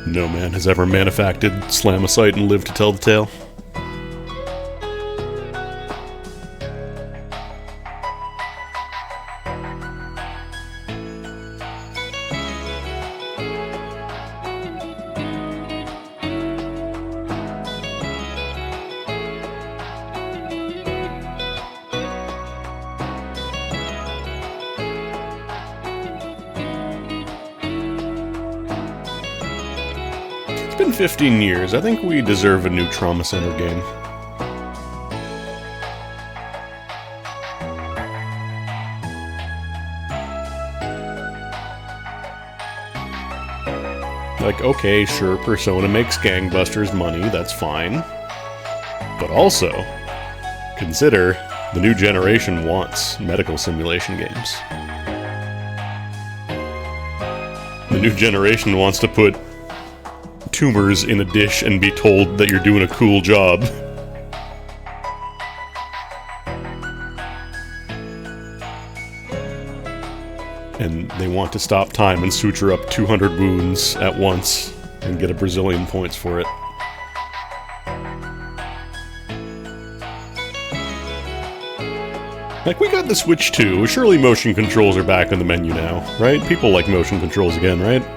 No man has ever manufactured Slamacite and lived to tell the tale. It's been 15 years. I think we deserve a new Trauma Center game. Like, okay, sure, Persona makes gangbusters money, that's fine. But also, consider the new generation wants medical simulation games. The new generation wants to put tumors in a dish and be told that you're doing a cool job. And they want to stop time and suture up 200 wounds at once and get a Brazilian points for it. Like, we got the Switch 2, surely motion controls are back in the menu now, right? People like motion controls again, right?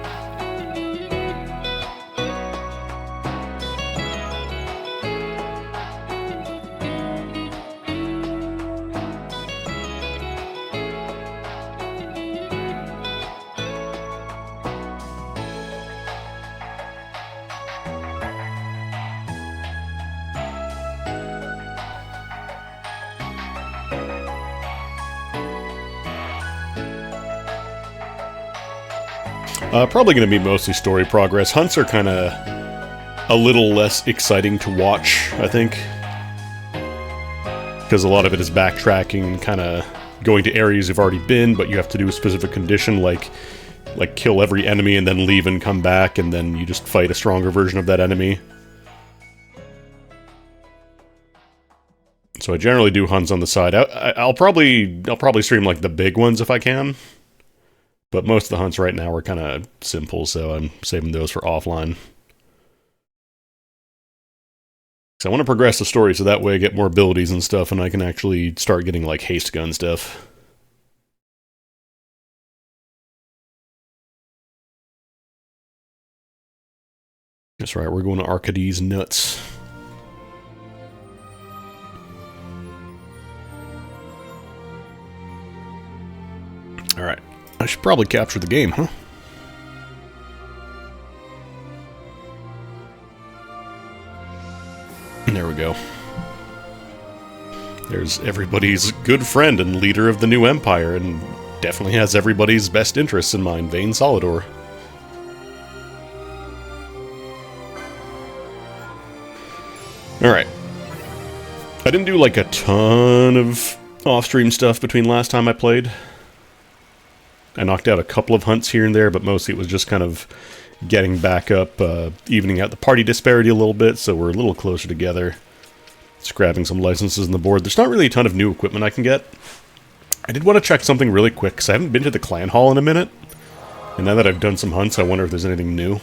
Probably going to be mostly story progress. Hunts are kind of a little less exciting to watch, I think. Because a lot of it is backtracking and kind of going to areas you've already been, but you have to do a specific condition, like kill every enemy and then leave and come back, and then you just fight a stronger version of that enemy. So I generally do hunts on the side. I'll probably stream like the big ones if I can. But most of the hunts right now are kind of simple, so I'm saving those for offline. So I want to progress the story so that way I get more abilities and stuff, and I can actually start getting, like, haste gun stuff. That's right, we're going to Arcades nuts. Alright. I should probably capture the game, huh? There we go. There's everybody's good friend and leader of the new empire, and definitely has everybody's best interests in mind, Vayne Solidor. Alright. I didn't do like a ton of off-stream stuff between last time I played. I knocked out a couple of hunts here and there, but mostly it was just kind of getting back up, evening out the party disparity a little bit, so we're a little closer together. Just grabbing some licenses on the board. There's not really a ton of new equipment I can get. I did want to check something really quick, because I haven't been to the clan hall in a minute. And now that I've done some hunts, I wonder if there's anything new.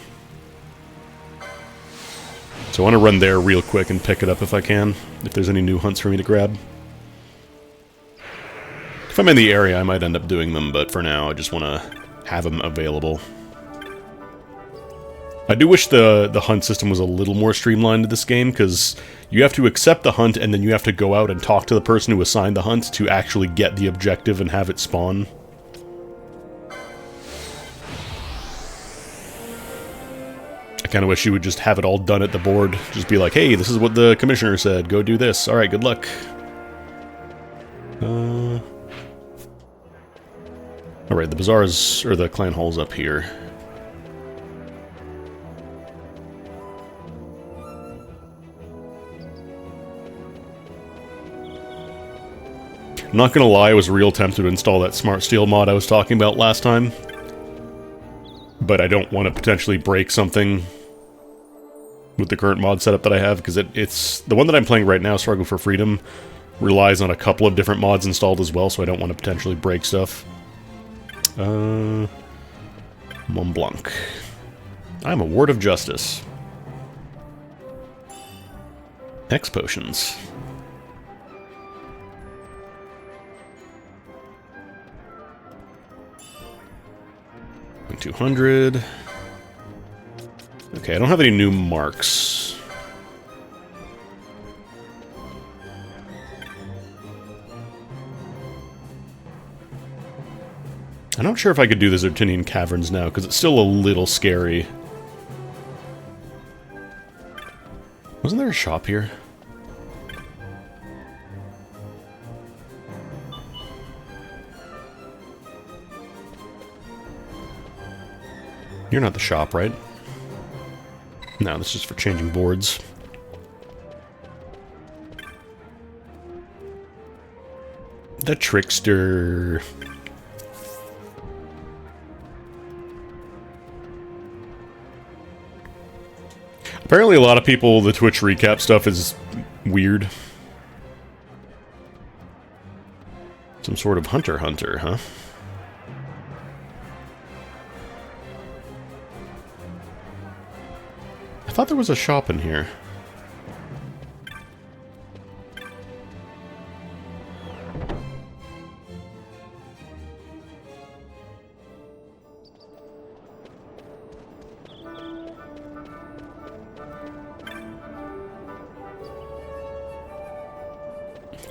So I want to run there real quick and pick it up if I can, if there's any new hunts for me to grab. If I'm in the area, I might end up doing them, but for now, I just want to have them available. I do wish the hunt system was a little more streamlined in this game, because you have to accept the hunt, and then you have to go out and talk to the person who assigned the hunt to actually get the objective and have it spawn. I kind of wish you would just have it all done at the board. Just be like, hey, this is what the commissioner said, go do this. Alright, good luck. Alright, the bazaar's, or the clan hall's up here. I'm not gonna lie, I was real tempted to install that Smart Steel mod I was talking about last time. But I don't want to potentially break something with the current mod setup that I have, because it's... The one that I'm playing right now, Struggle for Freedom, relies on a couple of different mods installed as well, so I don't want to potentially break stuff. Mont Blanc. I'm a ward of justice. X potions. $200. Okay, I don't have any new marks. I'm not sure if I could do the Zertinian Caverns now, because it's still a little scary. Wasn't there a shop here? You're not the shop, right? No, this is for changing boards. The Trickster. Apparently a lot of people, the Twitch recap stuff is weird. Some sort of hunter, huh? I thought there was a shop in here.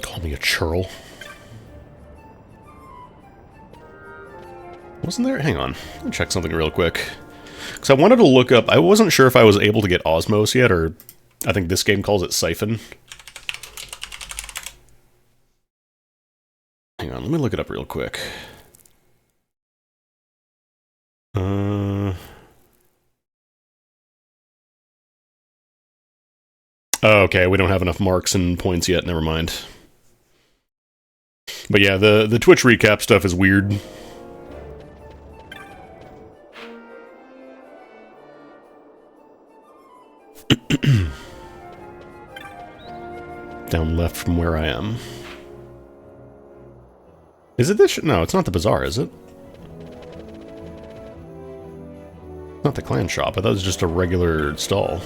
Call me a churl. Wasn't there? Hang on. Let me check something real quick. Because I wanted to look up... I wasn't sure if I was able to get Osmos yet, or... I think this game calls it Siphon. Hang on, let me look it up real quick. Oh, okay, we don't have enough marks and points yet, never mind. But yeah, the Twitch recap stuff is weird. Down left from where I am. Is it this? No, it's not the bazaar, is it? Not the clan shop. I thought it was just a regular stall.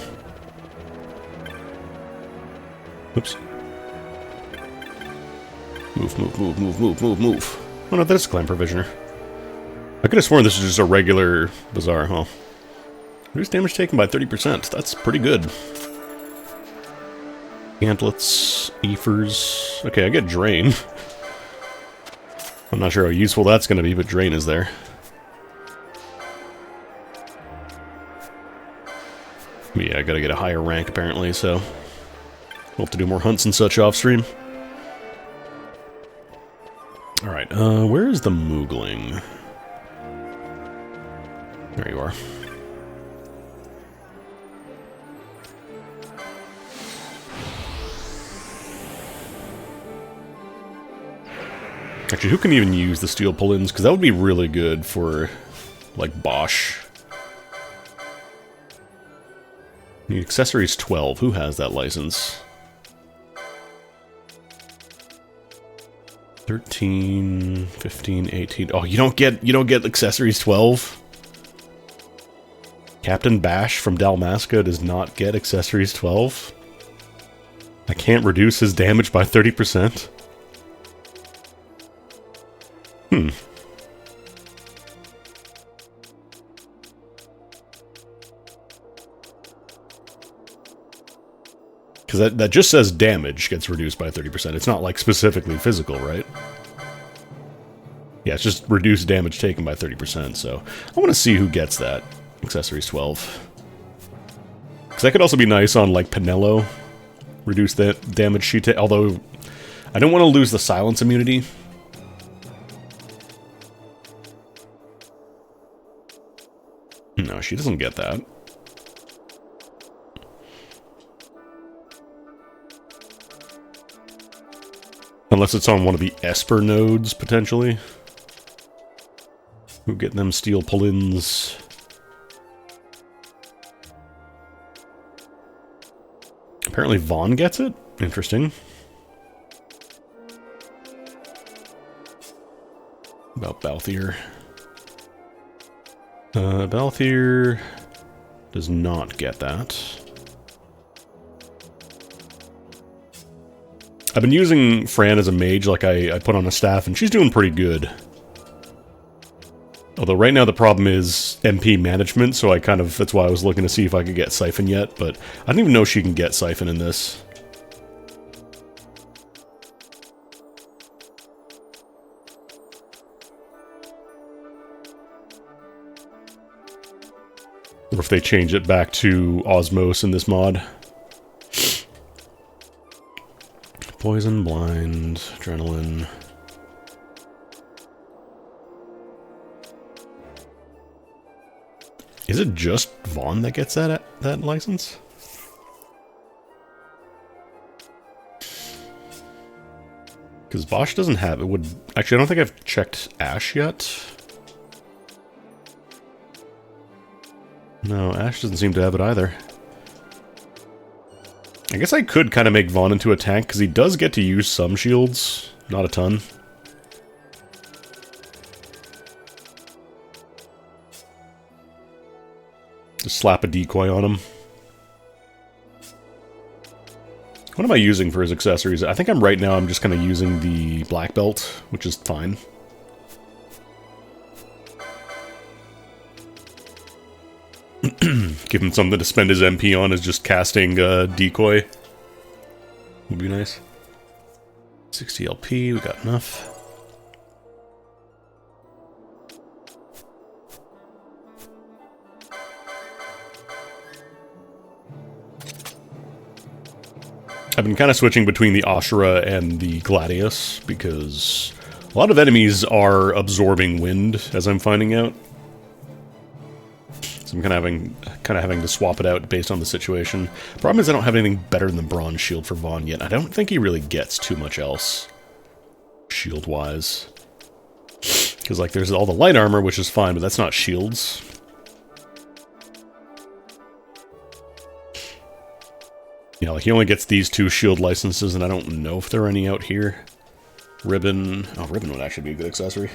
Oops. Move. Oh no, that's clan provisioner. I could have sworn this is just a regular bazaar, huh? Reduce damage taken by 30%. That's pretty good. Gauntlets, Ephors. Okay, I get Drain. I'm not sure how useful that's going to be, but Drain is there. Yeah, I gotta get a higher rank apparently, so we'll have to do more hunts and such off stream. Alright, where is the Moogling? There you are. Actually, who can even use the steel pull-ins? Because that would be really good for, like, Bosch. The accessories 12. Who has that license? 13, 15, 18. Oh, you don't get accessories 12? Captain Bash from Dalmasca does not get accessories 12? I can't reduce his damage by 30%? Because that just says damage gets reduced by 30%. It's not, like, specifically physical, right? Yeah, it's just reduced damage taken by 30%, so... I want to see who gets that. Accessories 12. Because that could also be nice on, like, Pinello. Reduce that damage she takes. Although, I don't want to lose the silence immunity. No, she doesn't get that. Unless it's on one of the Esper nodes, potentially. Who get them steel pull-ins. Apparently Vaughn gets it? Interesting. About Balthier. Balthier... Does not get that. I've been using Fran as a mage, like I put on a staff, and she's doing pretty good. Although right now the problem is MP management, so that's why I was looking to see if I could get Siphon yet, but I don't even know she can get Siphon in this. Or if they change it back to Osmos in this mod. Poison, blind, adrenaline. Is it just Vaughn that gets that license? Because Vaush doesn't have it. Actually, I don't think I've checked Ashe yet. No, Ashe doesn't seem to have it either. I guess I could kind of make Vaughn into a tank, because he does get to use some shields. Not a ton. Just slap a decoy on him. What am I using for his accessories? I think right now I'm just kind of using the black belt, which is fine. Give him something to spend his MP on is just casting decoy. Would be nice. 60 LP, we got enough. I've been kind of switching between the Ashura and the Gladius, because a lot of enemies are absorbing wind, as I'm finding out. So I'm kind of having to swap it out based on the situation. Problem is I don't have anything better than the Bronze Shield for Vaughn yet. I don't think he really gets too much else, shield-wise. Because, like, there's all the light armor, which is fine, but that's not shields. You know, like, he only gets these 2 shield licenses, and I don't know if there are any out here. Ribbon. Oh, Ribbon would actually be a good accessory.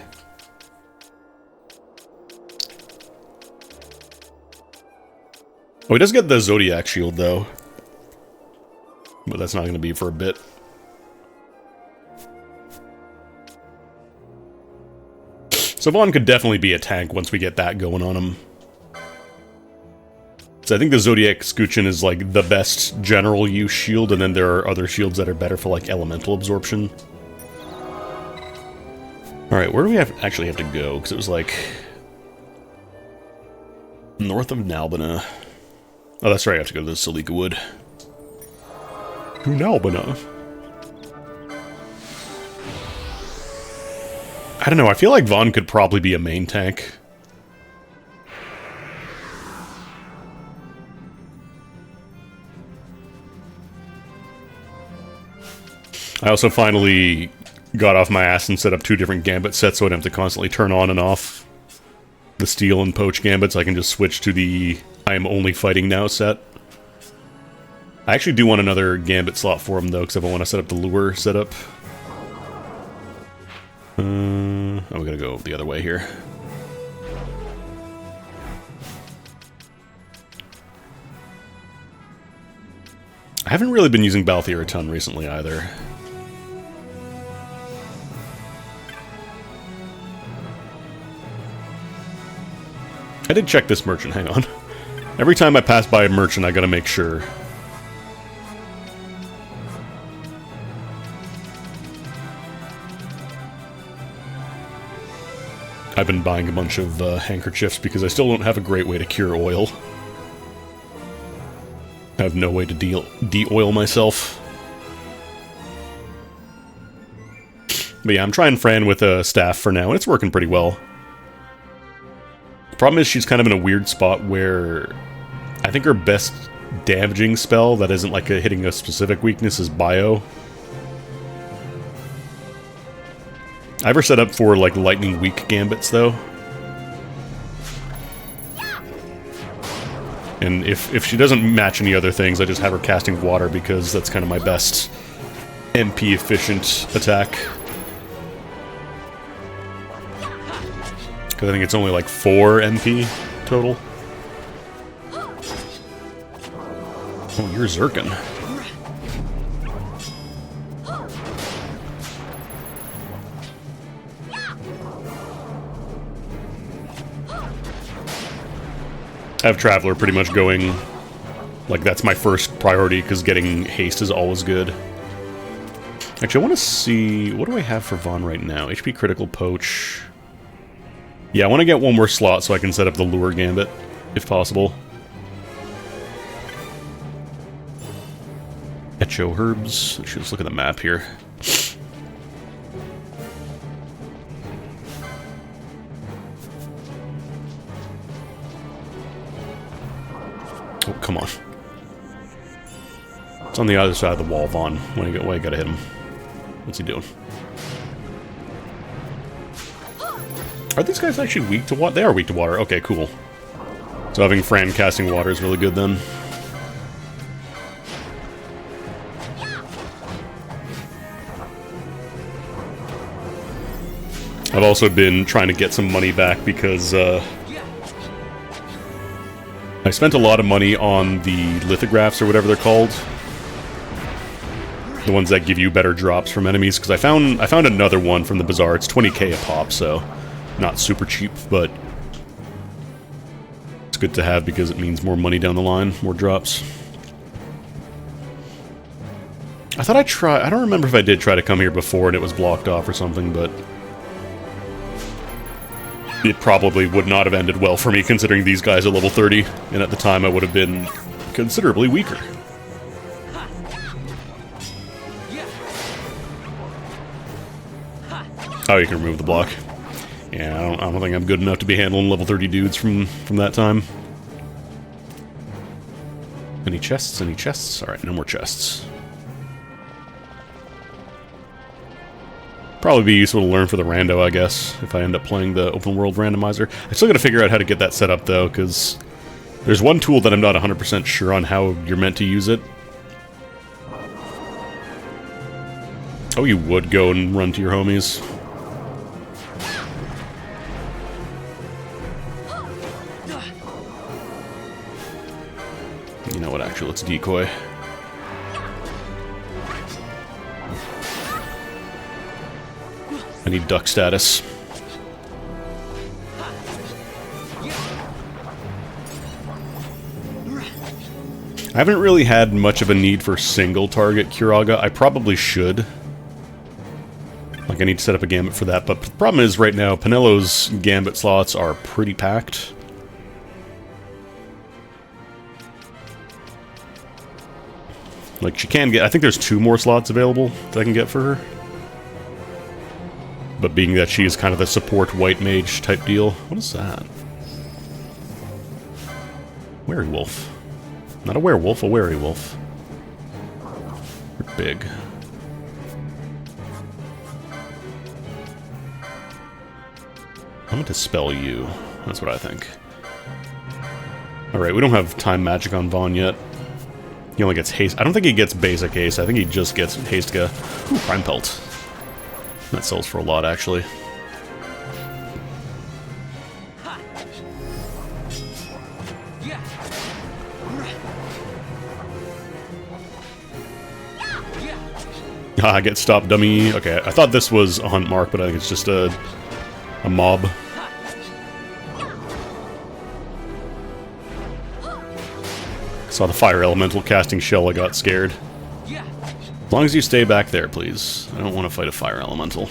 Oh, he does get the Zodiac shield, though. But that's not going to be for a bit. So Vaughn could definitely be a tank once we get that going on him. So I think the Zodiac Scoochin is, like, the best general use shield, and then there are other shields that are better for, like, elemental absorption. Alright, where do we actually have to go? Because it was, like, north of Nalbina. Oh, that's right, I have to go to the Salika Wood. To Nalbina. I don't know, I feel like Vaughn could probably be a main tank. I also finally got off my ass and set up 2 different Gambit sets so I don't have to constantly turn on and off the Steel and Poach Gambits. I can just switch to the I am only fighting now set. I actually do want another Gambit slot for him, though, because if I want to set up the Lure setup. Oh, we gotta go the other way here. I haven't really been using Balthier a ton recently, either. I did check this merchant, hang on. Every time I pass by a merchant, I gotta make sure. I've been buying a bunch of handkerchiefs because I still don't have a great way to cure oil. I have no way to de-oil myself. But yeah, I'm trying Fran with a staff for now, and it's working pretty well. The problem is she's kind of in a weird spot where I think her best damaging spell that isn't like hitting a specific weakness is Bio. I have her set up for like lightning weak gambits though. And if she doesn't match any other things, I just have her casting water because that's kind of my best MP efficient attack. Because I think it's only like 4 MP total. Oh, you're Zircon. I have Traveler pretty much going, like, that's my first priority, because getting haste is always good. Actually, I want to see, what do I have for Vaughn right now? HP Critical Poach. Yeah, I want to get one more slot so I can set up the Lure Gambit, if possible. Echo Herbs. Actually, let's look at the map here. Oh, come on. It's on the other side of the wall, Vaughn. Why you gotta hit him? What's he doing? Are these guys actually weak to water? They are weak to water. Okay, cool. So having Fran casting water is really good then. I've also been trying to get some money back because I spent a lot of money on the lithographs or whatever they're called. The ones that give you better drops from enemies, because I found another one from the bazaar. It's 20k a pop, so not super cheap, but it's good to have because it means more money down the line, more drops. I thought I don't remember if I did try to come here before and it was blocked off or something, but it probably would not have ended well for me considering these guys are level 30, and at the time I would have been considerably weaker. Oh, you can remove the block. Yeah, I don't think I'm good enough to be handling level 30 dudes from that time. Any chests? Any chests? Alright, no more chests. Probably be useful to learn for the rando, I guess, if I end up playing the open world randomizer. I still gotta figure out how to get that set up, though, because there's one tool that I'm not 100% sure on how you're meant to use it. Oh, you would go and run to your homies. You know what, actually, let's decoy. I need duck status. I haven't really had much of a need for single target Curaga. I probably should. Like, I need to set up a gambit for that, but the problem is right now, Penello's gambit slots are pretty packed. Like, she can get... I think there's 2 more slots available that I can get for her. But being that she is kind of the support white mage type deal... What is that? Werewolf. Not a werewolf, a werewolf. You're big. I'm going to dispel you. That's what I think. Alright, we don't have time magic on Vaughn yet. He only gets haste. I don't think he gets basic haste. I think he just gets Hastka. Ooh, Prime Pelt. That sells for a lot, actually. Ah, I get stopped, dummy. Okay, I thought this was a hunt mark, but I think it's just a mob. Saw the fire elemental casting shell, I got scared. As long as you stay back there, please. I don't want to fight a fire elemental.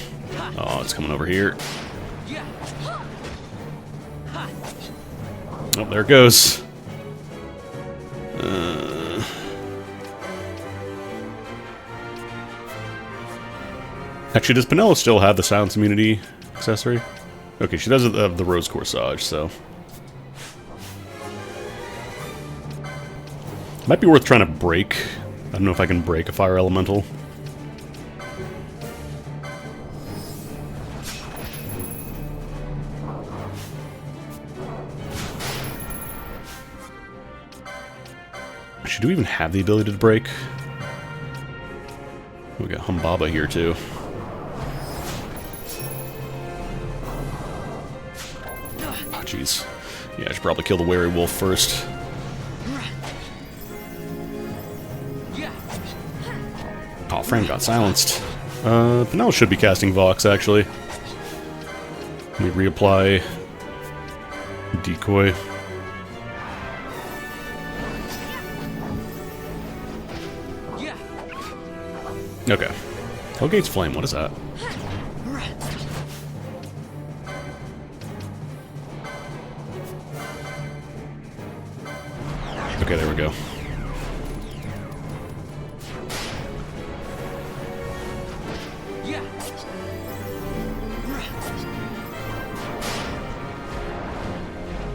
Oh, it's coming over here. Oh, there it goes. Actually, does Penelo still have the silence immunity accessory? Okay, she does have the Rose Corsage, so... Might be worth trying to break. I don't know if I can break a fire elemental. Actually, do we even have the ability to break? We got Humbaba here too. Oh, jeez. Yeah, I should probably kill the werewolf first. Fran got silenced. Penel should be casting Vox, actually. Let me reapply Decoy. Okay. Hellgate's Flame, what is that? Okay, there we go.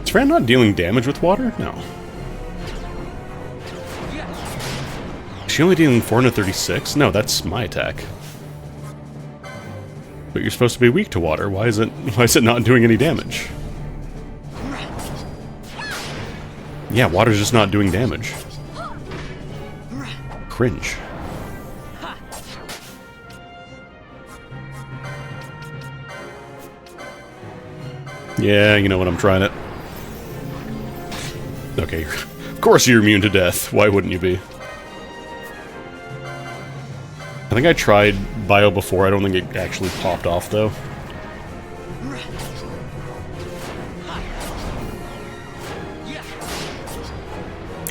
Is Fran not dealing damage with water? No. Is she only dealing 436? No, that's my attack. But you're supposed to be weak to water. Why is it not doing any damage? Yeah, water's just not doing damage. Cringe. Yeah, you know what, I'm trying it. Okay, of course you're immune to death. Why wouldn't you be? I think I tried Bio before. I don't think it actually popped off, though.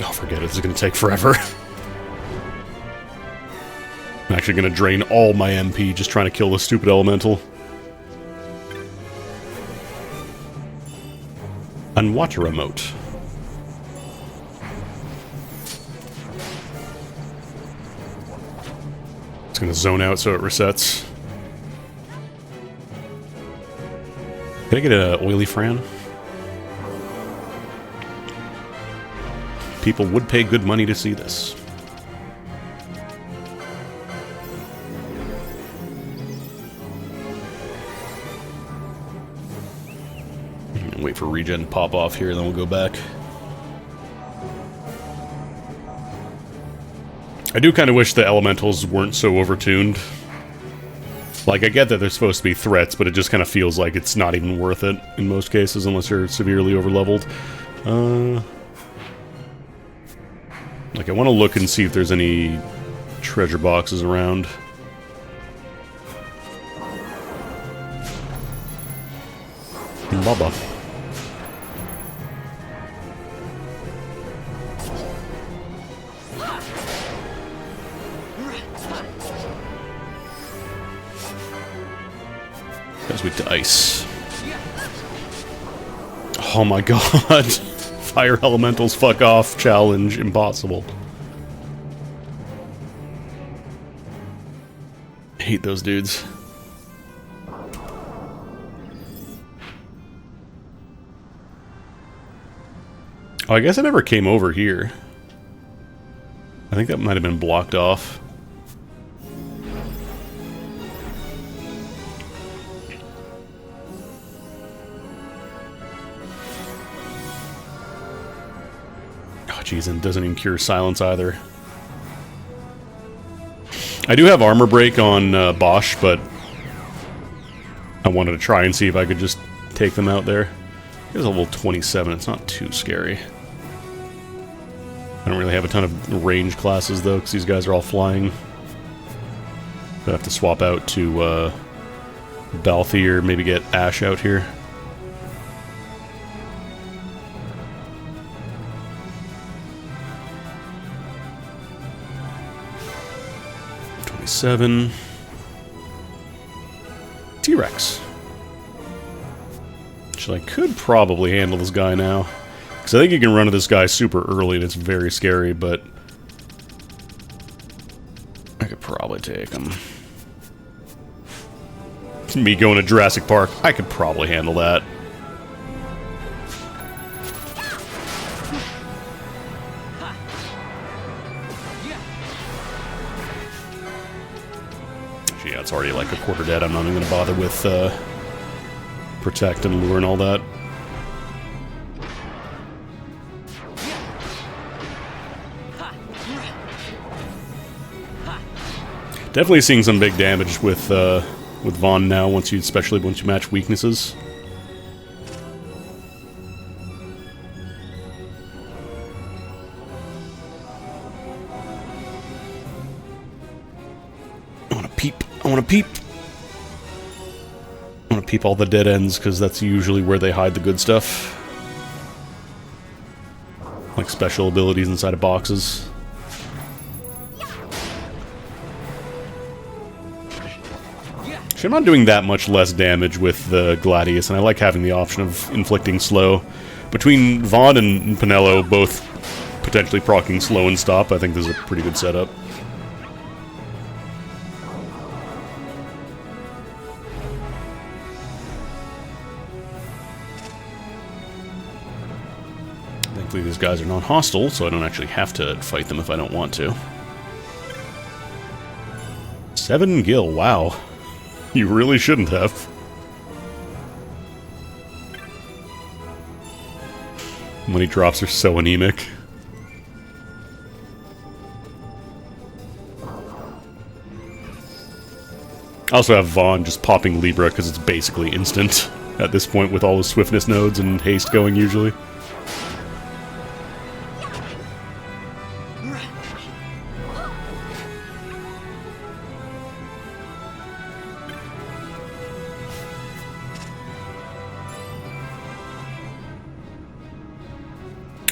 Oh, forget it. This is going to take forever. I'm actually going to drain all my MP just trying to kill this stupid elemental. Unwater remote. It's going to zone out so it resets. Can I get an oily Fran? People would pay good money to see this. Wait for regen to pop off here, then we'll go back. I do kind of wish the elementals weren't so overtuned. Like, I get that they're supposed to be threats, but it just kind of feels like it's not even worth it in most cases, unless you're severely overleveled. Like, I want to look and see if there's any treasure boxes around. Baba. Goes weak to ice. Oh my god. Fire elementals, fuck off. Challenge impossible. I hate those dudes. Oh, I guess I never came over here. I think that might have been blocked off. Oh, jeez, and it doesn't even cure silence either. I do have armor break on Bosch, but I wanted to try and see if I could just take them out there. It's level 27, it's not too scary. I don't really have a ton of range classes, though, because these guys are all flying. I have to swap out to Balthy or maybe get Ash out here. Seven. T-Rex. Which I could probably handle this guy now. Because I think you can run to this guy super early and it's very scary, but I could probably take him. It's me going to Jurassic Park. I could probably handle that. Yeah, it's already like a quarter dead. I'm not even going to bother with Protect and Lure and all that. Definitely seeing some big damage with Vaughn now, especially once you match weaknesses. I want to peep. I want to peep all the dead ends, because that's usually where they hide the good stuff. Like special abilities inside of boxes. Actually, I'm not doing that much less damage with the Gladius, and I like having the option of inflicting slow. Between Vaughn and Penelo both potentially proccing slow and stop, I think this is a pretty good setup. Thankfully these guys are non-hostile, so I don't actually have to fight them if I don't want to. 7 gil, wow. You really shouldn't have. Money drops are so anemic. I also have Vaughn just popping Libra because it's basically instant at this point with all the swiftness nodes and haste going usually.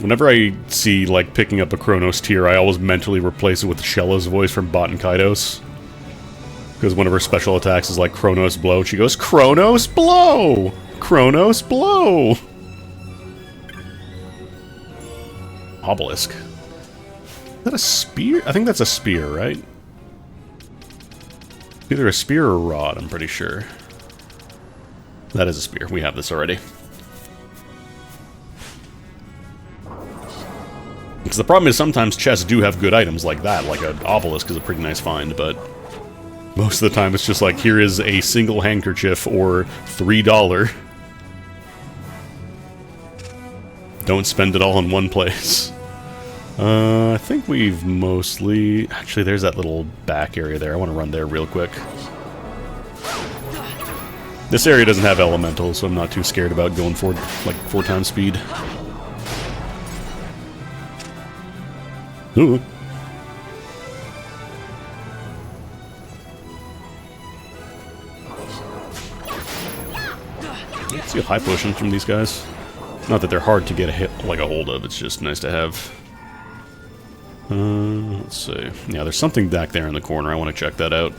Whenever I see, like, picking up a Chronos tier, I always mentally replace it with Shella's voice from Baten Kaidos. Because one of her special attacks is like Chronos Blow. She goes, Chronos Blow! Chronos Blow! Obelisk. Is that a spear? I think that's a spear, right? Either a spear or a rod, I'm pretty sure. That is a spear. We have this already. Because the problem is sometimes chests do have good items like that, like an obelisk is a pretty nice find, but most of the time it's just like, here is a single handkerchief or $3. Don't spend it all in one place. I think we've mostly... Actually, there's that little back area there. I want to run there real quick. This area doesn't have elementals, so I'm not too scared about going for, like, 4 times speed. Ooh. Let's see a high potion from these guys. Not that they're hard to get a hold of, it's just nice to have. Let's see. Yeah, there's something back there in the corner. I want to check that out.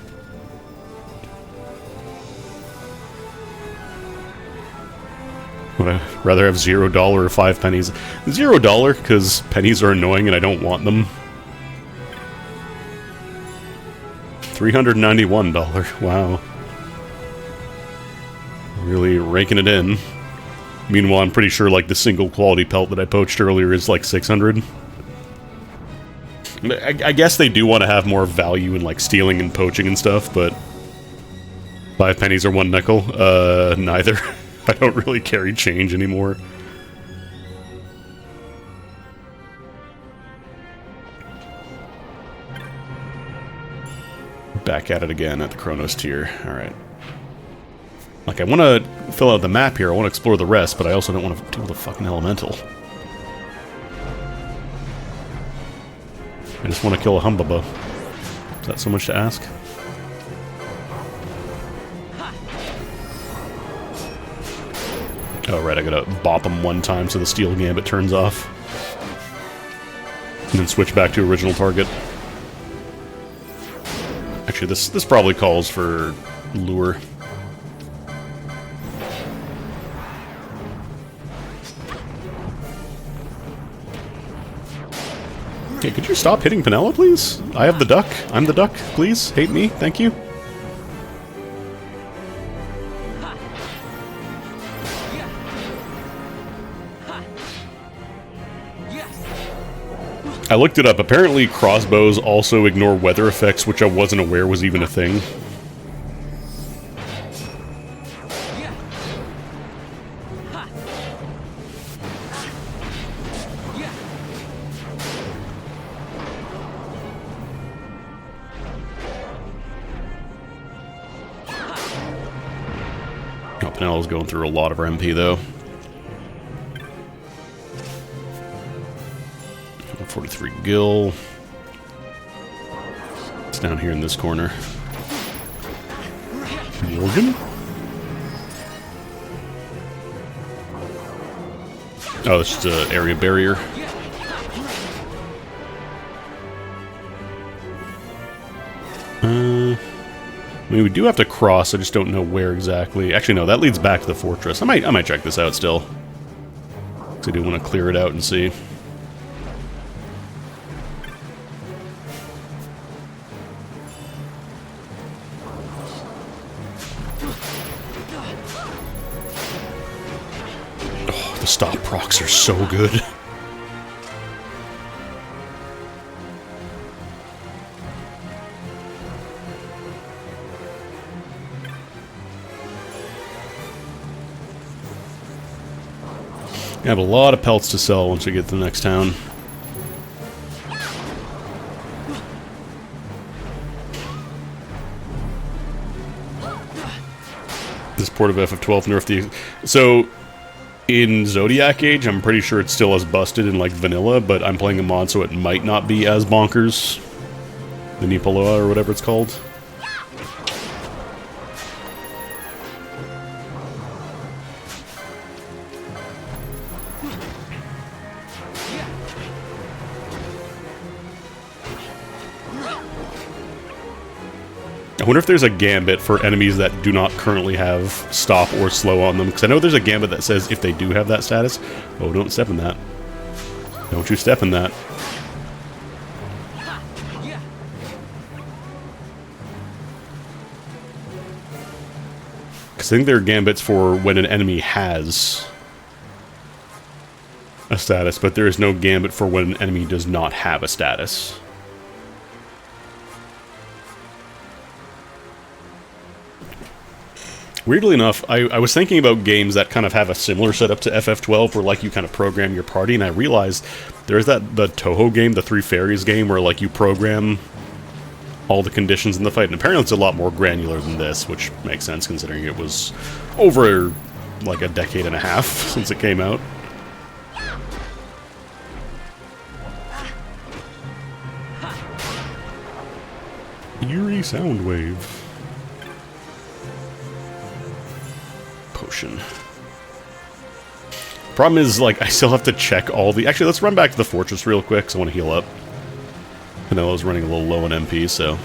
Would I rather have $0 or 5 pennies? $0, because pennies are annoying and I don't want them. $391. Wow. Really raking it in. Meanwhile, I'm pretty sure like the single quality pelt that I poached earlier is like 600. I guess they do want to have more value in like stealing and poaching and stuff, but 5 pennies or 1 nickel? Neither. I don't really carry change anymore. Back at it again at the Chronos tier. Alright. Like, I want to fill out the map here, I want to explore the rest, but I also don't want to deal with a fucking elemental. I just want to kill a Humbaba. Is that so much to ask? Oh, right, I gotta bop him 1 time so the Steel Gambit turns off. And then switch back to original target. Actually, this probably calls for Lure. Okay, could you stop hitting Penelo, please? I have the duck. I'm the duck. Please, hate me. Thank you. I looked it up. Apparently crossbows also ignore weather effects, which I wasn't aware was even a thing. Oh, Penelo's going through a lot of her MP, though. 43 gil. It's down here in this corner. Morgan? Oh, it's just an area barrier. I mean, we do have to cross, I just don't know where exactly. Actually, no, that leads back to the fortress. I might check this out still. Because I do want to clear it out and see. Oh, the stop procs are so good. I have a lot of pelts to sell once we get to the next town. This port of FF12 nerfed the... So, in Zodiac Age, I'm pretty sure it's still as busted in, like, vanilla, but I'm playing a mod so it might not be as bonkers. The Nipoloa, or whatever it's called. I wonder if there's a gambit for enemies that do not currently have stop or slow on them, because I know there's a gambit that says if they do have that status... Oh, don't step in that. Don't you step in that. Because I think there are gambits for when an enemy has a status, but there is no gambit for when an enemy does not have a status. Weirdly enough, I was thinking about games that kind of have a similar setup to FF12, where like you kind of program your party, and I realized there's the Touhou game, the Three Fairies game, where like you program all the conditions in the fight, and apparently it's a lot more granular than this, which makes sense considering it was over like a decade and a half since it came out. Eerie Soundwave. Potion. Problem is, like, I still have to check all the... Actually, let's run back to the fortress real quick, because I want to heal up. I know I was running a little low on MP, so...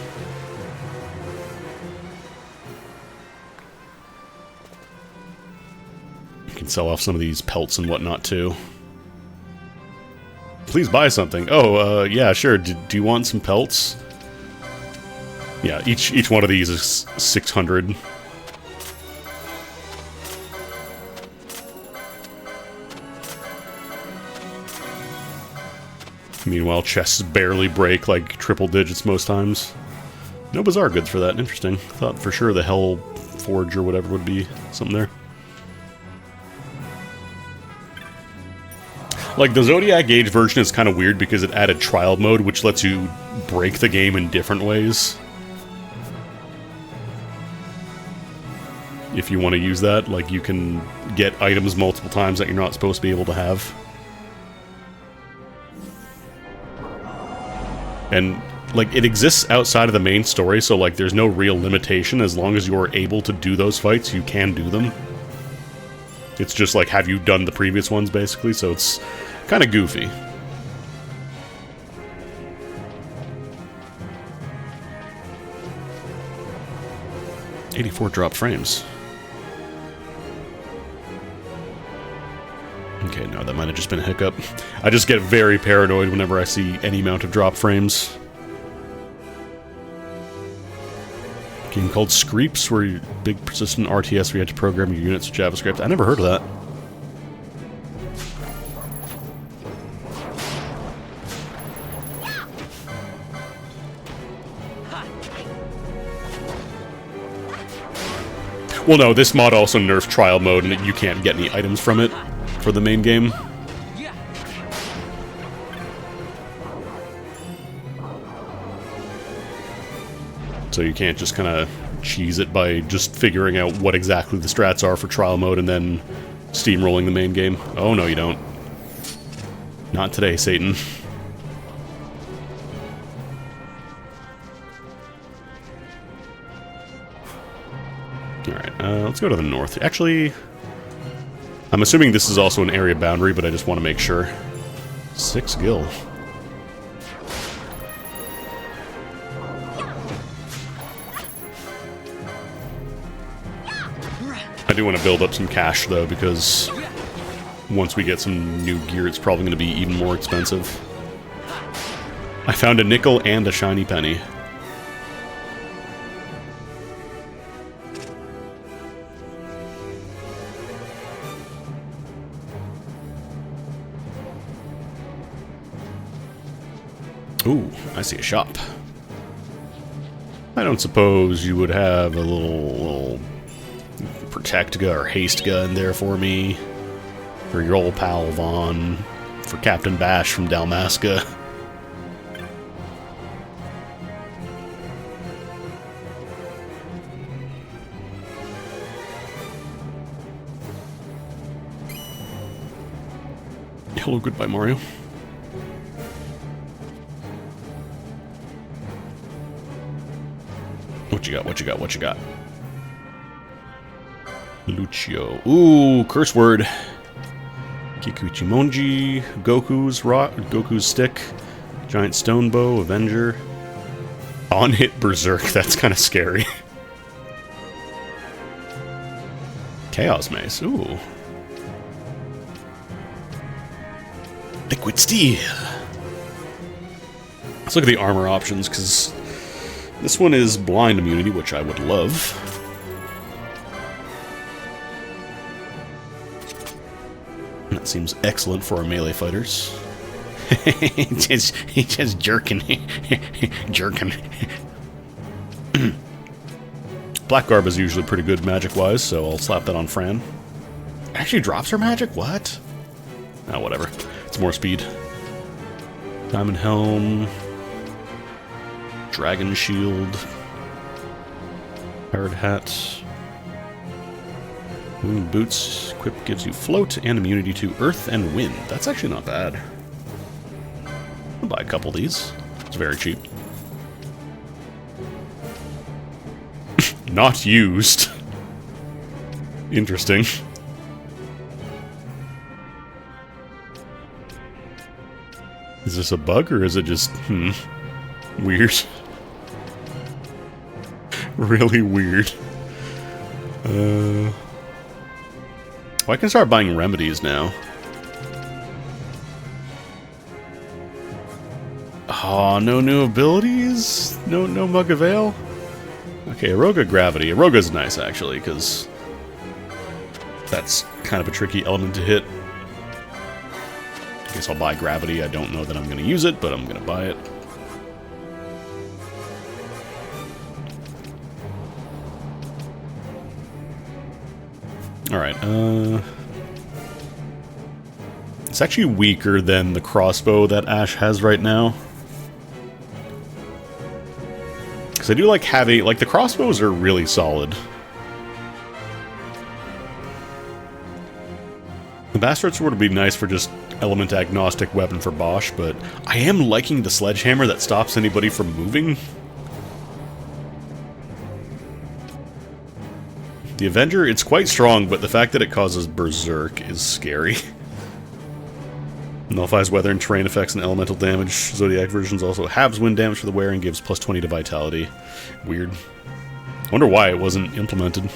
You can sell off some of these pelts and whatnot, too. Please buy something. Oh, yeah, sure. Do you want some pelts? Yeah, each one of these is 600. Meanwhile, chests barely break like triple digits most times. No Bazaar goods for that. Interesting. Thought for sure the Hell Forge or whatever would be something there. Like, the Zodiac Age version is kind of weird because it added trial mode, which lets you break the game in different ways. If you want to use that, like, you can get items multiple times that you're not supposed to be able to have. And, like, it exists outside of the main story, so, like, there's no real limitation. As long as you're able to do those fights, you can do them. It's just, like, have you done the previous ones, basically, so it's kind of goofy. $84 drop frames. Okay, no, that might have just been a hiccup. I just get very paranoid whenever I see any amount of drop frames. A game called Screeps, where you big persistent RTS where you had to program your units with JavaScript. I never heard of that. Well, no, this mod also nerfed trial mode, and you can't get any items from it for the main game. So you can't just kind of cheese it by just figuring out what exactly the strats are for trial mode and then steamrolling the main game. Oh, no, you don't. Not today, Satan. let's go to the north. Actually, I'm assuming this is also an area boundary, but I just want to make sure. 6 gil. I do want to build up some cash, though, because once we get some new gear, it's probably going to be even more expensive. I found a nickel and a shiny penny. Ooh, I see a shop. I don't suppose you would have a little protect gun or haste gun there for me? For your old pal Vaughn? For Captain Bash from Dalmasca? Hello, goodbye, Mario. What you got, what you got, what you got? Lucio. Ooh, curse word. Kikuichimonji, Goku's rock, Goku's stick, giant stone bow, Avenger. On-hit berserk, that's kind of scary. Chaos mace, ooh. Liquid steel. Let's look at the armor options, because this one is blind immunity, which I would love. That seems excellent for our melee fighters. He's just jerking. Jerking. Black Garb is usually pretty good magic-wise, so I'll slap that on Fran. Actually drops her magic? What? Oh, whatever. It's more speed. Diamond Helm. Dragon Shield. Hard Hat. Moon Boots. Equip gives you float and immunity to earth and wind. That's actually not bad. I'll buy a couple of these. It's very cheap. Not used. Interesting. Is this a bug or is it just, weird? Really weird. Well, I can start buying remedies now. Oh, no new abilities? No Mug of Ale? Okay, Aroga Gravity. Aroga's nice, actually, because that's kind of a tricky element to hit. I guess I'll buy Gravity. I don't know that I'm going to use it, but I'm going to buy it. Alright, it's actually weaker than the crossbow that Ash has right now. Because I do like having... Like, the crossbows are really solid. The Bastard Sword would be nice for just element-agnostic weapon for Bosch, but I am liking the Sledgehammer that stops anybody from moving. The Avenger, it's quite strong, but the fact that it causes Berserk is scary. Nullifies weather and terrain effects and elemental damage. Zodiac versions also halves wind damage for the wearer and gives plus 20 to vitality. Weird. I wonder why it wasn't implemented.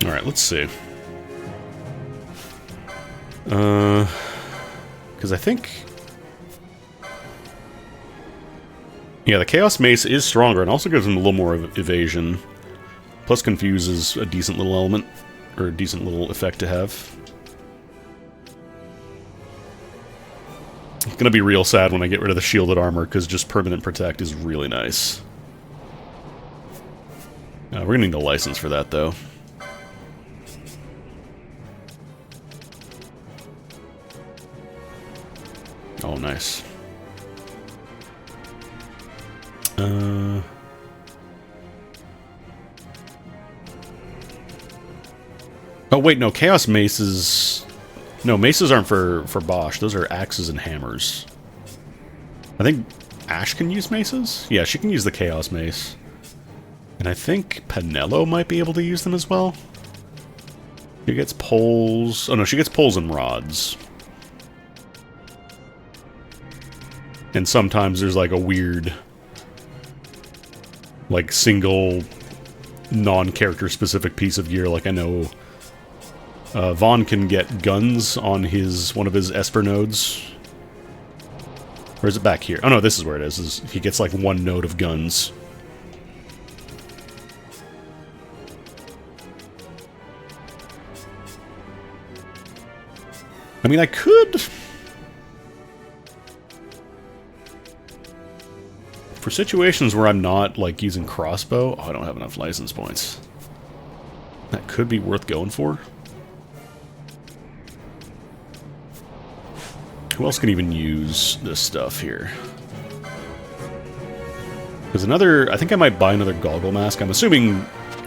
Alright, let's see. Because I think... Yeah, the Chaos Mace is stronger and also gives him a little more evasion. Plus Confuse is a decent little element, or a decent little effect to have. It's gonna be real sad when I get rid of the Shielded Armor, because just Permanent Protect is really nice. We're gonna need a license for that, though. Oh, nice. Oh, wait, no. Chaos Mace is No, maces aren't for Bosch. Those are axes and hammers. I think Ash can use maces? Yeah, she can use the Chaos Mace. And I think Penelo might be able to use them as well. She gets poles... Oh no, she gets poles and rods. And sometimes there's like a weird... like single non-character specific piece of gear. Like I know Vaughn can get guns on one of his Esper nodes. Or is it back here? Oh no, this is where it is. He gets like one node of guns. I mean, I could... For situations where I'm not, like, using crossbow... Oh, I don't have enough license points. That could be worth going for. Who else can even use this stuff here? There's another... I think I might buy another goggle mask. I'm assuming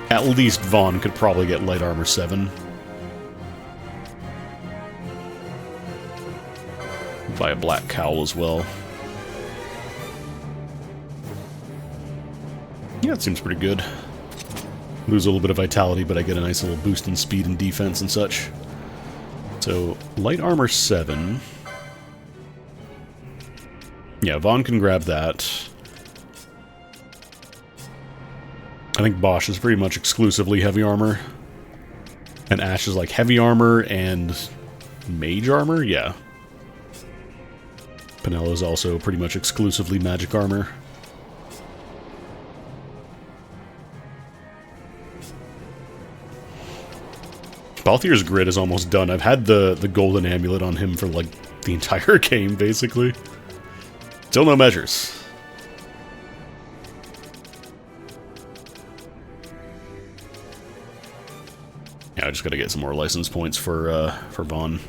at least Vaughn could probably get light armor 7. Buy a black cowl as well. Yeah, it seems pretty good. Lose a little bit of vitality, but I get a nice little boost in speed and defense and such. So, light armor 7. Yeah, Vaughn can grab that. I think Bosch is pretty much exclusively heavy armor. And Ash is like heavy armor and mage armor? Yeah. Penelo is also pretty much exclusively magic armor. Balthier's grid is almost done. I've had the golden amulet on him for like the entire game, basically. Still no measures. Yeah, I just gotta get some more license points for Vaughn.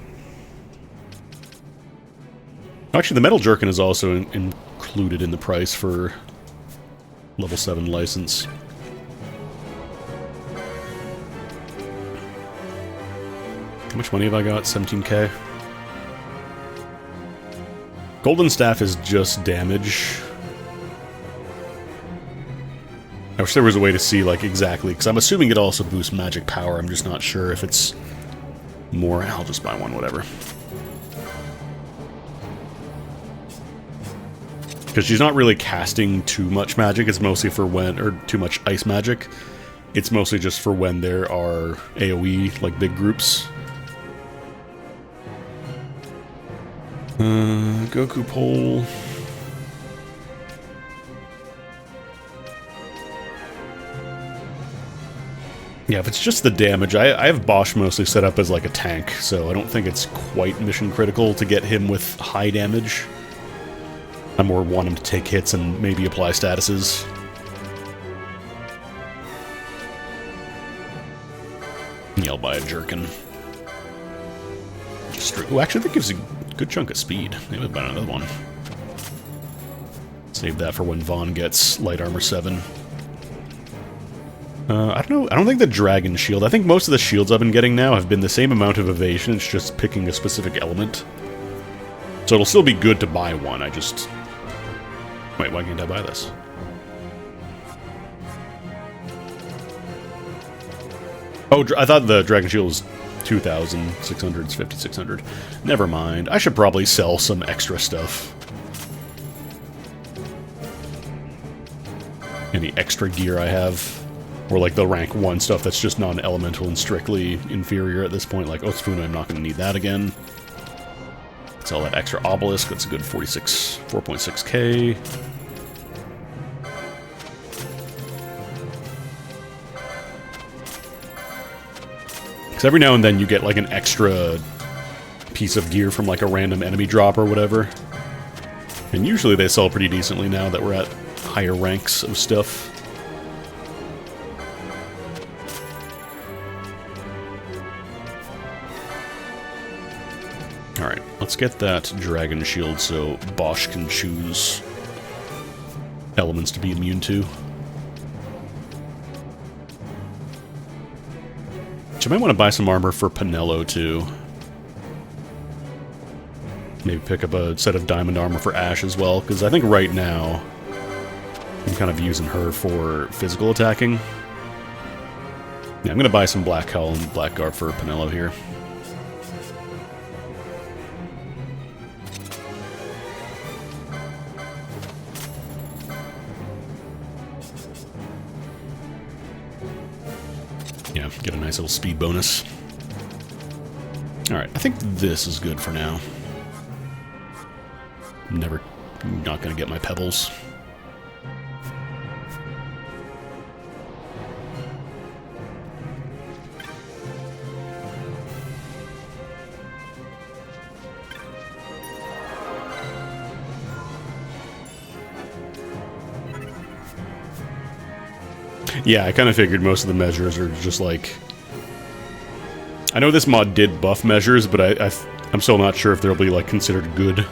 Actually, the Metal Jerkin is also included in the price for level 7 license. How much money have I got? 17k. Golden Staff is just damage. I wish there was a way to see, like, exactly, because I'm assuming it also boosts magic power. I'm just not sure if it's more. I'll just buy one, whatever. Because she's not really casting too much magic. It's mostly for when, or too much ice magic. It's mostly just for when there are AoE, like, big groups. Goku pole. Yeah, if it's just the damage, I have Bosch mostly set up as like a tank, so I don't think it's quite mission critical to get him with high damage. I more want him to take hits and maybe apply statuses. Yeah, I'll buy a Jerkin. Ooh, actually, that gives a good chunk of speed. Maybe I'll buy another one. Save that for when Vaughn gets light armor 7. I don't know. I don't think the Dragon Shield... I think most of the shields I've been getting now have been the same amount of evasion. It's just picking a specific element. So it'll still be good to buy one. I just... Wait, why can't I buy this? Oh, I thought the Dragon Shield was 2,600. It's 5,600. Never mind. I should probably sell some extra stuff. Any extra gear I have. Or like the rank 1 stuff that's just non-elemental and strictly inferior at this point. Like Otsufuna, I'm not going to need that again. Sell that extra obelisk. That's a good 4.6k. Because every now and then you get like an extra piece of gear from like a random enemy drop or whatever. And usually they sell pretty decently now that we're at higher ranks of stuff. Alright, let's get that Dragon Shield so Bosch can choose elements to be immune to. So I might want to buy some armor for Penelo too. Maybe pick up a set of diamond armor for Ashe as well, because I think right now I'm kind of using her for physical attacking. Yeah, I'm going to buy some Black Hull and Blackguard for Penelo here. Yeah, get a nice little speed bonus. Alright, I think this is good for now. Not gonna get my pebbles. Yeah, I kind of figured most of the measures are just like... I know this mod did buff measures, but I'm still not sure if they'll be like considered good.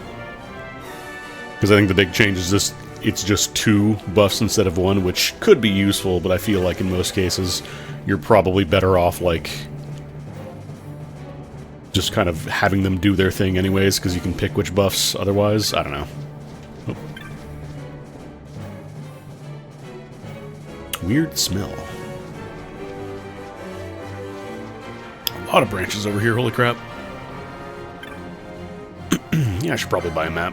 Because I think the big change is this, it's just 2 buffs instead of 1, which could be useful, but I feel like in most cases you're probably better off like just kind of having them do their thing anyways, because you can pick which buffs otherwise. I don't know. Oh. Weird smell. A lot of branches over here, holy crap. Yeah, I should probably buy a map.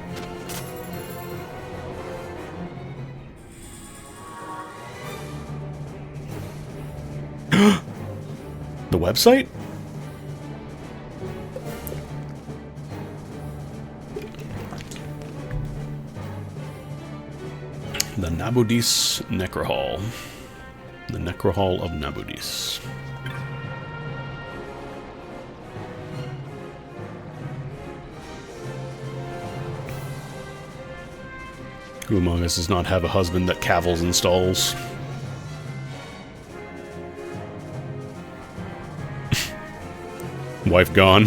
The website? The Nabudis Necrohall. The Necrohall of Nabudis. Who among us does not have a husband that cavils in stalls? Wife gone.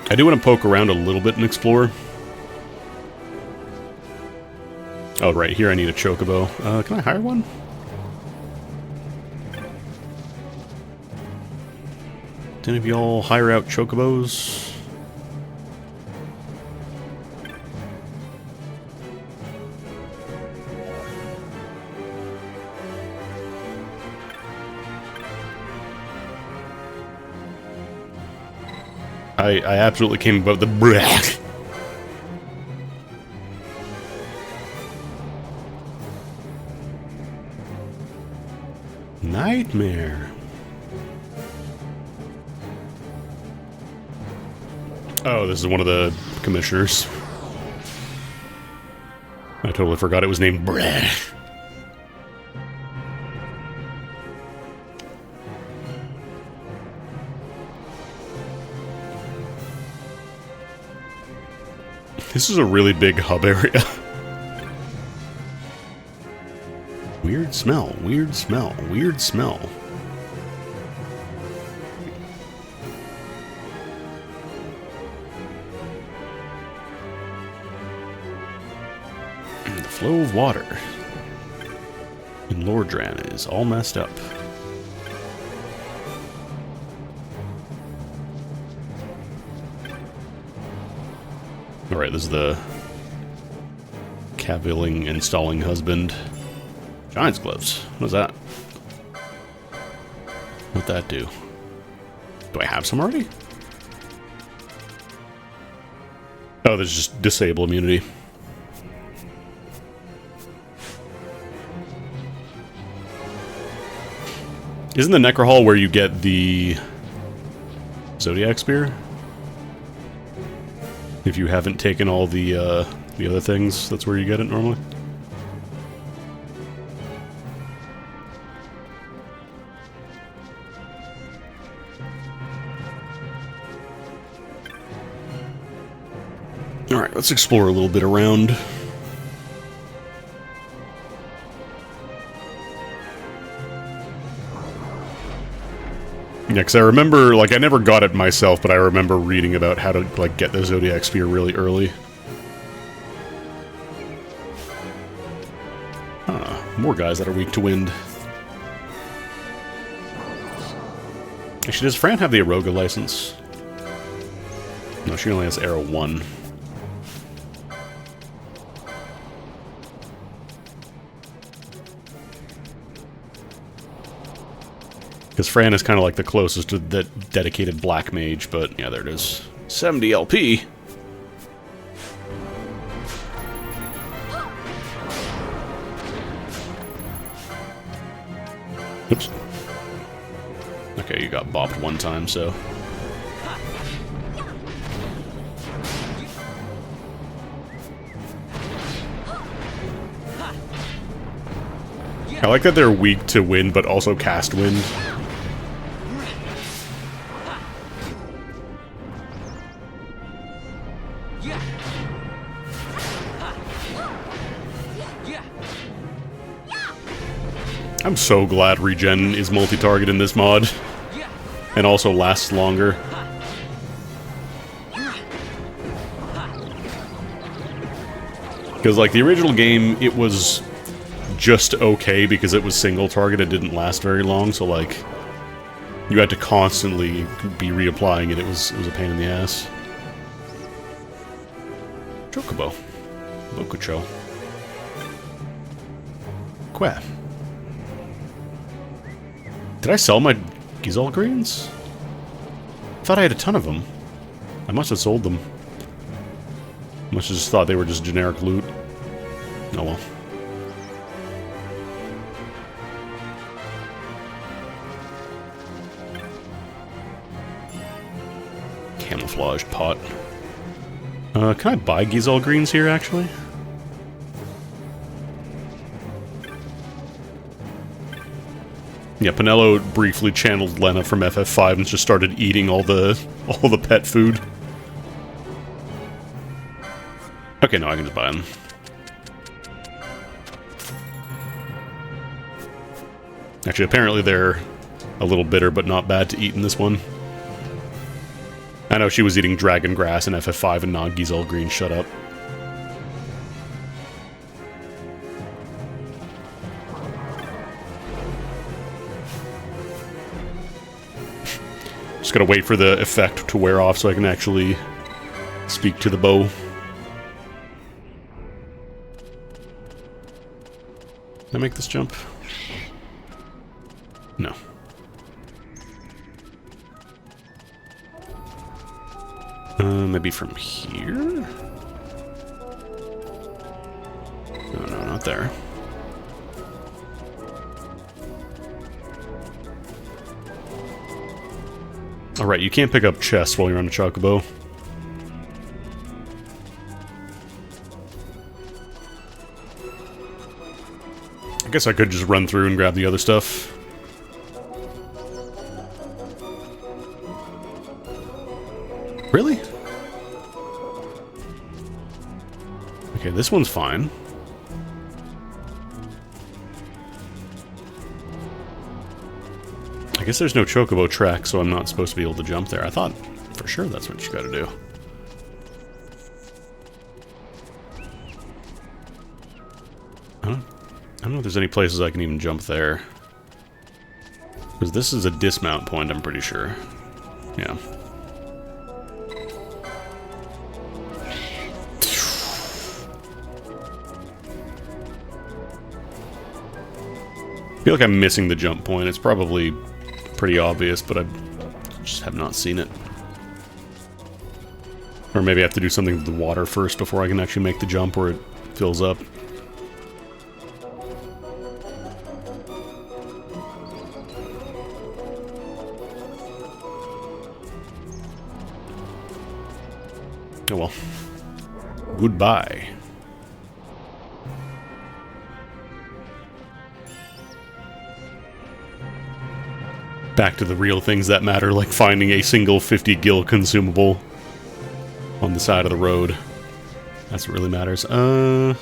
I do want to poke around a little bit and explore. Oh, right, here I need a chocobo. Can I hire one? Do any of y'all hire out chocobos? I absolutely came above the bleh. Nightmare. Oh, this is one of the commissioners. I totally forgot it was named Bleh. This is a really big hub area. Weird smell, weird smell, weird smell. The flow of water in Lordran is all messed up. Alright, this is the caviling installing husband. Giant's gloves. What is that? What'd that do? Do I have some already? Oh, there's just disable immunity. Isn't the Necrohall where you get the Zodiac Spear? If you haven't taken all the other things, that's where you get it normally. Alright, let's explore a little bit around. Yeah, because I remember, like, I never got it myself, but I remember reading about how to, like, get the Zodiac Spear really early. More guys that are weak to wind. Actually, does Fran have the Aroga license? No, she only has Arrow 1. Because Fran is kind of like the closest to that dedicated black mage, but yeah, there it is. 70 LP. Oops. Okay, you got bopped one time, so... I like that they're weak to wind, but also cast wind. I'm so glad regen is multi-target in this mod. And also lasts longer. Because, like, the original game, it was just okay because it was single target. It didn't last very long, so, like, you had to constantly be reapplying it. It was a pain in the ass. Chocobo. Bokucho. Quaff. Did I sell my Gizol greens? I thought I had a ton of them. I must have sold them. I must have just thought they were just generic loot. Oh well. Camouflage pot. Can I buy Gizol greens here, actually? Yeah, Penelo briefly channeled Lena from FF5 and just started eating all the pet food. Okay, no, I can just buy them. Actually, apparently they're a little bitter, but not bad to eat in this one. I know she was eating dragon grass in FF5 and not Gizol green. Shut up. Just gotta wait for the effect to wear off so I can actually speak to the bow. Can I make this jump? No. Maybe from here? No, no, not there. Alright, you can't pick up chests while you're on a chocobo. I guess I could just run through and grab the other stuff. Really? Okay, this one's fine. I guess there's no chocobo track, so I'm not supposed to be able to jump there. I thought for sure that's what you gotta do. I don't know if there's any places I can even jump there. Because this is a dismount point, I'm pretty sure. Yeah. I feel like I'm missing the jump point. It's probably pretty obvious, but I just have not seen it. Or maybe I have to do something with the water first before I can actually make the jump where it fills up. Oh well. Goodbye. Back to the real things that matter, like finding a single 50 gil consumable on the side of the road. That's what really matters. Yeah,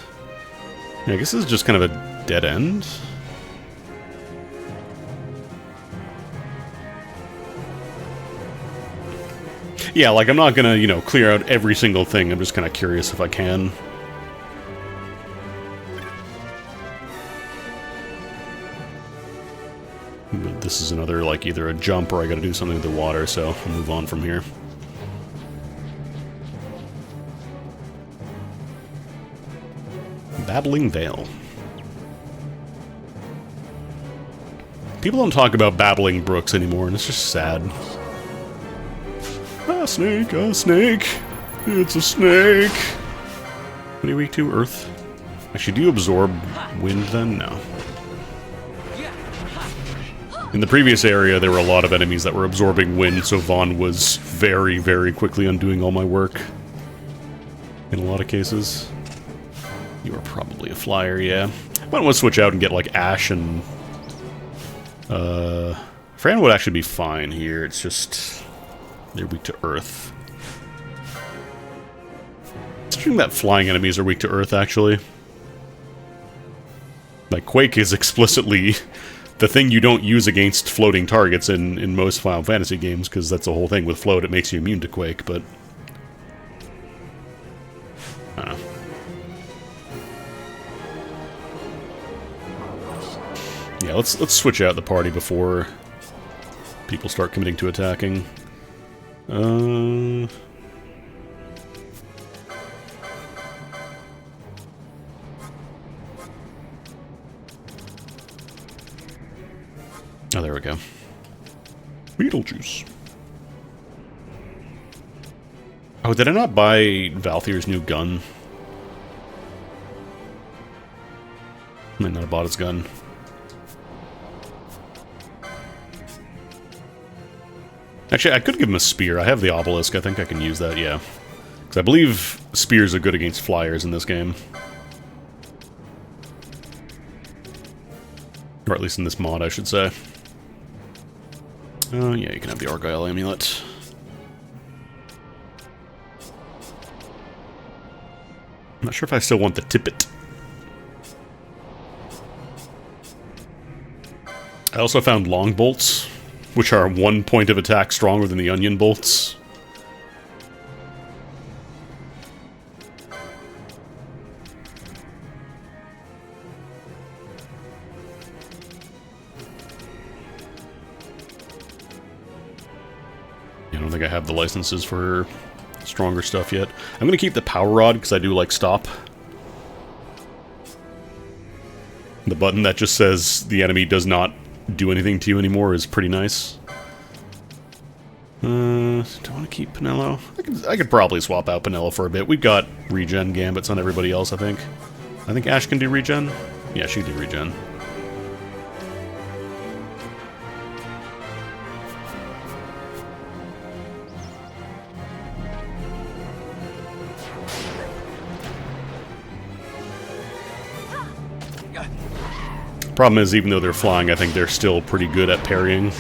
I guess this is just kind of a dead end. Yeah, like I'm not gonna, you know, clear out every single thing. I'm just kind of curious if I can. But this is another, like, either a jump or I gotta do something with the water, so I'll move on from here. Babbling Vale. People don't talk about babbling brooks anymore, and it's just sad. A snake, a snake. It's a snake. What are you weak to? Earth? Actually, do you absorb wind then? No. In the previous area, there were a lot of enemies that were absorbing wind, so Vaughn was very, very quickly undoing all my work. In a lot of cases. You are probably a flyer, yeah. I might want to switch out and get, like, Ash and... Fran would actually be fine here, it's just... they're weak to Earth. It's interesting that flying enemies are weak to Earth, actually. Like, Quake is explicitly the thing you don't use against floating targets in most Final Fantasy games, because that's the whole thing with float, it makes you immune to Quake, but... I don't know. Yeah, let's switch out the party before people start committing to attacking. Oh, there we go. Beetlejuice. Oh, did I not buy Valthier's new gun? I might not have bought his gun. Actually, I could give him a spear. I have the obelisk. I think I can use that, yeah. Because I believe spears are good against flyers in this game. Or at least in this mod, I should say. Oh, yeah, you can have the Argyle Amulet. I'm not sure if I still want the Tippet. I also found long bolts, which are 1 point of attack stronger than the onion bolts. I don't think I have the licenses for stronger stuff yet. I'm going to keep the power rod because I do like stop. The button that just says the enemy does not do anything to you anymore is pretty nice. Do I want to keep Penelo? I could probably swap out Penelo for a bit. We've got regen gambits on everybody else, I think. I think Ash can do regen. Yeah, she can do regen. Problem is, even though they're flying, I think they're still pretty good at parrying.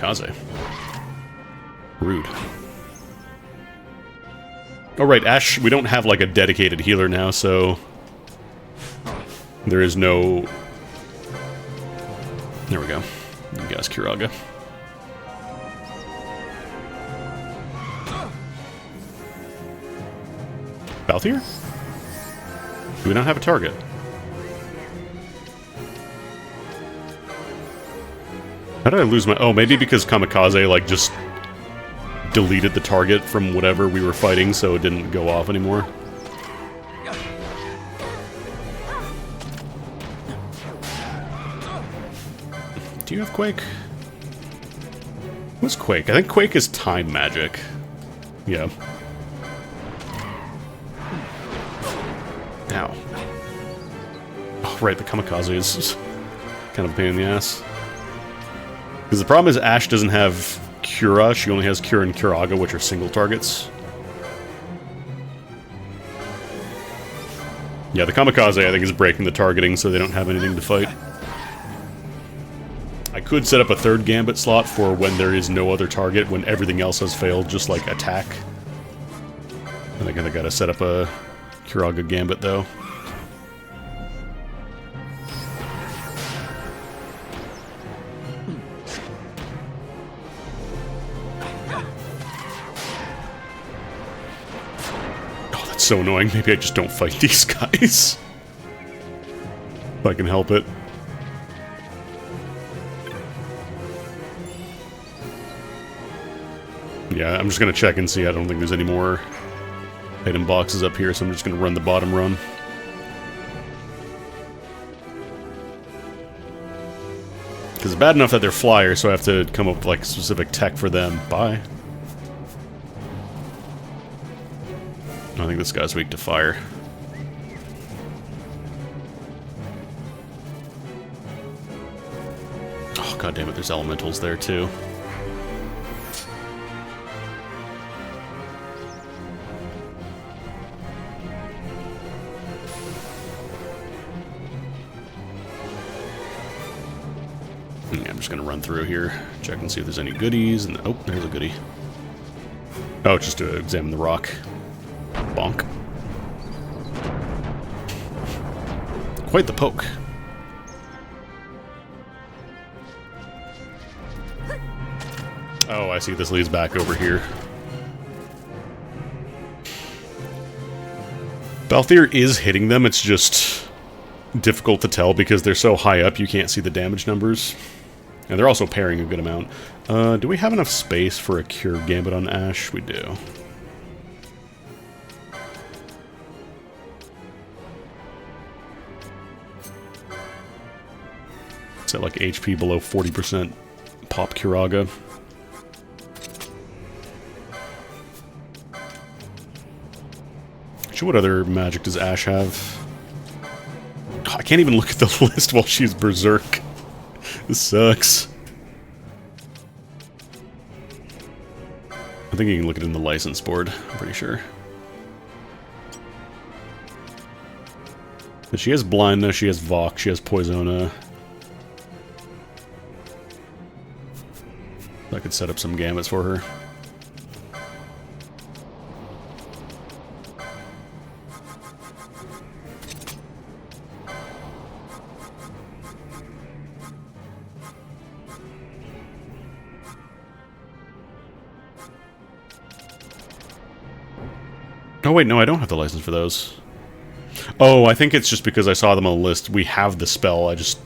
Kamikaze. Rude. Oh right, Ash, we don't have like a dedicated healer now, so... there is no... There we go. Gas Kiraga. Balthier? Do we not have a target? How did I lose my... oh, maybe because Kamikaze, like, just deleted the target from whatever we were fighting, so it didn't go off anymore. Do you have Quake? What's Quake? I think Quake is time magic. Yeah. Ow. Oh, right, the Kamikaze is kind of a pain in the ass. Because the problem is Ash doesn't have Cura, she only has Cure and Kiraga, which are single targets. Yeah, the Kamikaze, I think, is breaking the targeting, so they don't have anything to fight. I could set up a third Gambit slot for when there is no other target, when everything else has failed, just like attack. I think I gotta set up a Kiraga Gambit, though. so annoying. Maybe I just don't fight these guys. If I can help it. Yeah, I'm just gonna check and see. I don't think there's any more item boxes up here, so I'm just gonna run the bottom run. Because it's bad enough that they're flyers, so I have to come up with like specific tech for them. Bye. I think this guy's weak to fire. Oh, god damn it, there's elementals there too. Yeah, I'm just gonna run through here, check and see if there's any goodies, and oh, there's a goodie. Oh, just to examine the rock. Bonk. Quite the poke. Oh, I see. This leads back over here. Balthier is hitting them. It's just difficult to tell because they're so high up you can't see the damage numbers. And they're also parrying a good amount. Do we have enough space for a Cure Gambit on Ashe? We do. Is that like HP below 40% pop Curaga? Actually, what other magic does Ashe have? Oh, I can't even look at the list while she's Berserk. This sucks. I think you can look at it in the license board, I'm pretty sure. But she has Blindness, she has Vok, she has Poisona. I could set up some gambits for her. Oh wait, no, I don't have the license for those. Oh, I think it's just because I saw them on the list. We have the spell, I just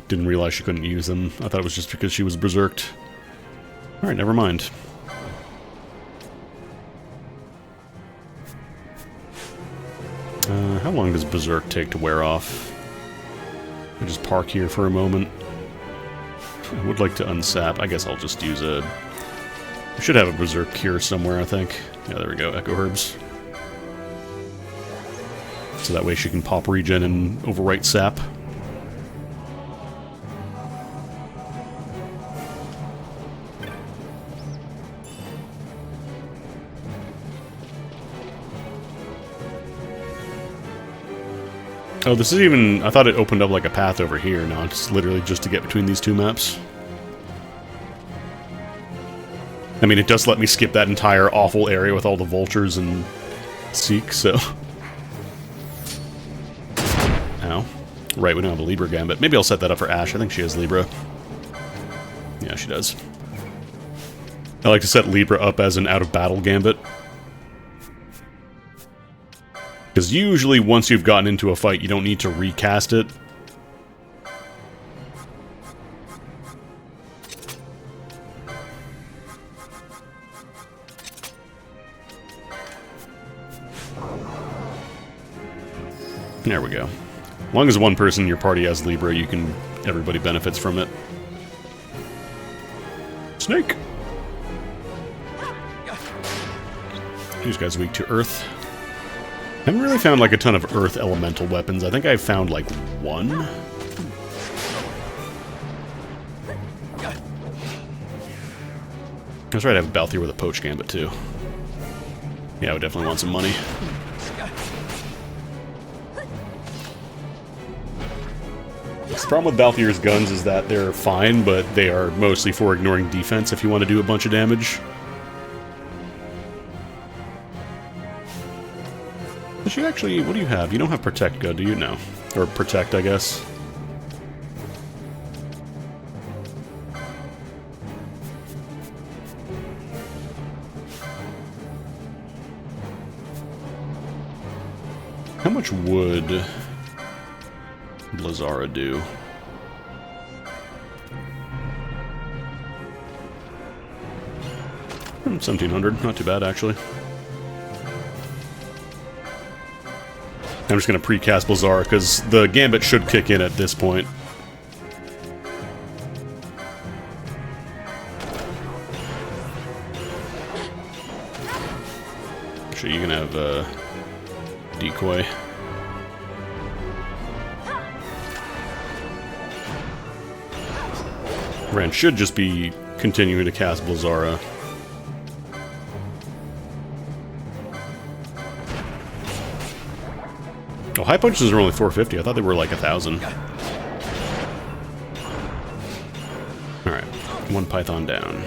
didn't realize she couldn't use them. I thought it was just because she was berserked. Alright, never mind. How long does Berserk take to wear off? I'll just park here for a moment. I would like to unsap. I guess I'll just use a... I should have a Berserk Cure somewhere, I think. Yeah, there we go, Echo Herbs. So that way she can pop regen and overwrite sap. Oh, this is even... I thought it opened up like a path over here. No, it's literally just to get between these two maps. I mean, it does let me skip that entire awful area with all the vultures and Seek, so... Ow. Right, we don't have a Libra Gambit. Maybe I'll set that up for Ashe. I think she has Libra. Yeah, she does. I like to set Libra up as an out-of-battle Gambit. Because usually, once you've gotten into a fight, you don't need to recast it. There we go. As long as one person in your party has Libra, you can... everybody benefits from it. Snake! These guys are weak to Earth. I haven't really found like a ton of Earth elemental weapons. I think I found like one. That's right, I have a Balthier with a Poach Gambit too. Yeah, I would definitely want some money. The problem with Balthier's guns is that they're fine, but they are mostly for ignoring defense if you want to do a bunch of damage. Does she actually... what do you have? You don't have Protect Gun, do you? No. Or Protect, I guess. How much would Blizzara do? Hmm, 1700, not too bad actually. I'm just going to precast Blizzara because the Gambit should kick in at this point. Actually, you can have Decoy. Ran should just be continuing to cast Blizzara. Oh, high punches are only 450. I thought they were like 1,000. Alright, one Python down.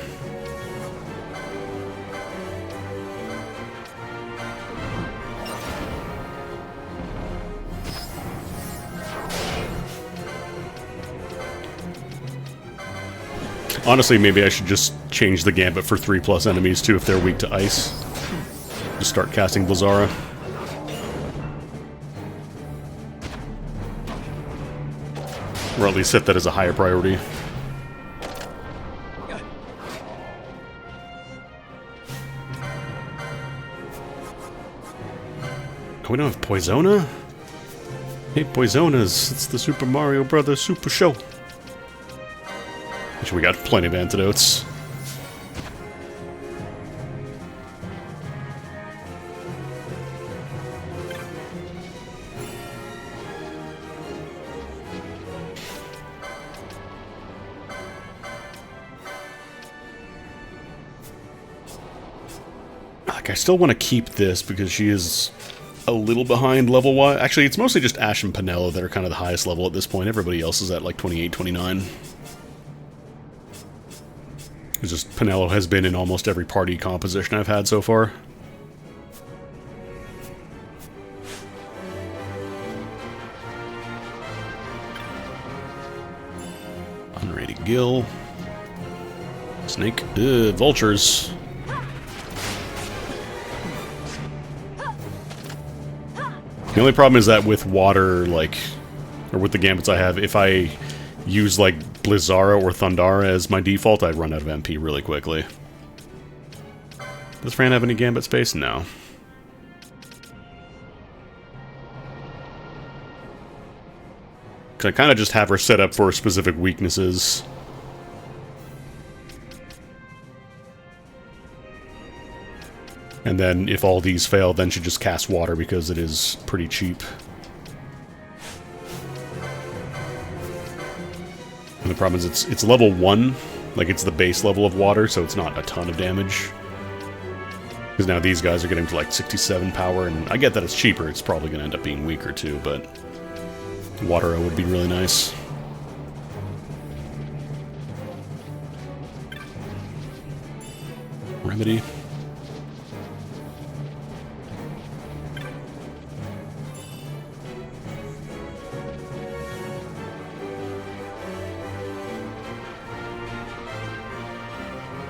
Honestly, maybe I should just change the Gambit for 3+ enemies too if they're weak to ice. Just start casting Blizzara. Or at least set that as a higher priority. Oh, we don't have Poisona? Hey, Poisonas, it's the Super Mario Brothers Super Show. Which we got plenty of antidotes. Like, I still want to keep this because she is a little behind level-wise. Actually, it's mostly just Ash and Penelo that are kind of the highest level at this point. Everybody else is at like 28, 29. It's just Penelo has been in almost every party composition I've had so far. Unrated Gill. Snake. Vultures. The only problem is that with water, like, or with the Gambits I have, if I use, like, Blizzara or Thundara as my default, I'd run out of MP really quickly. Does Fran have any Gambit space? No. I kind of just have her set up for specific weaknesses. And then if all these fail, then she just casts water because it is pretty cheap. And the problem is it's level 1, like it's the base level of water, so it's not a ton of damage. Because now these guys are getting to like 67 power, and I get that it's cheaper, it's probably going to end up being weaker too, but water would be really nice. Remedy.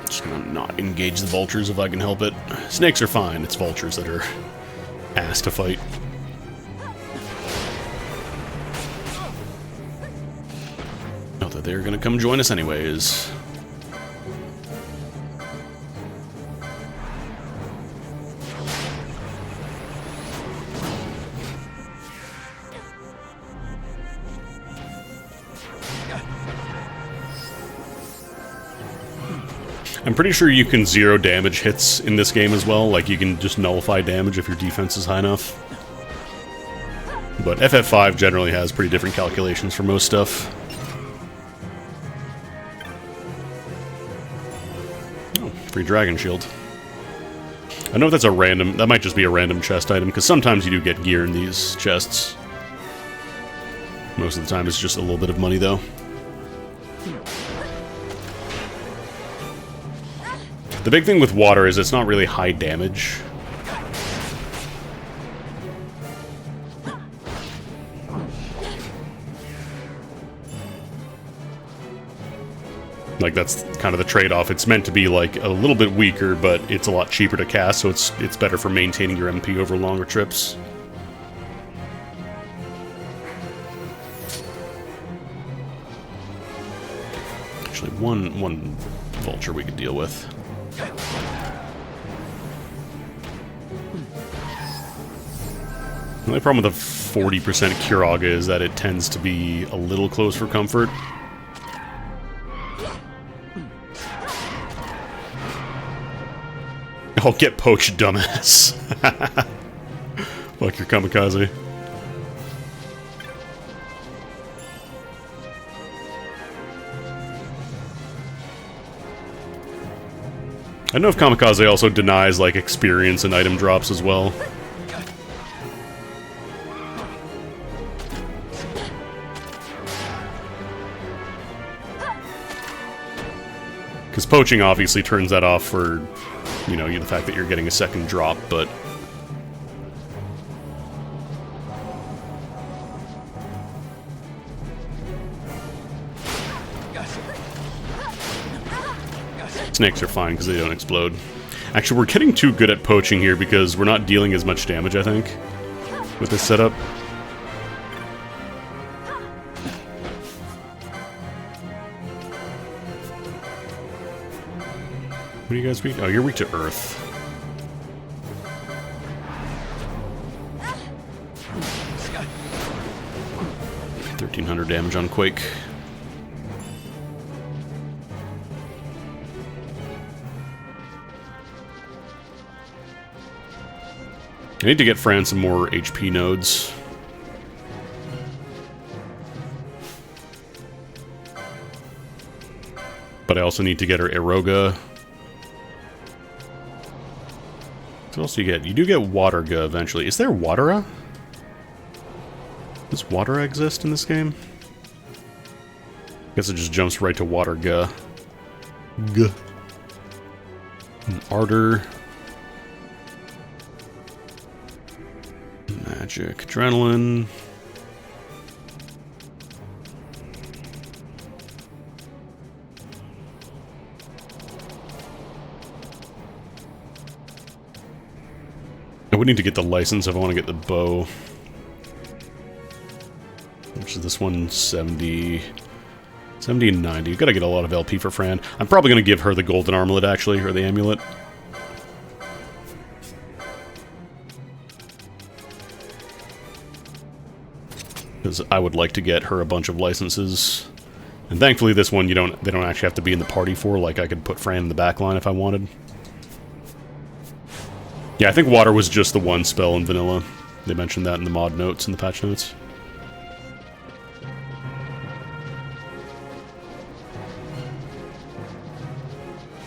Just gonna not engage the vultures if I can help it. Snakes are fine, it's vultures that are ass to fight. Not that they're gonna come join us anyways. I'm pretty sure you can zero damage hits in this game as well, like you can just nullify damage if your defense is high enough. But FF5 generally has pretty different calculations for most stuff. Oh, free dragon shield. I know that's a random, that might just be a random chest item, because sometimes you do get gear in these chests. Most of the time it's just a little bit of money though. The big thing with water is it's not really high damage. Like, that's kind of the trade-off. It's meant to be, like, a little bit weaker, but it's a lot cheaper to cast, so it's better for maintaining your MP over longer trips. one vulture we could deal with. The only problem with the 40% Curaga is that it tends to be a little close for comfort. Oh, get poached, dumbass. Fuck your kamikaze. I don't know if kamikaze also denies, like, experience and item drops as well. Because poaching obviously turns that off for, you know, the fact that you're getting a second drop, but... Snakes are fine because they don't explode. Actually, we're getting too good at poaching here because we're not dealing as much damage, I think, with this setup. What are you guys weak? Oh, you're weak to Earth. 1,300 damage on Quake. I need to get Fran some more HP nodes. But I also need to get her Eroga. What else do you get? You do get Waterga eventually. Is there Watera? Does Watera exist in this game? I guess it just jumps right to Waterga. G. Ardor. Magic. Adrenaline. I would need to get the license if I want to get the bow. Which is this one, 70... 70 and 90. You've got to get a lot of LP for Fran. I'm probably going to give her the golden armlet, actually, or the amulet. Because I would like to get her a bunch of licenses. And thankfully this one they don't actually have to be in the party for, like I could put Fran in the back line if I wanted. Yeah, I think water was just the one spell in vanilla. They mentioned that in the mod notes, in the patch notes.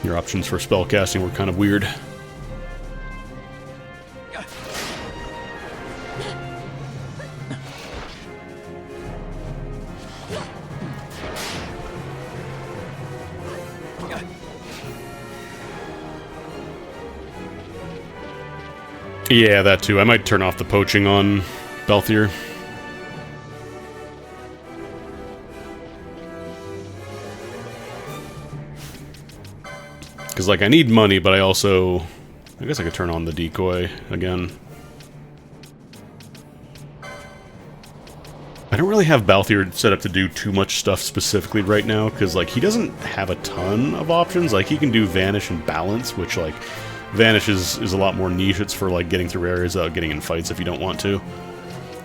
Your options for spellcasting were kind of weird. Yeah, that too. I might turn off the poaching on Balthier. Because, like, I need money, but I also... I guess I could turn on the decoy again. I don't really have Balthier set up to do too much stuff specifically right now, because, like, he doesn't have a ton of options. Like, he can do Vanish and Balance, which, like... Vanish is a lot more niche. It's for, like, getting through areas without getting in fights if you don't want to.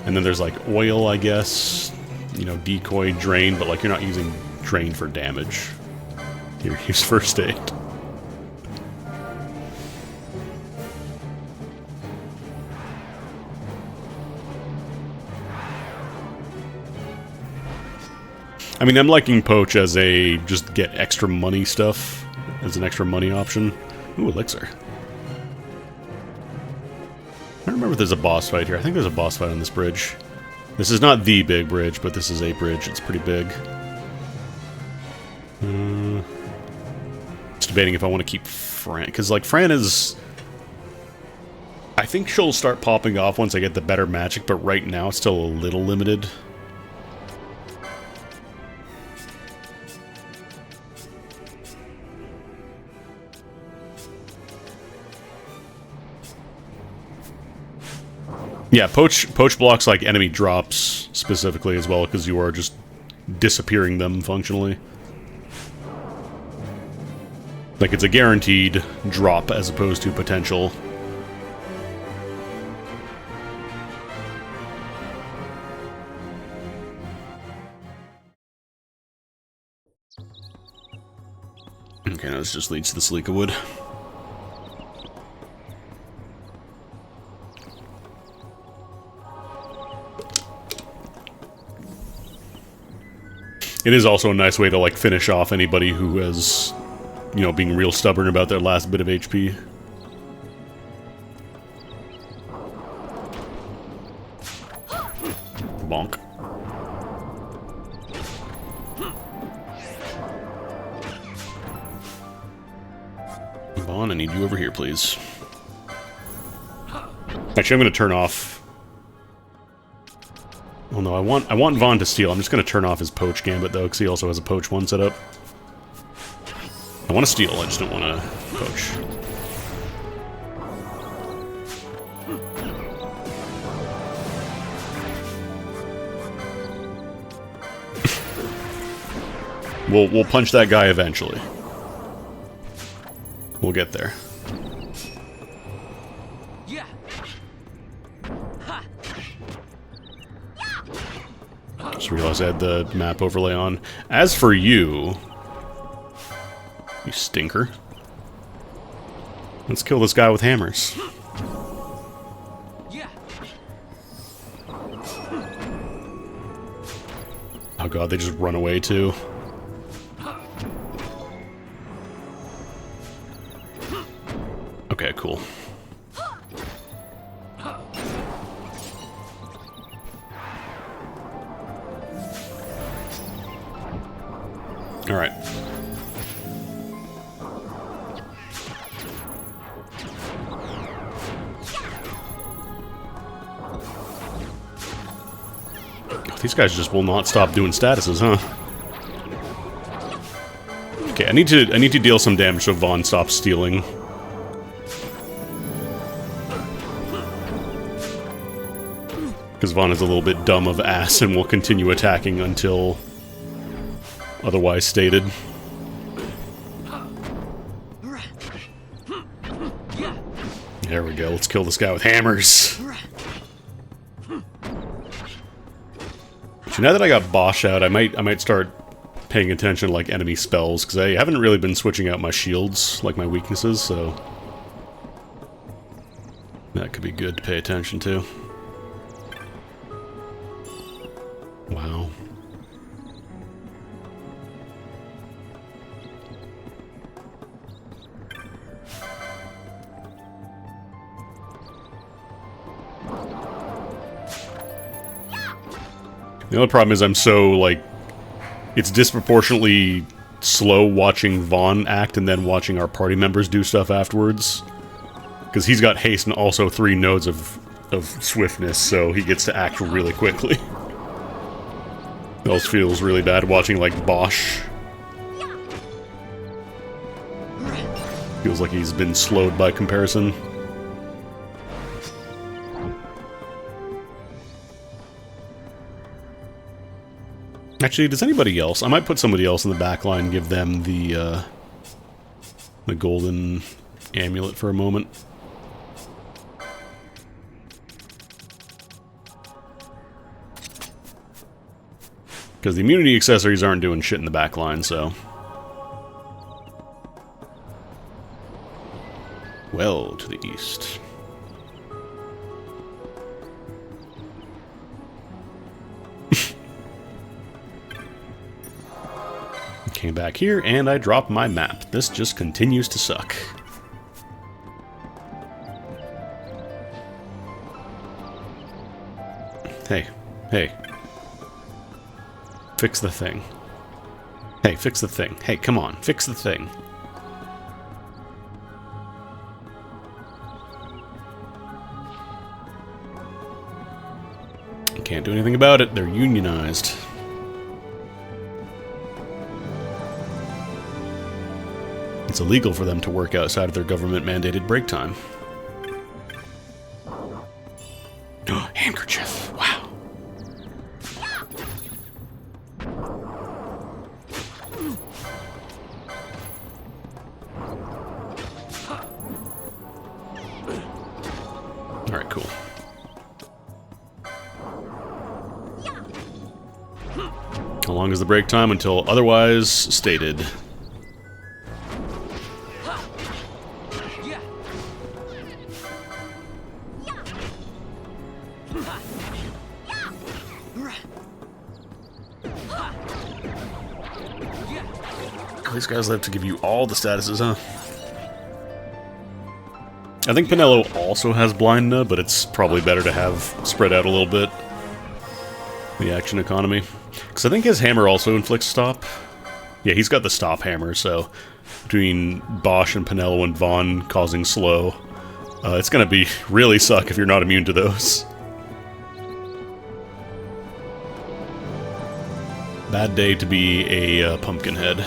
And then there's, like, Oil, I guess. You know, Decoy, Drain, but, like, you're not using Drain for damage. Here, use First Aid. I mean, I'm liking Poach as a just get extra money stuff, as an extra money option. Ooh, Elixir. I don't remember if there's a boss fight here. I think there's a boss fight on this bridge. This is not the big bridge, but this is a bridge. It's pretty big. Just debating if I want to keep Fran, because, like, Fran is... I think she'll start popping off once I get the better magic, but right now it's still a little limited. Yeah, Poach blocks, like, enemy drops specifically as well, because you are just disappearing them functionally. Like, it's a guaranteed drop as opposed to potential. Okay, now this just leads to the Sleeka Wood. It is also a nice way to, like, finish off anybody who has, you know, being real stubborn about their last bit of HP. Bonk. Vaughn, I need you over here, please. Actually, I'm going to turn off... Well, no, I want Vaughn to steal. I'm just going to turn off his poach gambit, though, because he also has a poach 1 set up. I want to steal, I just don't want to poach. We'll punch that guy eventually. We'll get there. Just realized I had the map overlay on. As for you... You stinker. Let's kill this guy with hammers. Oh god, they just run away too. Okay, cool. Alright. These guys just will not stop doing statuses, huh? Okay, I need to deal some damage so Vaughn stops stealing. Because Vaughn is a little bit dumb of ass and will continue attacking until otherwise stated. There we go, let's kill this guy with hammers. So now that I got Bosch out, I might start paying attention to, like, enemy spells, because I haven't really been switching out my shields, like my weaknesses, so that could be good to pay attention to. Wow. The only problem is I'm so, like, it's disproportionately slow watching Vaughn act and then watching our party members do stuff afterwards. Because he's got haste and also 3 nodes of swiftness, so he gets to act really quickly. It also feels really bad watching, like, Bosch. Feels like he's been slowed by comparison. Actually, does anybody else? I might put somebody else in the back line, give them the golden amulet for a moment. Because the immunity accessories aren't doing shit in the back line, so... Well, to the east. Came back here, and I dropped my map. This just continues to suck. Hey. Hey. Fix the thing. Hey, fix the thing. Hey, come on. Fix the thing. Can't do anything about it. They're unionized. It's illegal for them to work outside of their government-mandated break time. Handkerchief. Wow. long as the break time until otherwise stated. These guys live to give you all the statuses, huh? I think Penelo also has Blindna, but it's probably better to have spread out a little bit. The action economy. Because I think his hammer also inflicts stop. Yeah, he's got the stop hammer, so between Bosch and Penelo and Vaughn causing slow, it's gonna be really suck if you're not immune to those. Bad day to be a Pumpkinhead.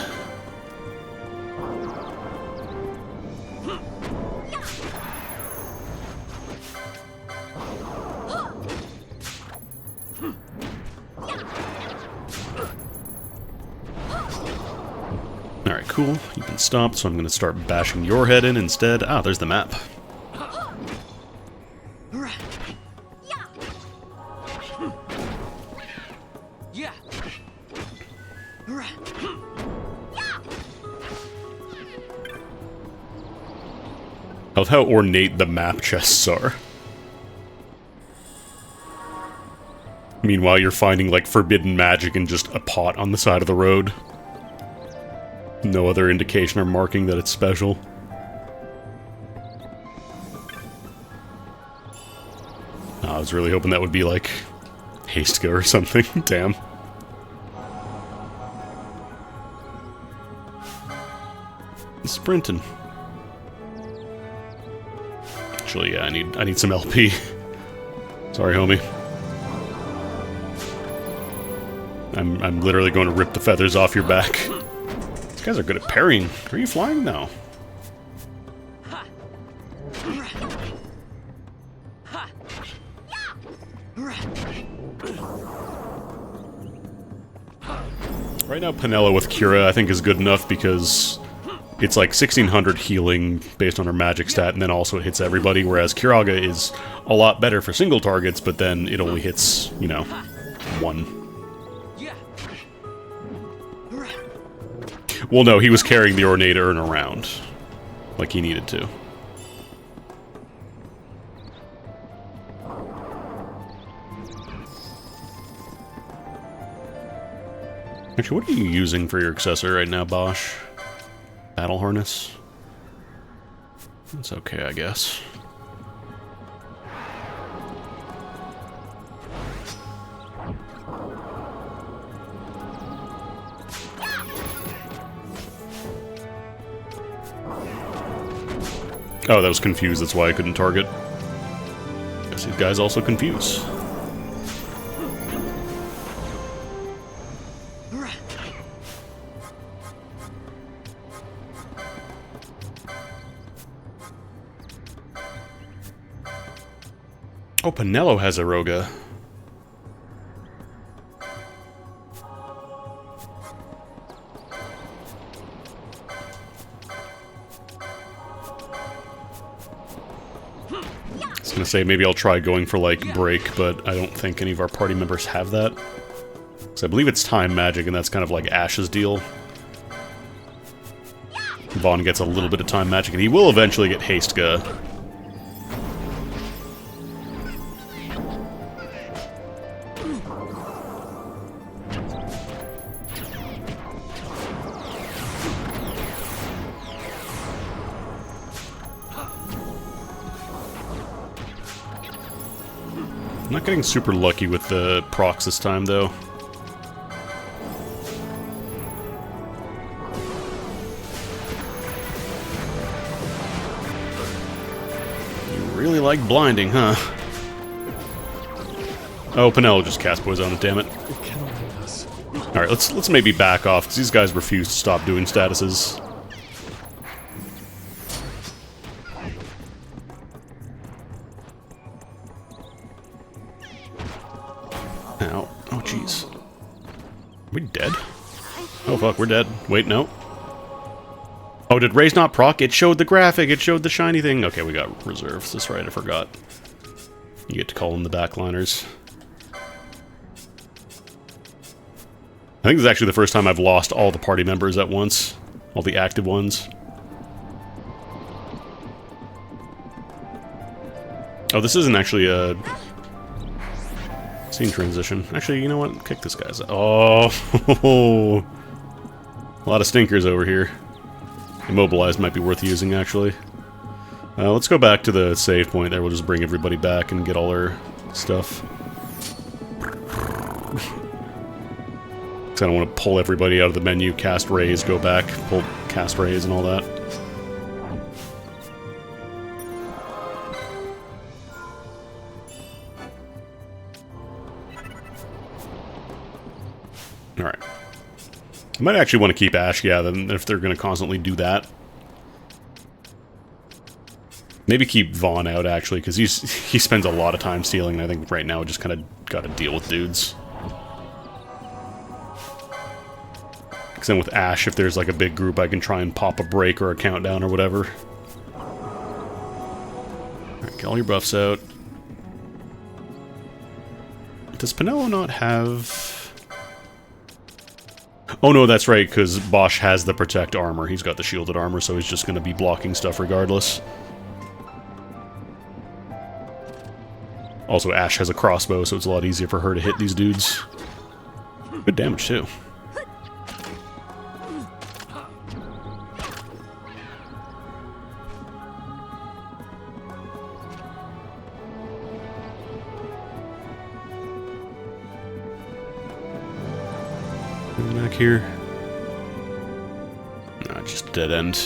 Alright, cool. You've been stopped, so I'm going to start bashing your head in instead. Ah, there's the map. I love how ornate the map chests are. Meanwhile, you're finding, like, forbidden magic in just a pot on the side of the road. No other indication or marking that it's special. I was really hoping that would be, like, Hastka or something. Damn. Sprinting. Actually, yeah, I need some LP. Sorry, homie. I'm literally going to rip the feathers off your back. These guys are good at parrying. Are you flying? No. Right now, Penelo with Cura I think is good enough because it's like 1600 healing based on her magic stat, and then also it hits everybody, whereas Curaga is a lot better for single targets, but then it only hits, you know, one. Well, no, he was carrying the Ornate Urn around, like he needed to. Actually, what are you using for your accessor right now, Bosch? Battle Harness? That's okay, I guess. Oh, that was confused, that's why I couldn't target. Guess these guys also confuse. Oh, Penelo has Aroga. I was gonna say, maybe I'll try going for, like, Break, but I don't think any of our party members have that. Because I believe it's Time Magic, and that's kind of like Ash's deal. Vaughn gets a little bit of Time Magic, and he will eventually get Hastka. I'm not getting super lucky with the procs this time, though. You really like blinding, huh? Oh, Penelo just cast Poison, damn it. Alright, let's maybe back off, because these guys refuse to stop doing statuses. Ow. Oh, jeez. Are we dead? Oh, fuck, we're dead. Wait, no. Oh, did Raise not proc? It showed the graphic, it showed the shiny thing. Okay, we got reserves. That's right, I forgot. You get to call them the backliners. I think this is actually the first time I've lost all the party members at once. All the active ones. Oh, this isn't actually a scene transition. Actually, you know what? Kick this guy's... Oh! A lot of stinkers over here. Immobilized might be worth using, actually. Let's go back to the save point there. We'll just bring everybody back and get all our stuff. Because I don't want to pull everybody out of the menu, cast raise, go back, pull cast raise and all that. Alright. I might actually want to keep Ash, yeah, then if they're going to constantly do that. Maybe keep Vaughn out, actually, because he spends a lot of time stealing, and I think right now we just kind of got to deal with dudes. Because then with Ash, if there's like a big group, I can try and pop a break or a countdown or whatever. Alright, get all your buffs out. Does Penelo not have... Oh no, that's right, because Bosch has the protect armor. He's got the shielded armor, so he's just going to be blocking stuff regardless. Also, Ash has a crossbow, so it's a lot easier for her to hit these dudes. Good damage, too. Back here. No, just dead end.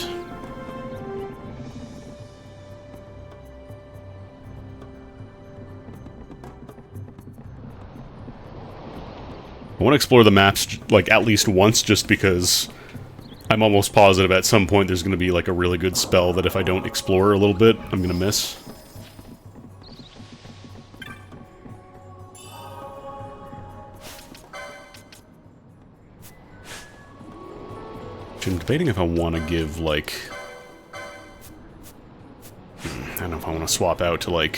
I want to explore the maps, like, at least once, just because I'm almost positive at some point there's going to be, like, a really good spell that if I don't explore a little bit, I'm going to miss. I'm debating if I want to give, like... I don't know if I want to swap out to, like...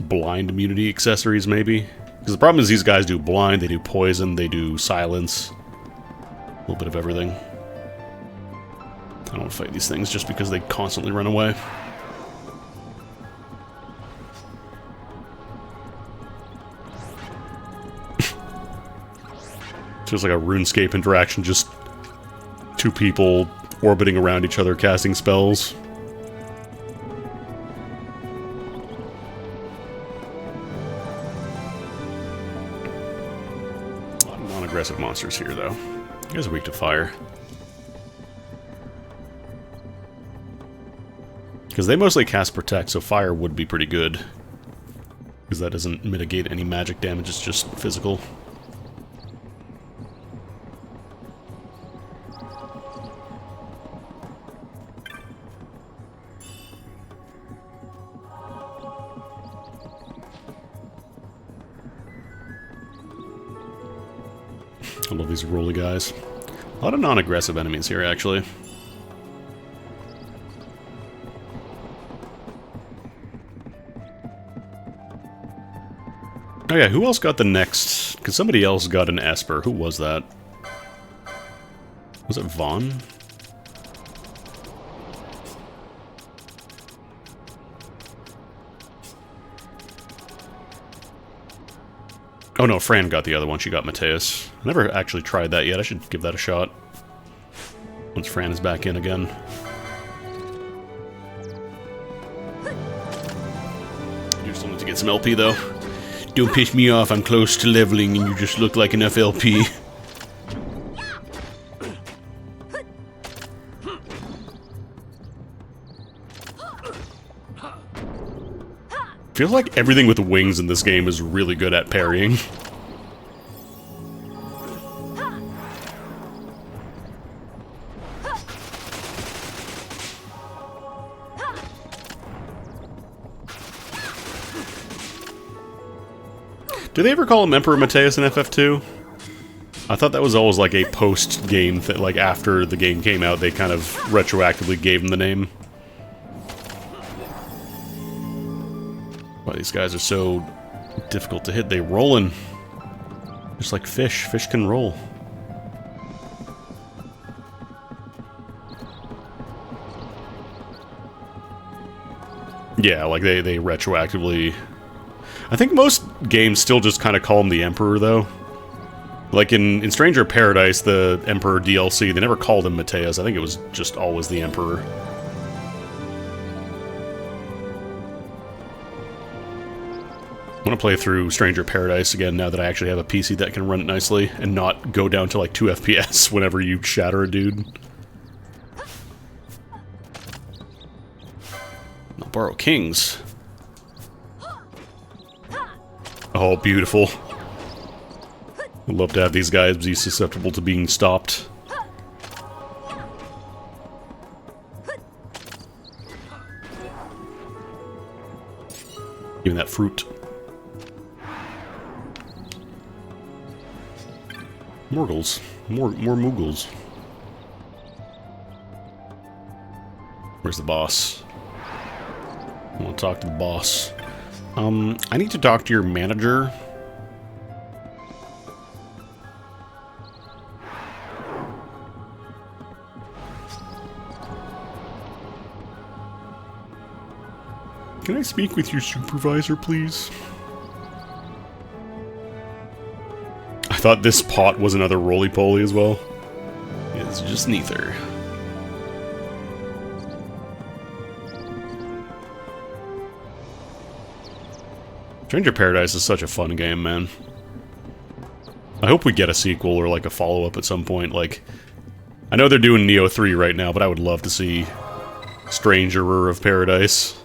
blind immunity accessories, maybe? Because the problem is these guys do blind, they do poison, they do silence. A little bit of everything. I don't want to fight these things just because they constantly run away. Feels like a RuneScape interaction, just two people orbiting around each other casting spells. A lot of non-aggressive monsters here, though. You guys are weak to fire. Because they mostly cast Protect, so fire would be pretty good. Because that doesn't mitigate any magic damage, it's just physical. I love these rolly guys. A lot of non-aggressive enemies here, actually. Oh yeah, who else got the next... Because somebody else got an Esper. Who was that? Was it Vaughn? Oh no, Fran got the other one. She got Mateus. I never actually tried that yet. I should give that a shot. Once Fran is back in again. You still need to get some LP though. Don't piss me off, I'm close to leveling and you just look like enough LP. Feels like everything with wings in this game is really good at parrying. Do they ever call him Emperor Mateus in FF2? I thought that was always like a post-game thing, like after the game came out, they kind of retroactively gave him the name. Why these guys are so difficult to hit. They rolling. Just like fish. Fish can roll. Yeah, like they retroactively... I think most games still just kind of call him the Emperor, though. Like in Stranger Paradise, the Emperor DLC, they never called him Mateus. I think it was just always the Emperor. I want to play through Stranger Paradise again now that I actually have a PC that can run it nicely and not go down to like 2 FPS whenever you shatter a dude. I'll borrow kings. Oh, beautiful. I'd love to have these guys be susceptible to being stopped. Give me that fruit. Morgles. More Moogles. Where's the boss? I want to talk to the boss. I need to talk to your manager. Can I speak with your supervisor, please? I thought this pot was another roly-poly as well. It's just neither. Stranger Paradise is such a fun game, man. I hope we get a sequel or like a follow-up at some point. Like, I know they're doing Neo 3 right now, but I would love to see Strangerer of Paradise.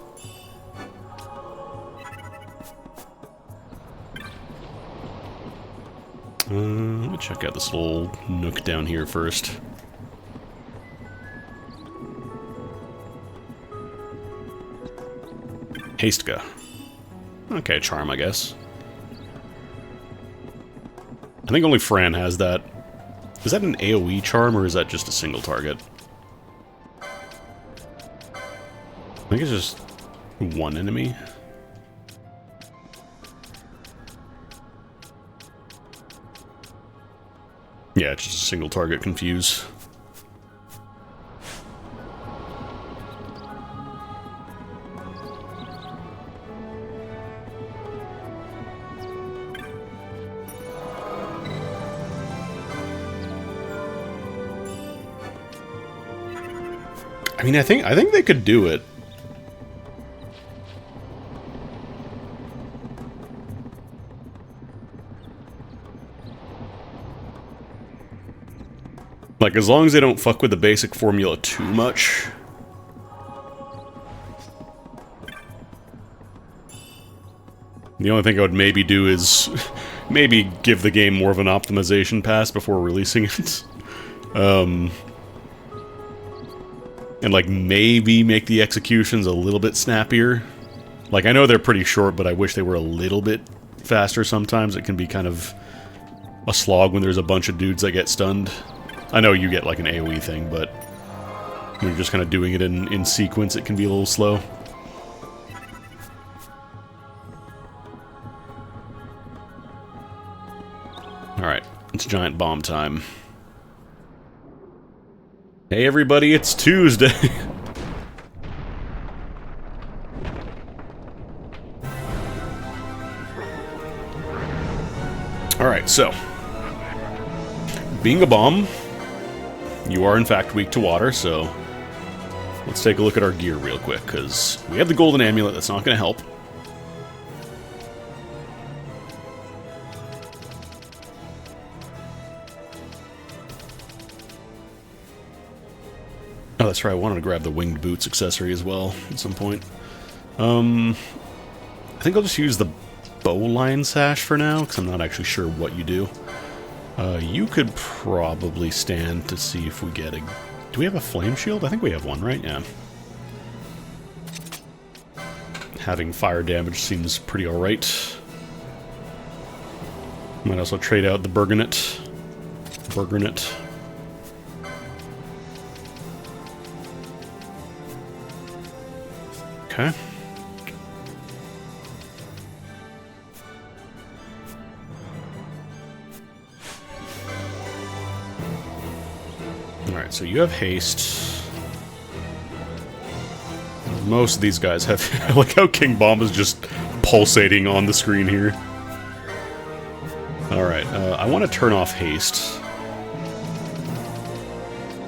Let me check out this little nook down here first. Hastka. Okay, charm, I guess. I think only Fran has that. Is that an AoE charm, or is that just a single target? I think it's just one enemy. Yeah, it's just a single target confuse. I mean, I think they could do it. Like, as long as they don't fuck with the basic formula too much. The only thing I would maybe do is maybe give the game more of an optimization pass before releasing it. And, like, maybe make the executions a little bit snappier. Like, I know they're pretty short, but I wish they were a little bit faster sometimes. It can be kind of a slog when there's a bunch of dudes that get stunned. I know you get, like, an AoE thing, but when you're just kind of doing it in sequence, it can be a little slow. Alright, it's giant bomb time. Hey everybody, it's Tuesday! Alright, so. Being a bomb, you are in fact weak to water, so let's take a look at our gear real quick, because we have the golden amulet that's not going to help. Oh, that's right, I wanted to grab the winged boots accessory as well at some point. I think I'll just use the bowline sash for now, because I'm not actually sure what you do. You could probably stand to see if we get a... Do we have a flame shield? I think we have one, right? Yeah. Having fire damage seems pretty alright. Might also trade out the Burgonet. Okay. Alright, so you have haste. Most of these guys have... I like how King Bomb is just pulsating on the screen here. Alright, I want to turn off haste.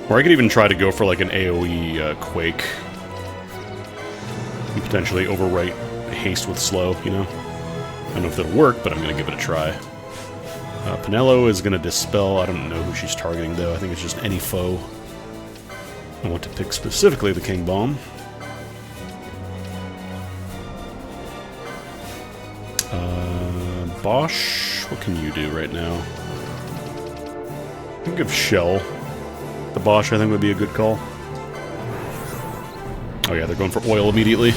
Or I could even try to go for like an AoE Quake. And potentially overwrite haste with slow, you know? I don't know if that'll work, but I'm going to give it a try. Penelo is going to dispel. I don't know who she's targeting, though. I think it's just any foe. I want to pick specifically the King Bomb. Bosch, what can you do right now? I think of Shell. The Bosch, I think, would be a good call. Oh yeah, they're going for oil immediately.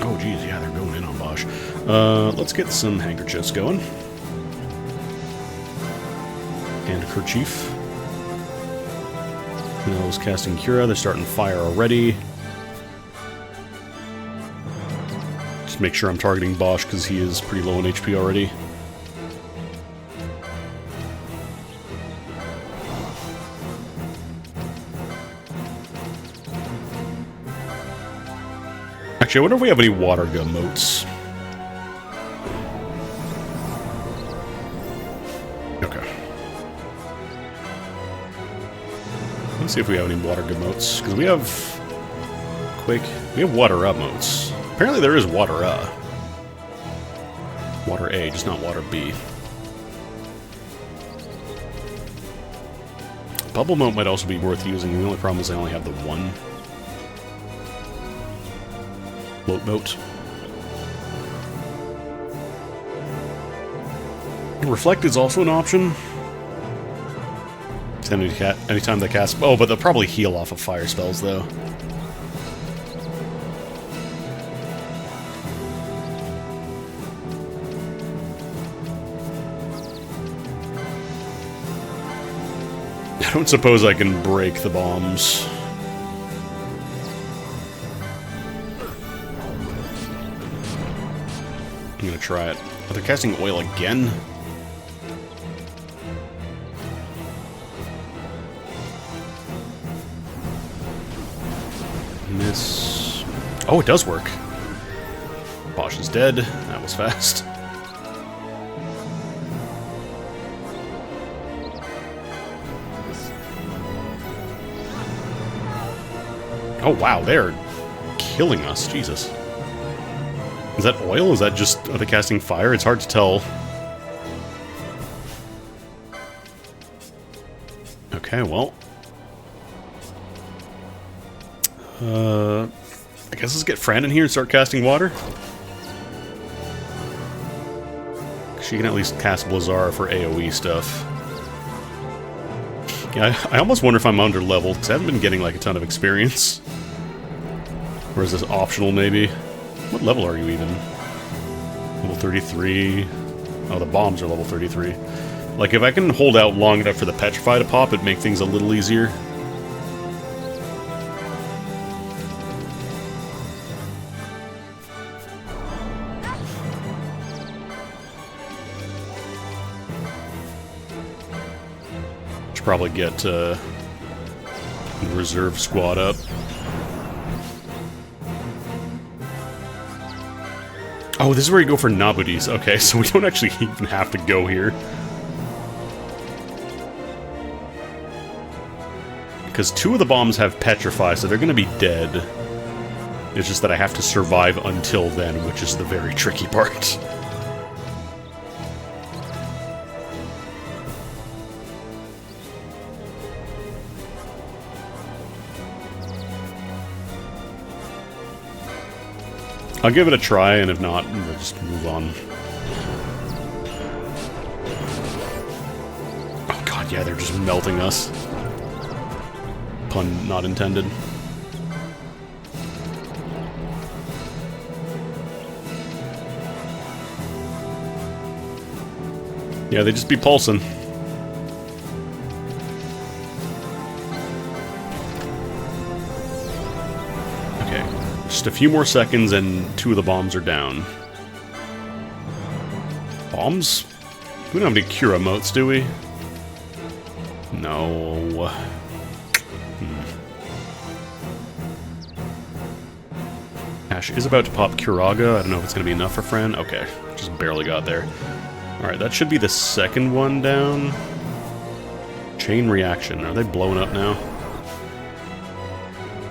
Oh geez, yeah, they're going in on Bosch. Let's get some handkerchiefs going. And a kerchief. Penelo's casting Cura, they're starting fire already. Just make sure I'm targeting Bosch because he is pretty low in HP already. Actually, I wonder if we have any water gun motes. Okay. Let's see if we have any water gun motes. Because we have... Quake. We have water up motes. Apparently there is water Water A, just not water B. Bubble mote might also be worth using. The only problem is I only have the one. Float mote. Reflect is also an option. Anytime they cast... Oh, but they'll probably heal off of fire spells, though. I don't suppose I can break the bombs. I'm gonna try it. Oh, they're casting oil again? Miss. Oh, it does work. Bosch is dead. That was fast. Oh wow, they're killing us. Jesus. Is that oil? Is that just... Are they casting fire? It's hard to tell. Okay, well. I guess let's get Fran in here and start casting water. She can at least cast Blazar for AoE stuff. Yeah, I almost wonder if I'm under-leveled, because I haven't been getting like a ton of experience. Or is this optional, maybe? What level are you even? Level 33. Oh, the bombs are level 33. Like, if I can hold out long enough for the Petrify to pop, it'd make things a little easier. Should probably get the reserve squad up. Oh, this is where you go for Nabudis. Okay, so we don't actually even have to go here. Because two of the bombs have Petrify, so they're going to be dead. It's just that I have to survive until then, which is the very tricky part. I'll give it a try, and if not, we'll just move on. Oh god, yeah, they're just melting us. Pun not intended. Yeah, they just be pulsing. Just a few more seconds and two of the bombs are down. Bombs? We don't have any Cure emotes, do we? No. Ash is about to pop Curaga. I don't know if it's going to be enough for Fran. Okay, just barely got there. Alright, that should be the second one down. Chain Reaction. Are they blowing up now?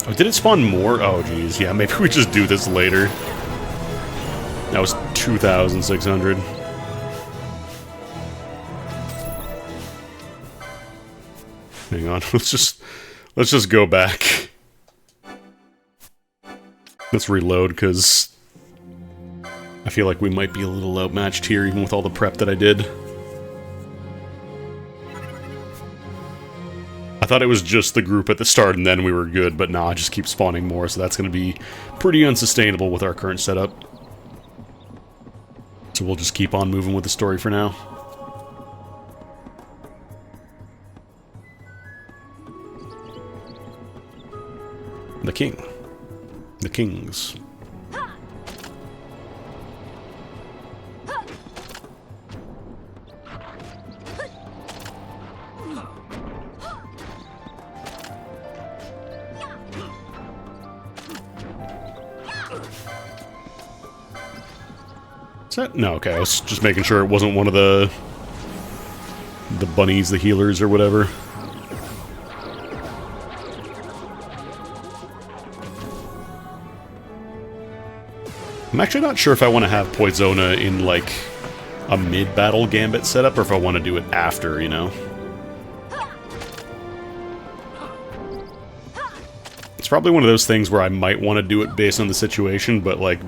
Oh, did it spawn more? Oh, geez. Yeah, maybe we just do this later. That was 2,600. Hang on. Let's just go back. Let's reload, because I feel like we might be a little outmatched here, even with all the prep that I did. I thought it was just the group at the start and then we were good, but nah, just keep spawning more, so that's going to be pretty unsustainable with our current setup. So we'll just keep on moving with the story for now. The king. The kings. Is that? No, okay, I was just making sure it wasn't one of the bunnies, the healers, or whatever. I'm actually not sure if I want to have Poisona in, like, a mid-battle Gambit setup, or if I want to do it after, you know? It's probably one of those things where I might want to do it based on the situation, but, like,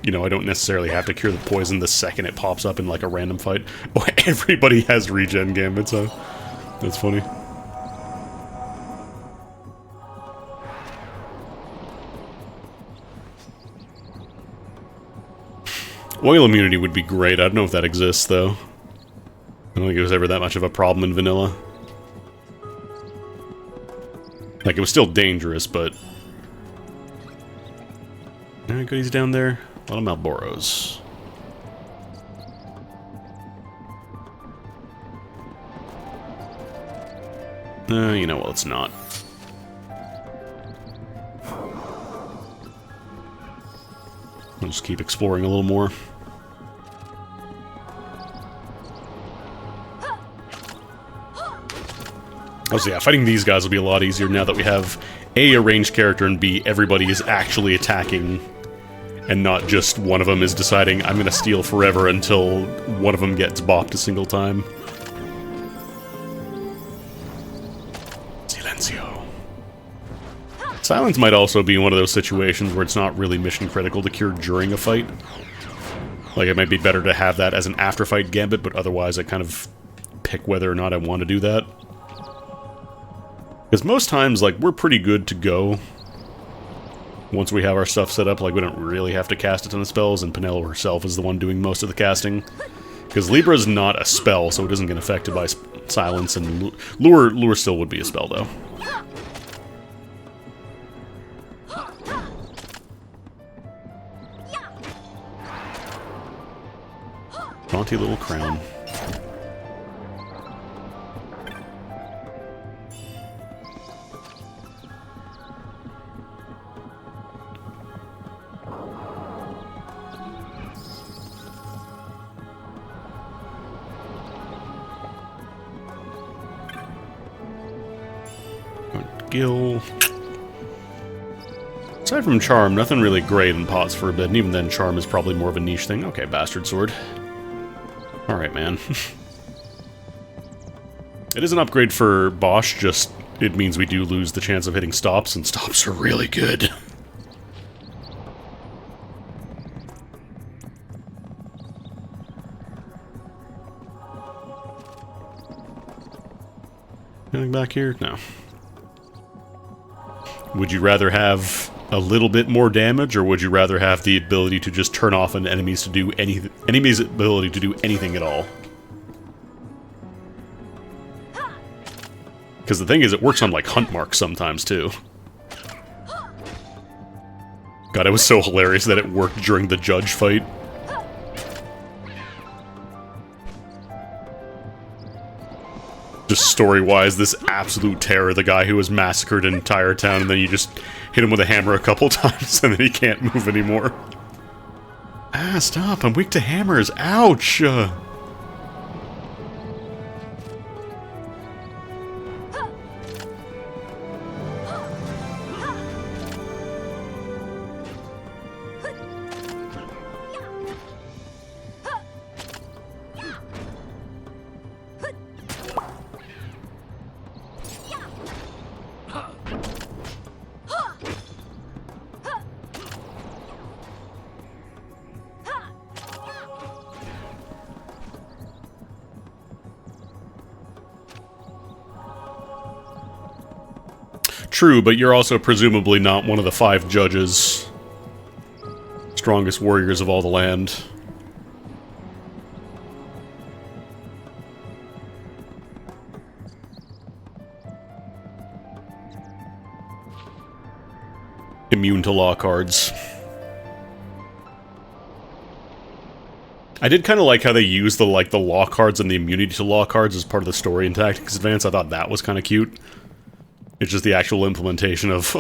you know, I don't necessarily have to cure the poison the second it pops up in, like, a random fight. Oh, everybody has regen Gambits, huh? That's funny. Oil immunity would be great. I don't know if that exists, though. I don't think it was ever that much of a problem in vanilla. Like, it was still dangerous, but... Any goodies down there? A lot of Malboros. You know, well, it's not. I'll just keep exploring a little more. Oh, so yeah, fighting these guys will be a lot easier now that we have A, a ranged character, and B, everybody is actually attacking, and not just one of them is deciding, I'm gonna steal forever until one of them gets bopped a single time. Silencio. Silence might also be one of those situations where it's not really mission critical to cure during a fight. Like, it might be better to have that as an after-fight gambit, but otherwise I kind of pick whether or not I want to do that. Because most times, like, we're pretty good to go once we have our stuff set up. Like, we don't really have to cast a ton of spells, and Penelo herself is the one doing most of the casting. Because Libra's not a spell, so it doesn't get affected by silence, and Lure still would be a spell, though. Jaunty little crown. Gil. Aside from Charm, nothing really great in pots for a bit, and even then Charm is probably more of a niche thing. Okay, Bastard Sword. Alright, man. It is an upgrade for Bosch, just it means we do lose the chance of hitting stops, and stops are really good. Anything back here? No. Would you rather have a little bit more damage, or would you rather have the ability to just turn off an enemy's ability to do anything at all? Because the thing is, it works on, like, hunt marks sometimes, too. God, it was so hilarious that it worked during the judge fight. Just story-wise, this absolute terror, the guy who has massacred an entire town, and then you just hit him with a hammer a couple times, and then he can't move anymore. Ah, stop, I'm weak to hammers. Ouch! True, but you're also presumably not one of the 5 judges. Strongest warriors of all the land. Immune to law cards. I did kind of like how they used the law cards and the immunity to law cards as part of the story in Tactics Advance. I thought that was kind of cute. It's just the actual implementation of,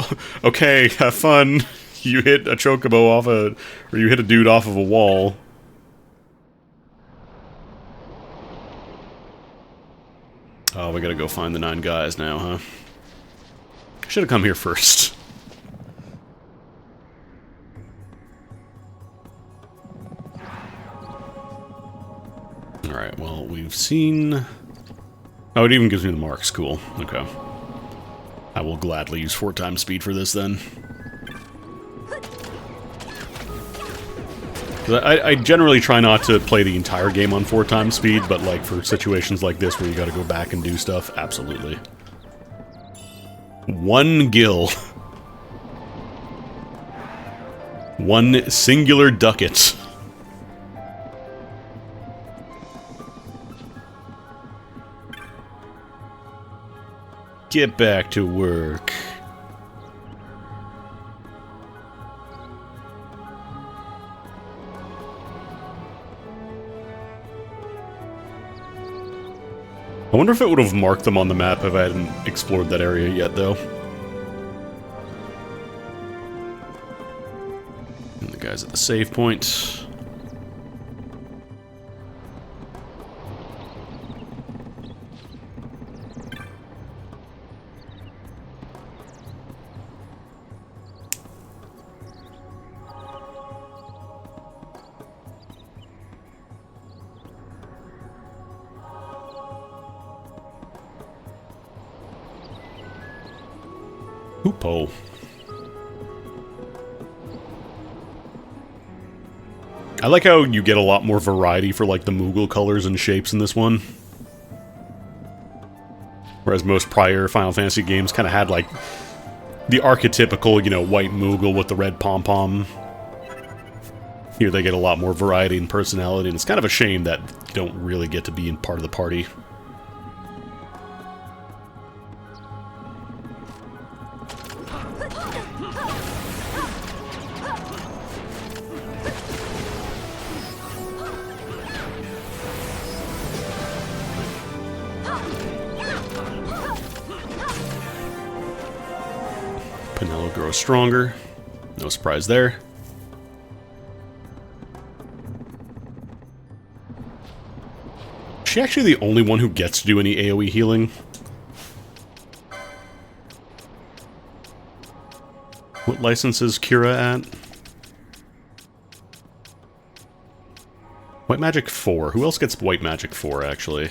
okay, have fun. You hit a chocobo off or you hit a dude off of a wall. Oh, we gotta go find the 9 guys now, huh? Should've come here first. Alright, well, we've seen... Oh, it even gives me the marks. Cool. Okay. I will gladly use 4 times speed for this, then. I generally try not to play the entire game on 4 times speed, but, like, for situations like this where you gotta go back and do stuff, absolutely. 1 gill. 1 singular ducat. Get back to work. I wonder if it would have marked them on the map if I hadn't explored that area yet, though. And the guy's at the save point. Hoopo. I like how you get a lot more variety for, like, the Moogle colors and shapes in this one. Whereas most prior Final Fantasy games kind of had, like, the archetypical, you know, white Moogle with the red pom-pom. Here they get a lot more variety and personality, and it's kind of a shame that you don't really get to be in part of the party. Penelo grows stronger. No surprise there. Is she actually the only one who gets to do any AoE healing? What license is Kira at? White Magic 4. Who else gets White Magic 4, actually?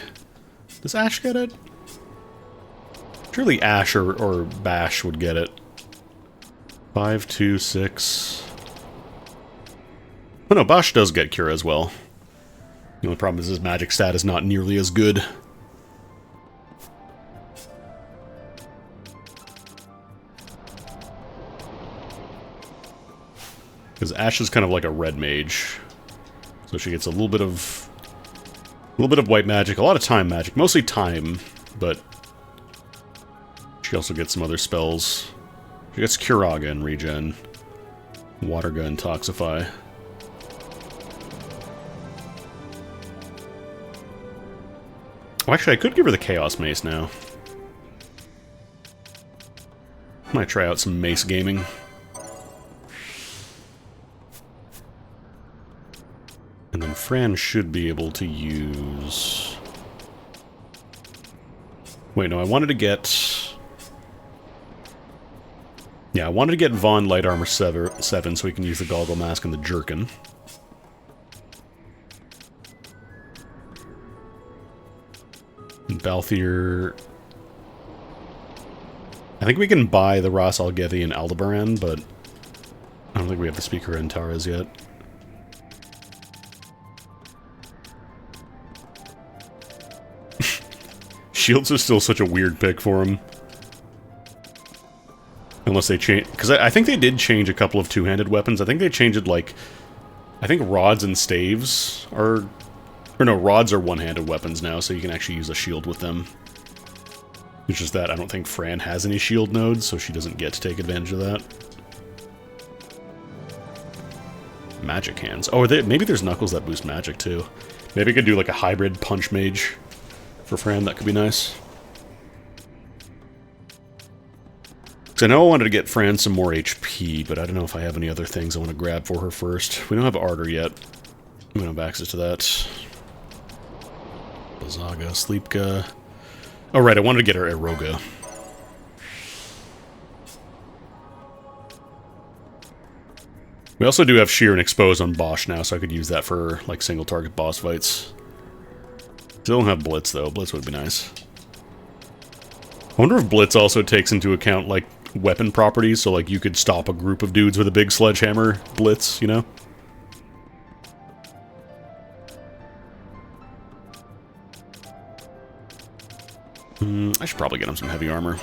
Does Ash get it? Surely Ash or Bash would get it. 5, 2, 6... Oh no, Bash does get Kira as well. The only problem is his magic stat is not nearly as good. Because Ash is kind of like a red mage. So she gets a little bit of white magic, a lot of time magic, mostly time, but she also gets some other spells. She gets Curaga and regen. Water Gun, Toxify. Well, actually, I could give her the Chaos Mace now. Might try out some mace gaming. And then Fran should be able to use... Wait, no, I wanted to get... Yeah, I wanted to get Vaughn Light Armor 7 so he can use the Goggle Mask and the Jerkin. And Balthier... I think we can buy the Ras Algethi and Aldebaran, but I don't think we have the Speaker Antares yet. Shields is still such a weird pick for him. Unless they change... Because I think they did change a couple of two-handed weapons. I think they changed it, like... I think rods and staves are... Or no, rods are one-handed weapons now, so you can actually use a shield with them. It's just that I don't think Fran has any shield nodes, so she doesn't get to take advantage of that. Magic hands. Oh, maybe there's knuckles that boost magic, too. Maybe I could do, like, a hybrid punch mage for Fran. That could be nice. Because I know I wanted to get Fran some more HP, but I don't know if I have any other things I want to grab for her first. We don't have Ardor yet. We don't have access to that. Bazaga, Sleepka. Oh, right, I wanted to get her Eroga. We also do have Sheer and Expose on Bosch now, so I could use that for, like, single-target boss fights. Still don't have Blitz, though. Blitz would be nice. I wonder if Blitz also takes into account, like, weapon properties, so, like, you could stop a group of dudes with a big sledgehammer Blitz, you know? I should probably get him some heavy armor.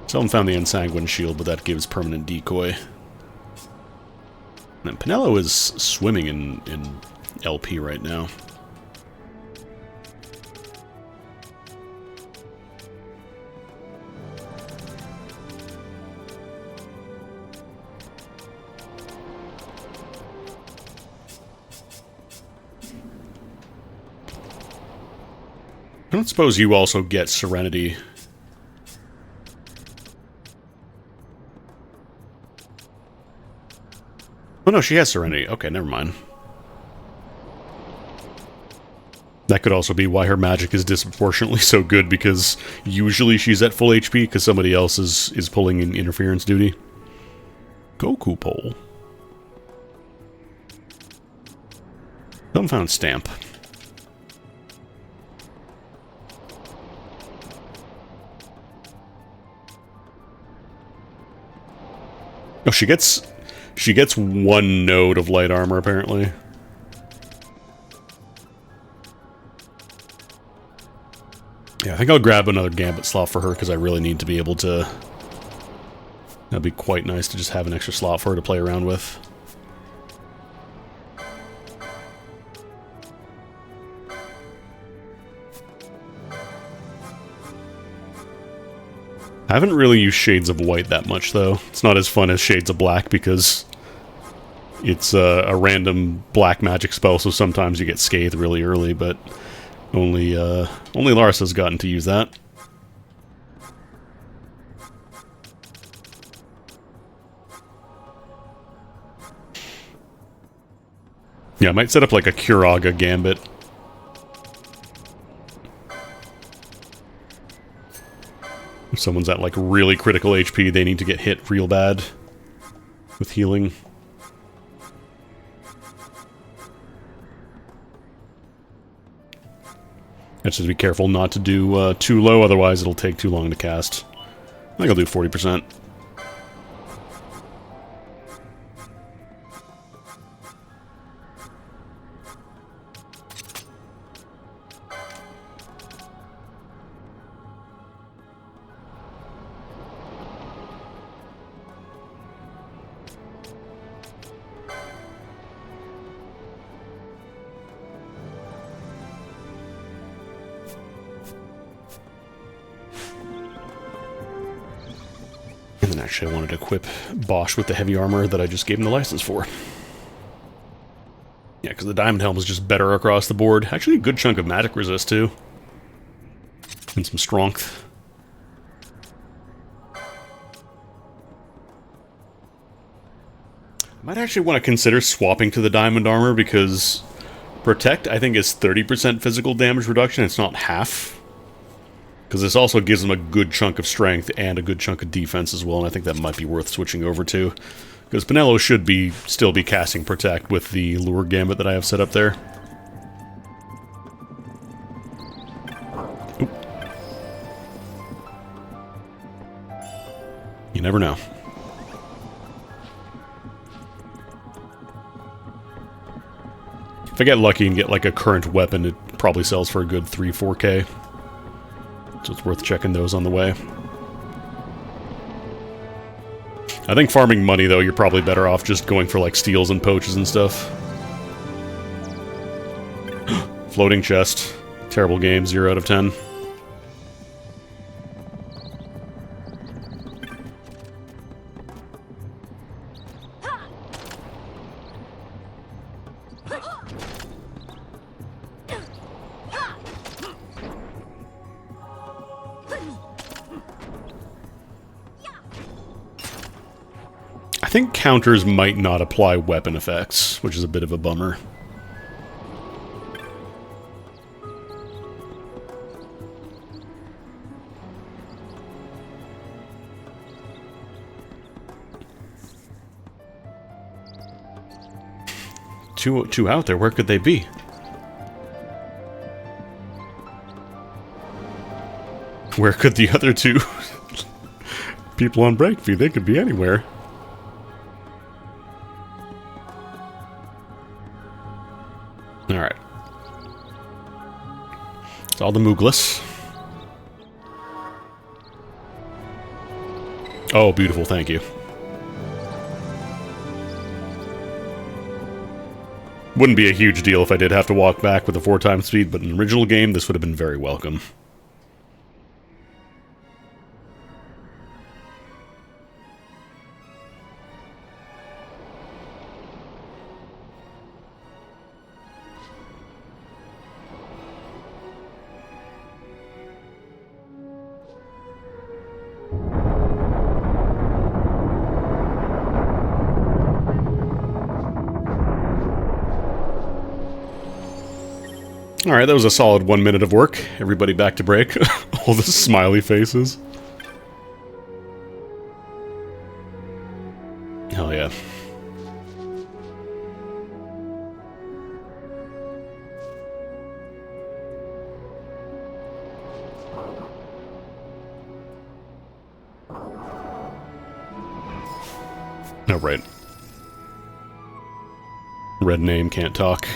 Still haven't found the Ensanguine shield, but that gives permanent decoy. And Pinello is swimming in LP right now. I don't suppose you also get Serenity. Oh no, she has Serenity. Okay, never mind. That could also be why her magic is disproportionately so good, because usually she's at full HP because somebody else is pulling in interference duty. Goku pole. Haven't found Stamp. Oh, she gets one node of light armor, apparently. Yeah, I think I'll grab another Gambit slot for her, because I really need to be able to... That'd be quite nice to just have an extra slot for her to play around with. I haven't really used Shades of White that much, though. It's not as fun as Shades of Black, because it's a random black magic spell, so sometimes you get Scathe really early, but only Lars has gotten to use that. Yeah, I might set up like a Curaga Gambit. If someone's at, like, really critical HP, they need to get hit real bad with healing. Just to be careful not to do too low, otherwise it'll take too long to cast. I think I'll do 40%. And then actually I wanted to equip Bosch with the heavy armor that I just gave him the license for. Yeah, because the Diamond Helm is just better across the board. Actually, a good chunk of magic resist, too. And some strength. I might actually want to consider swapping to the Diamond Armor, because Protect, I think, is 30% physical damage reduction. It's not half. Because this also gives them a good chunk of strength and a good chunk of defense as well, and I think that might be worth switching over to. Because Penelo should still be casting Protect with the Lure Gambit that I have set up there. Oop. You never know. If I get lucky and get like a current weapon, it probably sells for a good 3-4k. So it's worth checking those on the way. I think farming money, though, you're probably better off just going for like steals and poaches and stuff. Floating chest. Terrible game, 0 out of 10. I think counters might not apply weapon effects, which is a bit of a bummer. Two out there, where could they be? Where could the other two people on break be? They could be anywhere. Alright. It's all the Mooglis. Oh, beautiful, thank you. Wouldn't be a huge deal if I did have to walk back with a 4x speed, but in an original game, this would have been very welcome. Alright, that was a solid 1 minute of work. Everybody back to break. All the smiley faces. Hell yeah. Oh, right. Red name, can't talk.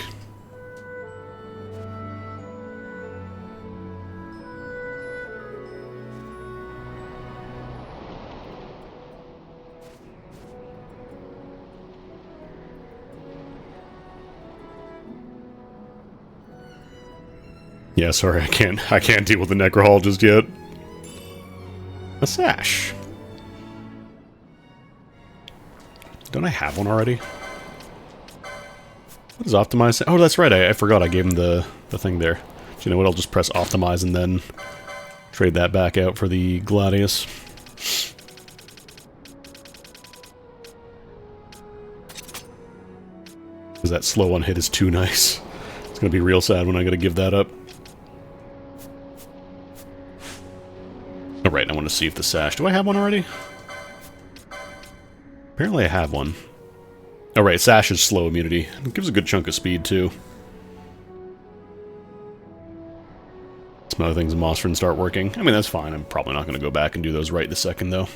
Yeah, sorry, I can't deal with the Necrohol just yet. A sash. Don't I have one already? What is optimize? Oh, that's right, I forgot I gave him the thing there. So you know what, I'll just press optimize and then trade that back out for the Gladius. Because that slow on hit is too nice. It's gonna be real sad when I gotta give that up. Alright, I want to see if the sash... Do I have one already? Apparently I have one. Alright, sash is slow immunity. It gives a good chunk of speed, too. Some other things in Mossfern start working. I mean, that's fine. I'm probably not going to go back and do those right this second, though.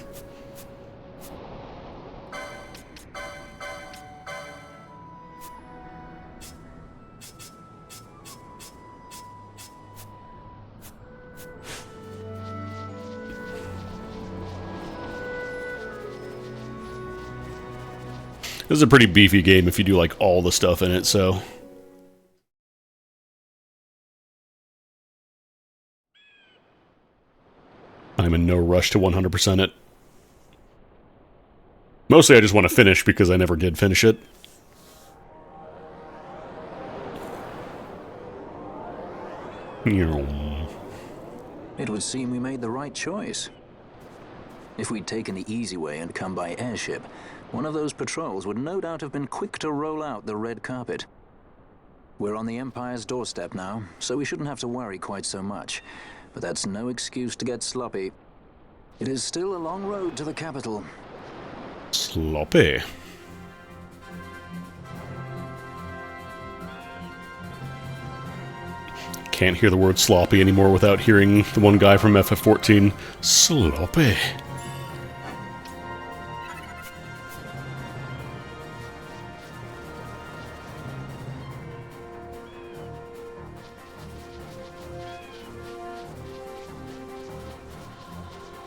This is a pretty beefy game if you do, like, all the stuff in it, so... I'm in no rush to 100% it. Mostly I just want to finish because I never did finish it. It would seem we made the right choice. If we'd taken the easy way and come by airship, one of those patrols would no doubt have been quick to roll out the red carpet. We're on the Empire's doorstep now, so we shouldn't have to worry quite so much. But that's no excuse to get sloppy. It is still a long road to the capital. Sloppy. Can't hear the word sloppy anymore without hearing the one guy from FF14. Sloppy.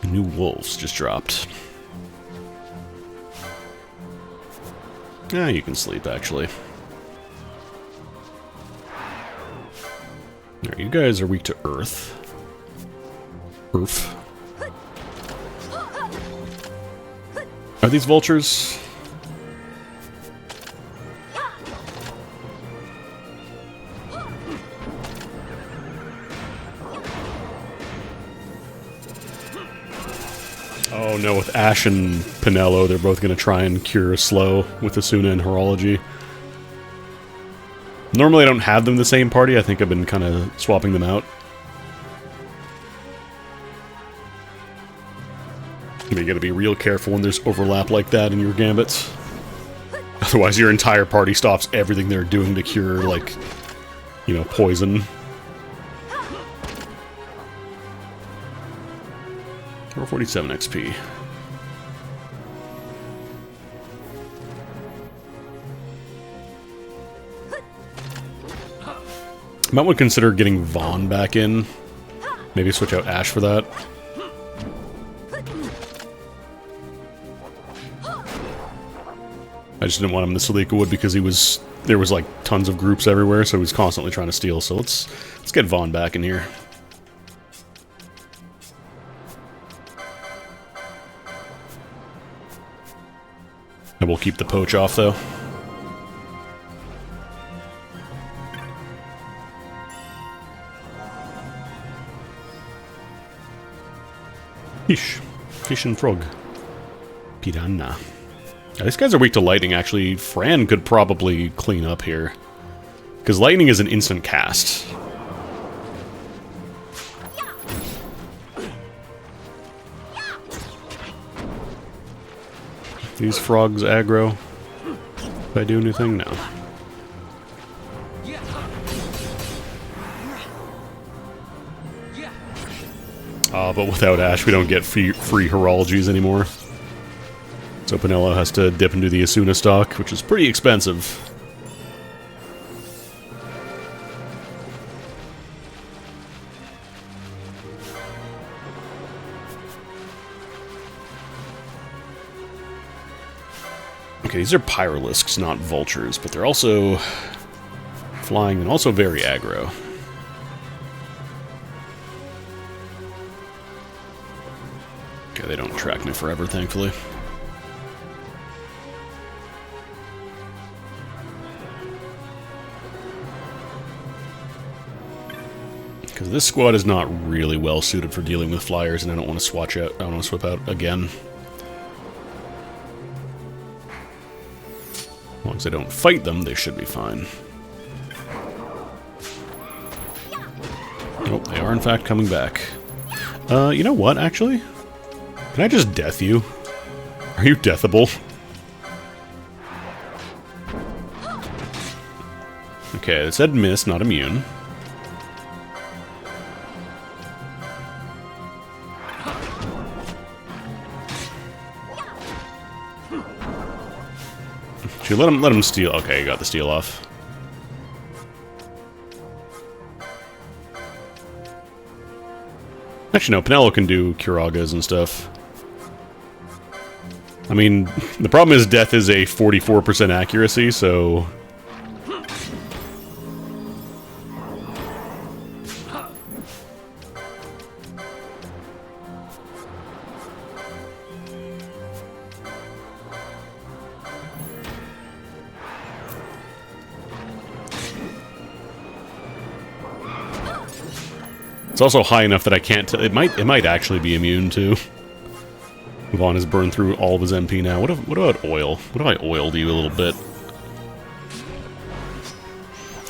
New wolves just dropped. Yeah, you can sleep, actually. Alright, you guys are weak to earth. Earth. Are these vultures? Oh no, with Ash and Pinello, they're both going to try and cure Slow with Asuna and Horology. Normally I don't have them in the same party, I think I've been kind of swapping them out. You gotta be real careful when there's overlap like that in your gambits. Otherwise your entire party stops everything they're doing to cure, like, you know, poison. Or 47 XP. Might want to consider getting Vaughn back in. Maybe switch out Ash for that. I just didn't want him in the Celica Wood because there was like tons of groups everywhere, so he was constantly trying to steal. So let's get Vaughn back in here. And we'll keep the poach off, though. Fish. Fish and frog. Piranha. Now, these guys are weak to lightning, actually. Fran could probably clean up here. Because lightning is an instant cast. These frogs aggro. If I do anything? No. But without Ash, we don't get free Horologies anymore. So Pinello has to dip into the Asuna stock, which is pretty expensive. Okay, these are Pyralisks, not vultures, but they're also flying and also very aggro. Okay, they don't track me forever, thankfully. Because this squad is not really well suited for dealing with flyers, and I don't want to swap out again. As long as I don't fight them, they should be fine. Oh, they are in fact coming back. You know what, actually? Can I just death you? Are you deathable? Okay, it said miss, not immune. Should let him steal. Okay, you got the steal off. Actually, no, Pinello can do Curagas and stuff. I mean, the problem is death is a 44% accuracy, so... It's also high enough that I can't... It might actually be immune, too. Vaughn has burned through all of his MP now. What about oil? What if I oiled you a little bit?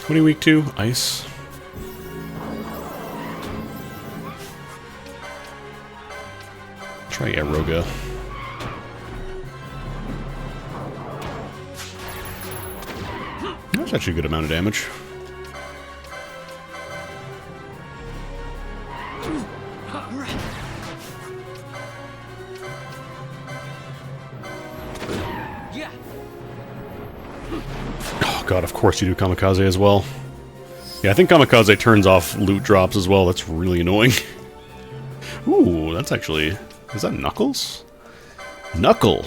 What are you weak to? Ice? Try Aeroga. That's actually a good amount of damage. Oh god, of course you do Kamikaze as well. Yeah, I think Kamikaze turns off loot drops as well. That's really annoying. Ooh, that's actually... Is that Knuckles? Knuckle!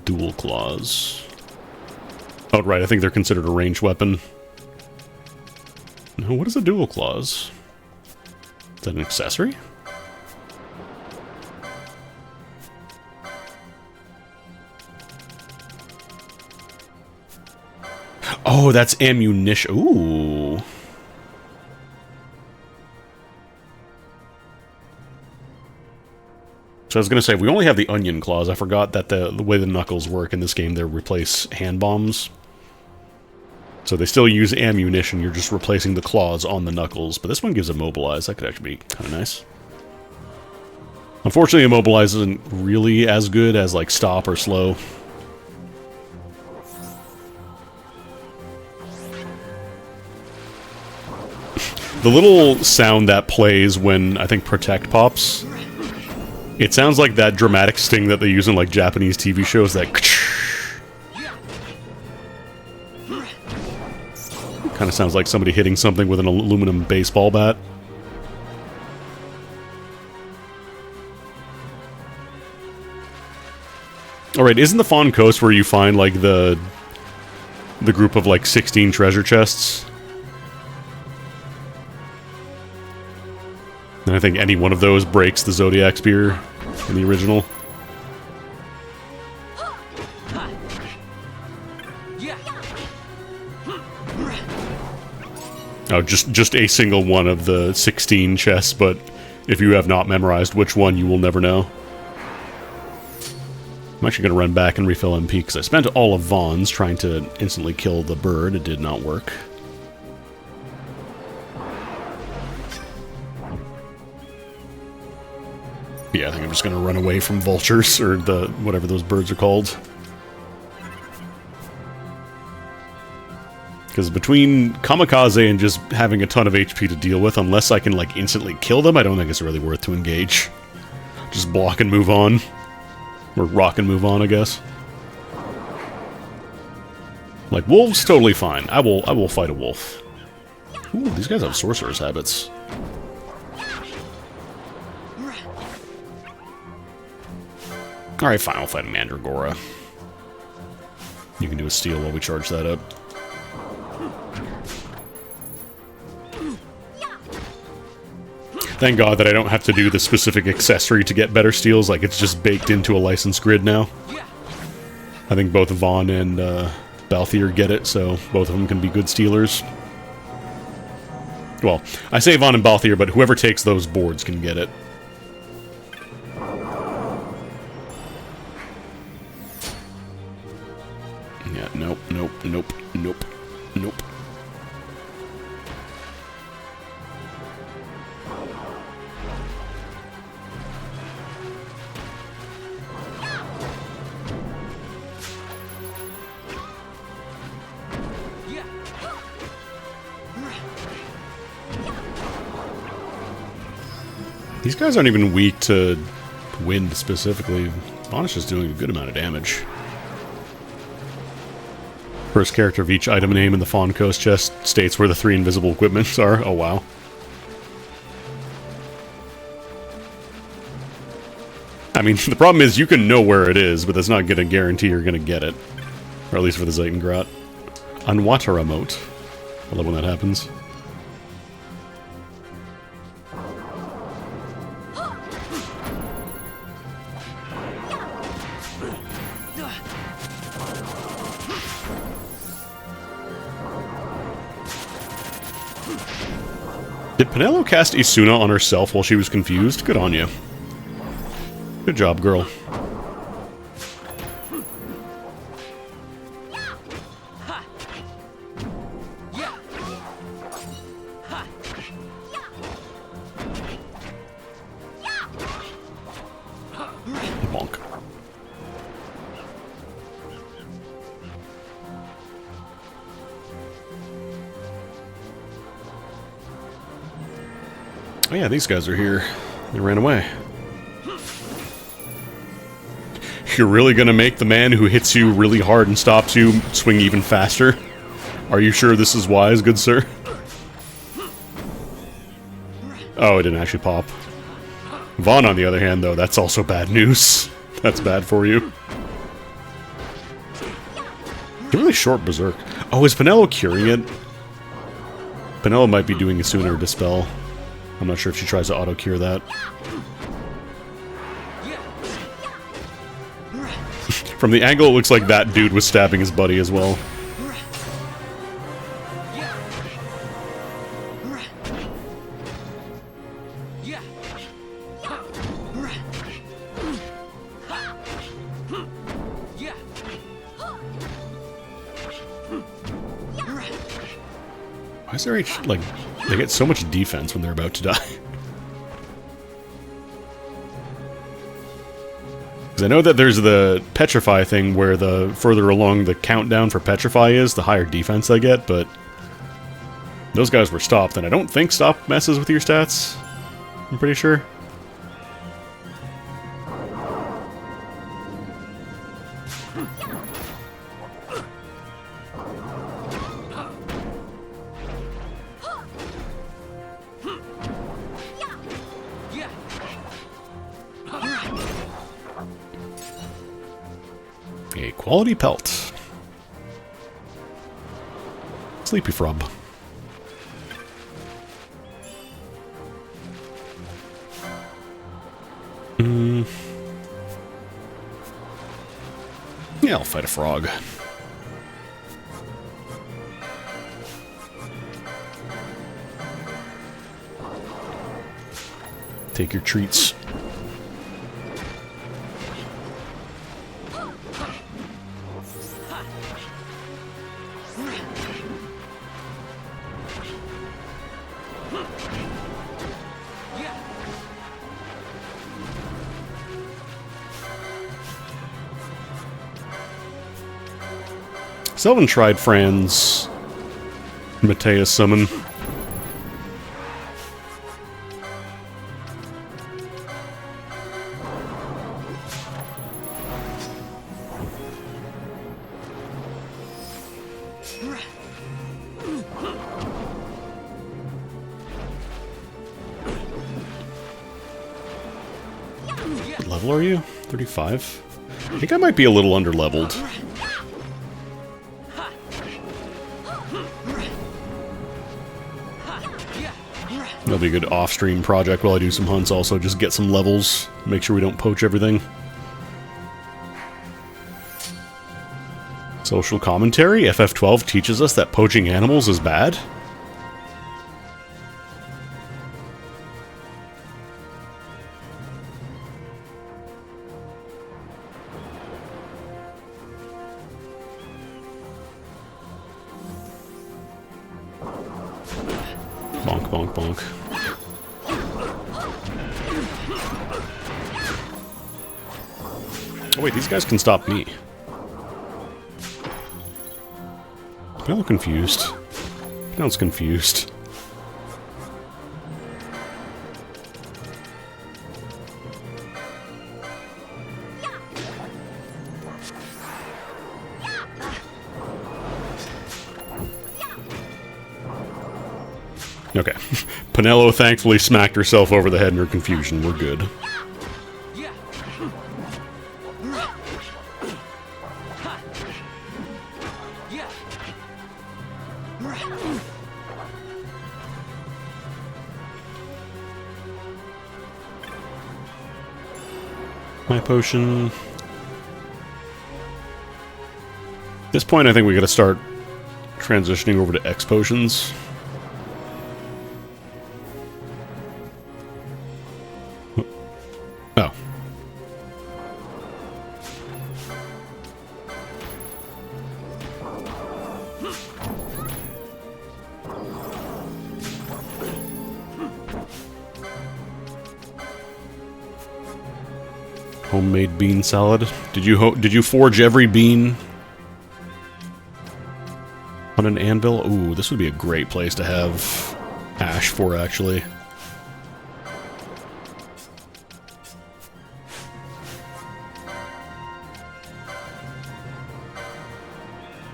Dual claws. Oh, right, I think they're considered a ranged weapon. No, what is a dual claws? Is that an accessory? Oh, that's ammunition. Ooh. So I was going to say, we only have the onion claws. I forgot that the way the knuckles work in this game, they replace hand bombs. So they still use ammunition, you're just replacing the claws on the knuckles. But this one gives Immobilize. That could actually be kind of nice. Unfortunately, Immobilize isn't really as good as, like, Stop or Slow. The little sound that plays when, I think, Protect pops, it sounds like that dramatic sting that they use in, like, Japanese TV shows, that... Kind of sounds like somebody hitting something with an aluminum baseball bat. Alright, isn't the Fawn Coast where you find, like, the group of, like, 16 treasure chests? And I think any one of those breaks the Zodiac Spear in the original. Oh, just a single one of the 16 chests, but if you have not memorized which one, you will never know. I'm actually going to run back and refill MP, because I spent all of Vaughn's trying to instantly kill the bird. It did not work. Yeah, I think I'm just going to run away from vultures, or the whatever those birds are called. Because between Kamikaze and just having a ton of HP to deal with, unless I can, like, instantly kill them, I don't think it's really worth to engage. Just block and move on. Or rock and move on, I guess. Like, wolves, totally fine. I will fight a wolf. Ooh, these guys have sorcerer's habits. Alright, fine, I'll fight a Mandragora. You can do a steal while we charge that up. Thank God that I don't have to do the specific accessory to get better steals, like it's just baked into a licensed grid now. I think both Vaughn and Balthier get it, so both of them can be good stealers. Well, I say Vaughn and Balthier, but whoever takes those boards can get it. Yeah, nope, nope, nope, nope, nope. These guys aren't even weak to wind specifically. Vaughn is just doing a good amount of damage. First character of each item name in the Fawn Coast chest states where the 3 invisible equipments are. Oh, wow. I mean, the problem is you can know where it is, but that's not going to guarantee you're going to get it. Or at least for the Zeitengrat. Unwater emote. I love when that happens. Did Penelo cast Isuna on herself while she was confused? Good on you. Good job, girl. Bonk. Oh yeah, these guys are here. They ran away. You're really gonna make the man who hits you really hard and stops you swing even faster? Are you sure this is wise, good sir? Oh, it didn't actually pop. Vaughn, on the other hand, though, that's also bad news. That's bad for you. It's a really short berserk. Oh, is Penelo curing it? Penelo might be doing a sooner dispel. I'm not sure if she tries to auto-cure that. From the angle, it looks like that dude was stabbing his buddy as well. Why is there each, like, they get so much defense when they're about to die? Because I know that there's the Petrify thing where the further along the countdown for Petrify is, the higher defense they get, but those guys were stopped, and I don't think stop messes with your stats. I'm pretty sure. A quality pelt. Sleepy Frub. Yeah, I'll fight a frog. Take your treats. Selvin tried Fran's Mateus summon. What level are you? 35? I think I might be a little under-leveled. That'll be a good off-stream project while I do some hunts also. Just get some levels. Make sure we don't poach everything. Social commentary. FF12 teaches us that poaching animals is bad. Bonk, bonk, bonk. Oh wait, these guys can stop me. I'm a little confused. I was confused. Okay. Penelo thankfully smacked herself over the head in her confusion. We're good. My potion. At this point, I think we gotta start transitioning over to X potions. Homemade bean salad. Did you forge every bean on an anvil? Ooh, this would be a great place to have ash for, actually.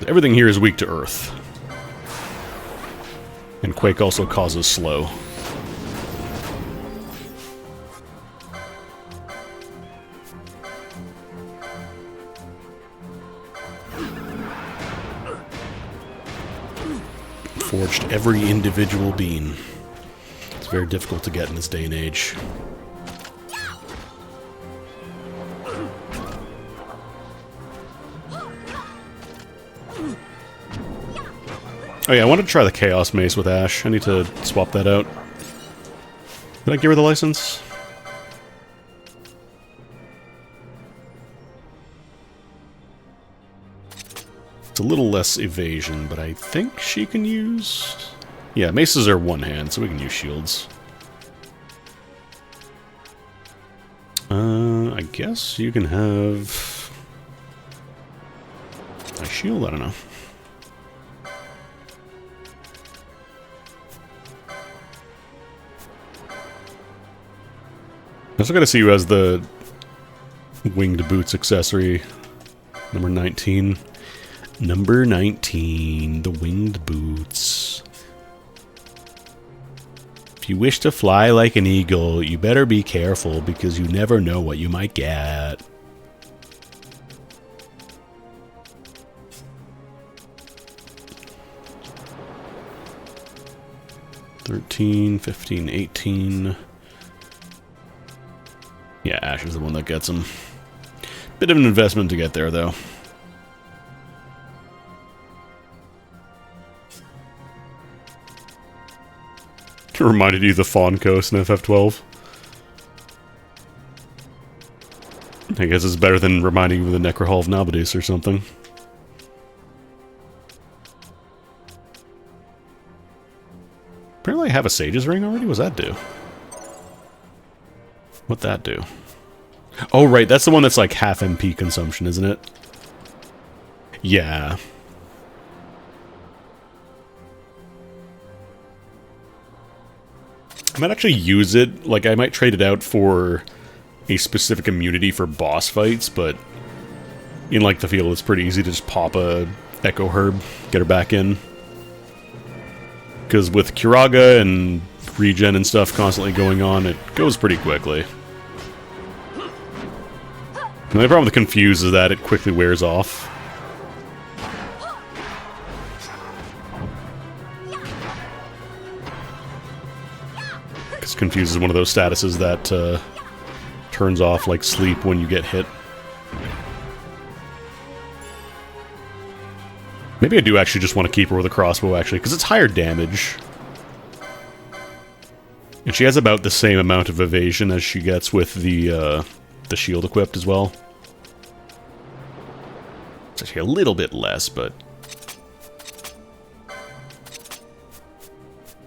Everything here is weak to earth. And Quake also causes slow. Forged every individual bean. It's very difficult to get in this day and age. Oh yeah, I wanted to try the Chaos Mace with Ash. I need to swap that out. Did I give her the license? It's a little less evasion, but I think she can use... Yeah, maces are one hand, so we can use shields. I guess you can have... a shield? I don't know. I also gotta see who has the winged boots accessory. Number 19. Number 19, the winged boots. If you wish to fly like an eagle, you better be careful because you never know what you might get. $13, $15, $18. Yeah, Ash is the one that gets them. Bit of an investment to get there, though. Reminded you of the Fawn Coast in FF12. I guess it's better than reminding you of the Necrohall of Nabadis or something. Apparently I have a Sage's Ring already? What's that do? What'd that do? Oh, right, that's the one that's like half MP consumption, isn't it? Yeah. I might actually use it, like I might trade it out for a specific immunity for boss fights, but in like the field it's pretty easy to just pop a Echo Herb, get her back in. Because with Curaga and regen and stuff constantly going on, it goes pretty quickly. And the problem with Confuse is that it quickly wears off. Because Confuse is one of those statuses that turns off like sleep when you get hit. Maybe I do actually just want to keep her with a crossbow, actually, because it's higher damage. And she has about the same amount of evasion as she gets with the shield equipped as well. It's actually a little bit less, but...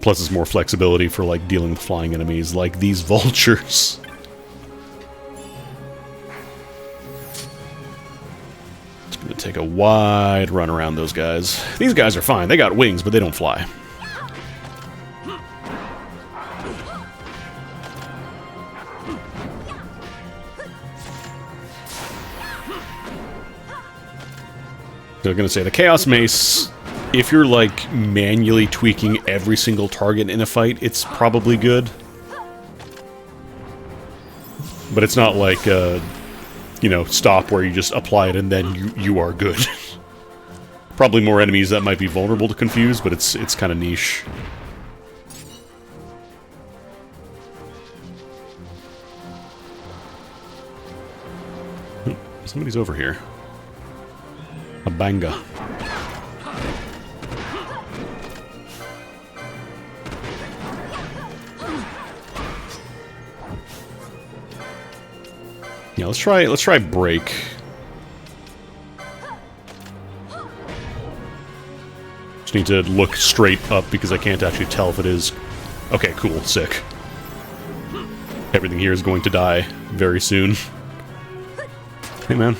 Plus it's more flexibility for, like, dealing with flying enemies, like these vultures. It's gonna take a wide run around those guys. These guys are fine. They got wings, but they don't fly. I was gonna say, the Chaos Mace, if you're, like, manually tweaking every single target in a fight, it's probably good. But it's not like, you know, stop where you just apply it and then you are good. Probably more enemies that might be vulnerable to Confuse, but it's kind of niche. Somebody's over here. A banga. Yeah, let's try break. Just need to look straight up because I can't actually tell if it is. Okay, cool, sick. Everything here is going to die very soon. Hey, man.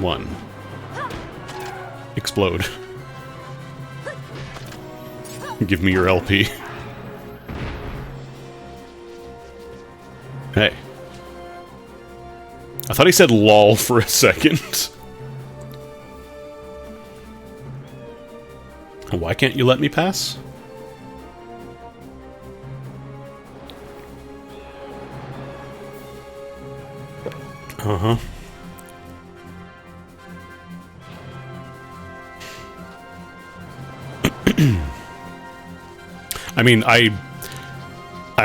One. Explode. Give me your LP. Hey. I thought he said lol for a second. Why can't you let me pass? Uh-huh. I mean, I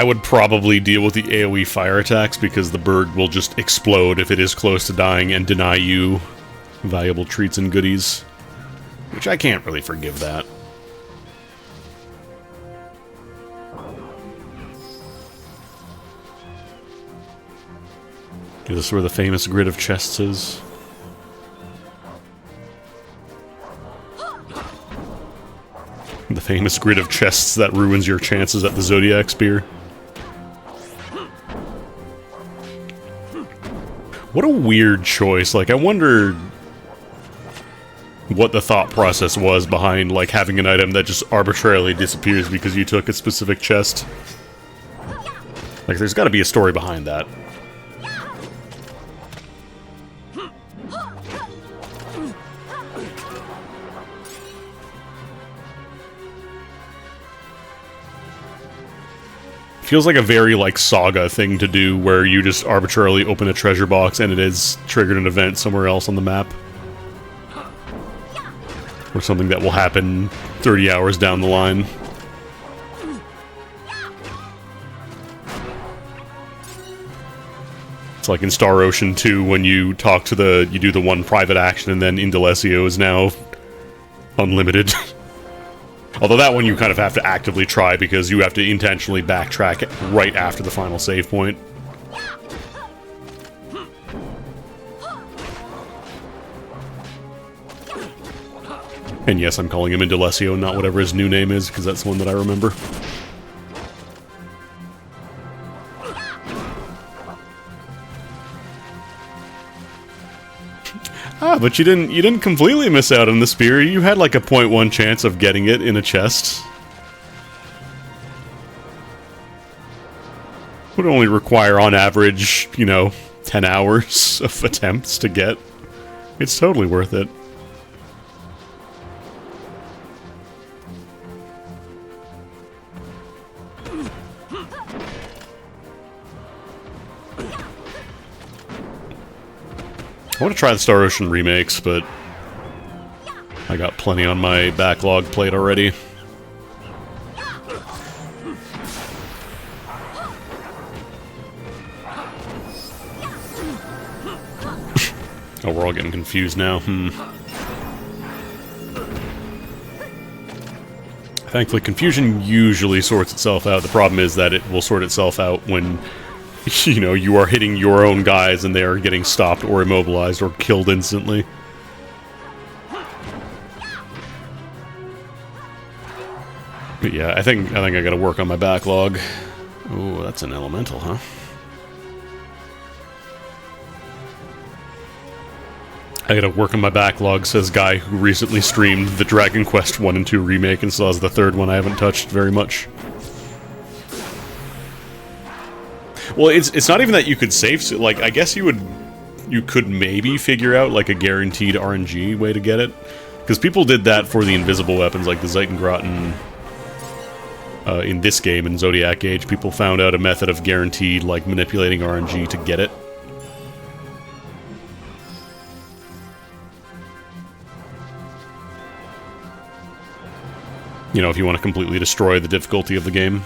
would probably deal with the AoE fire attacks because the bird will just explode if it is close to dying and deny you valuable treats and goodies. Which I can't really forgive that. Is this where the famous grid of chests is? The famous grid of chests that ruins your chances at the Zodiac Spear. What a weird choice. Like, I wonder what the thought process was behind, like, having an item that just arbitrarily disappears because you took a specific chest. Like, there's gotta be a story behind that. Feels like a very, like, Saga thing to do, where you just arbitrarily open a treasure box and it has triggered an event somewhere else on the map. Or something that will happen 30 hours down the line. It's like in Star Ocean 2 when you talk to you do the one private action and then Indalecio is now unlimited. Although that one you kind of have to actively try because you have to intentionally backtrack right after the final save point. And yes, I'm calling him Indalecio, not whatever his new name is, because that's the one that I remember. Ah, but you didn't completely miss out on the spear. You had like a 0.1 chance of getting it in a chest. Would only require, on average, 10 hours of attempts to get. It's totally worth it. I want to try the Star Ocean remakes, but I got plenty on my backlog plate already. Oh, we're all getting confused now. Thankfully, confusion usually sorts itself out. The problem is that it will sort itself out when you are hitting your own guys and they are getting stopped or immobilized or killed instantly. But yeah, I think I gotta work on my backlog. Oh, that's an elemental, huh? I gotta work on my backlog, says guy who recently streamed the Dragon Quest 1 and 2 remake and still has the third one I haven't touched very much. Well, it's not even that you could save, like, I guess you could maybe figure out, like, a guaranteed RNG way to get it. Because people did that for the invisible weapons, like the Zeitengraten, in this game, in Zodiac Age. People found out a method of guaranteed, like, manipulating RNG to get it. If you want to completely destroy the difficulty of the game.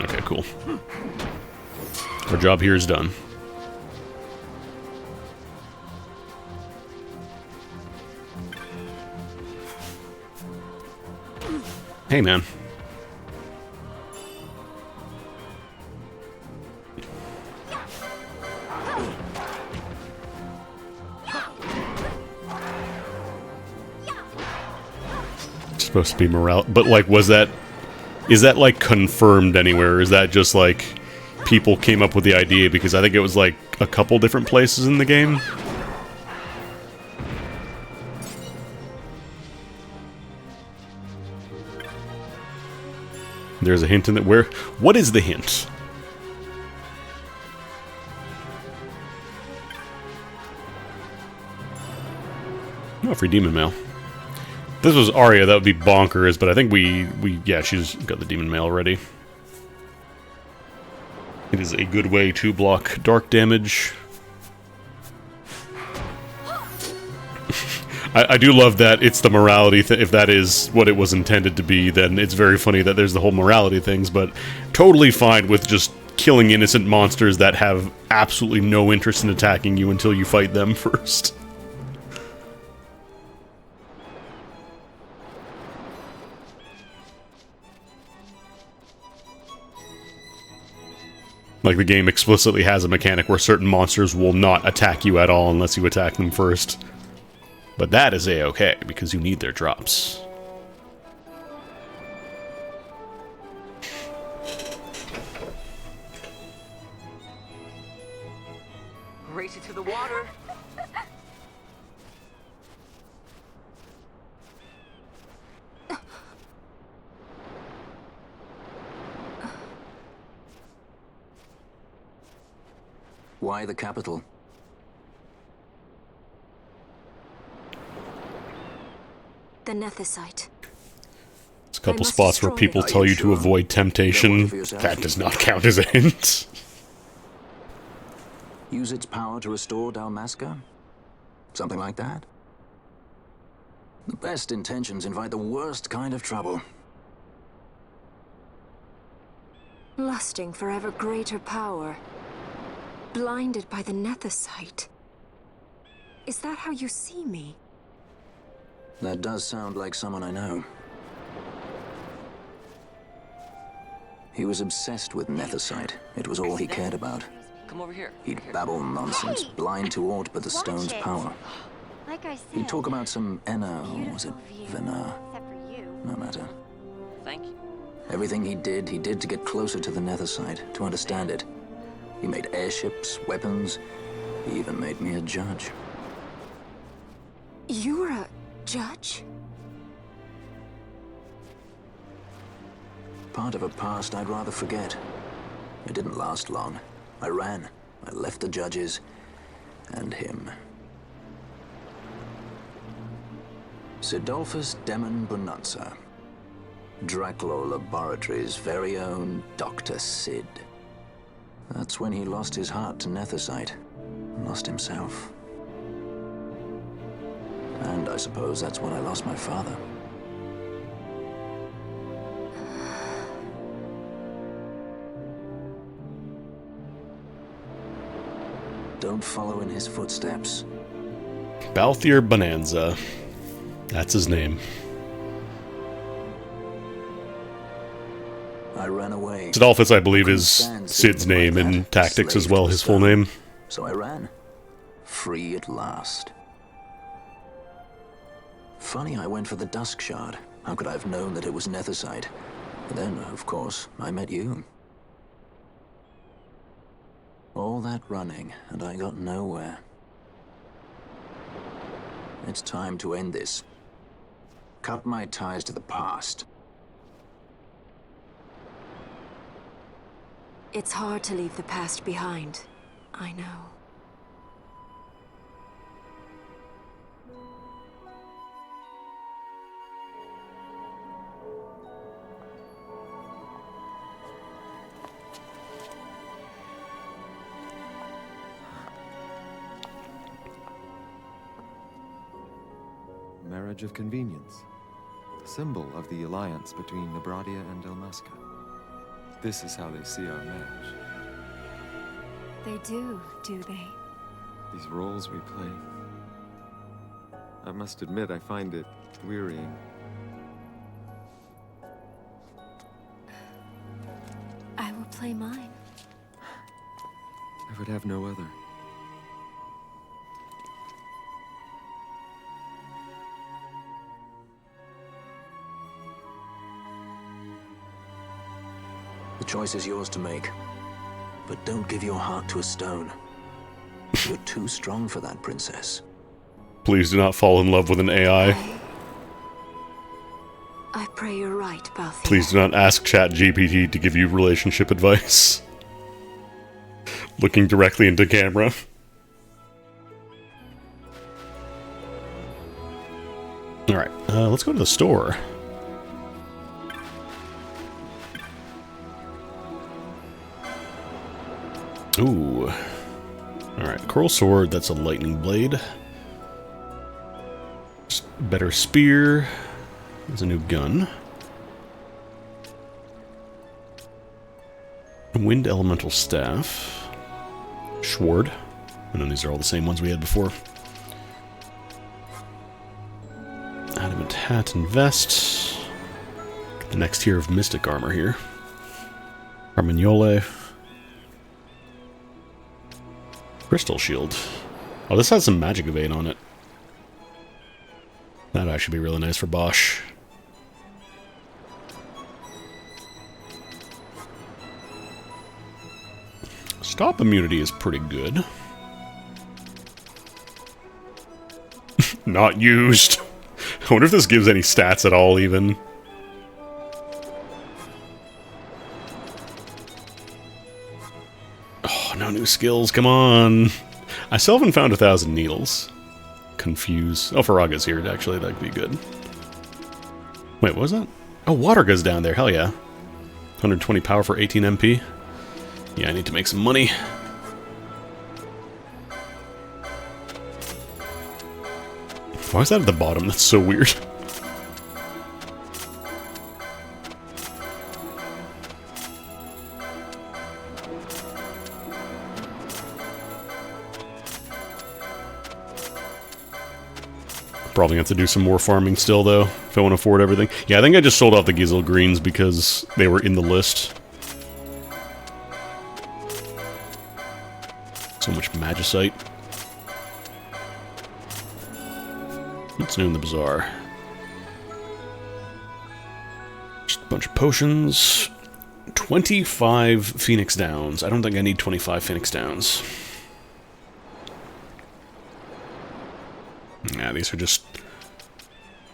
Okay, cool. Our job here is done. Hey, man. supposed to be morale, but like, is that like confirmed anywhere? Or is that just like people came up with the idea? Because I think it was like a couple different places in the game. There's a hint in that. What is the hint? Oh, free demon mail. If this was Arya, that would be bonkers, but I think yeah, she's got the demon mail already. It is a good way to block dark damage. I do love that it's the morality thing. If that is what it was intended to be, then it's very funny that there's the whole morality things, but totally fine with just killing innocent monsters that have absolutely no interest in attacking you until you fight them first. Like, the game explicitly has a mechanic where certain monsters will not attack you at all unless you attack them first. But that is a-okay, because you need their drops. Race it to the water. Why the capital? The Nethicite. There's a couple must spots where destroy people it. tell Are you you to sure? avoid temptation. for yourself? That does not count as a hint. Use its power to restore Dalmasca? Something like that? The best intentions invite the worst kind of trouble. Lusting for ever greater power. Blinded by the Nethicite. Is that how you see me? That does sound like someone I know. He was obsessed with Nethicite. It was all he cared about. Come over here. He'd babble nonsense, blind to aught but the stone's power. Like I said, He'd talk about some Enna, or was it beautiful view, Venar? except for you. No matter. Thank you. Everything he did to get closer to the Nethicite, to understand it. He made airships, weapons. He even made me a judge. You were a judge? Part of a past I'd rather forget. It didn't last long. I ran. I left the judges and him. Sidolphus Demon Bonanza. Draculaur Laboratories' very own Dr. Sid. That's when he lost his heart to Nethicite. Lost himself. And I suppose that's when I lost my father. Don't follow in his footsteps. Balthier Bonanza. That's his name. I ran away. Sidolphus, I believe, is Sid's name in Tactics as well, his full name. So I ran. Free at last. Funny I went for the Dusk Shard. How could I have known that it was Nethicite? And then, of course, I met you. All that running, and I got nowhere. It's time to end this. Cut my ties to the past. It's hard to leave the past behind. I know. Marriage of convenience. Symbol of the alliance between Nebradia and Dalmasca. This is how they see our match. They do they? These roles we play. I must admit, I find it wearying. I will play mine. I would have no other. The choice is yours to make. But don't give your heart to a stone. You're too strong for that, princess. Please do not fall in love with an AI. I pray you're right, Balthier. Please do not ask ChatGPT to give you relationship advice. Looking directly into camera. Alright, let's go to the store. Ooh. Alright, coral sword, that's a lightning blade. Better spear. There's a new gun. Wind elemental staff. Sword. And then these are all the same ones we had before. Adamant hat and vest. Get the next tier of mystic armor here. Armignole. Crystal shield. Oh, this has some magic evade on it. That'd actually be really nice for Bosch. Stop immunity is pretty good. Not used. I wonder if this gives any stats at all, even. Oh, no new skills, come on. I still haven't found 1,000 needles. Confuse. Oh, Faraga's here, actually, that could be good. Wait, what was that? Oh, water goes down there, hell yeah. 120 power for 18 MP. Yeah, I need to make some money. Why is that at the bottom? That's so weird. Probably have to do some more farming still, though, if I want to afford everything. Yeah, I think I just sold off the Gizel Greens because they were in the list. So much magicite. What's new in the bazaar? Just a bunch of potions. 25 Phoenix Downs. I don't think I need 25 Phoenix Downs. Yeah, these are just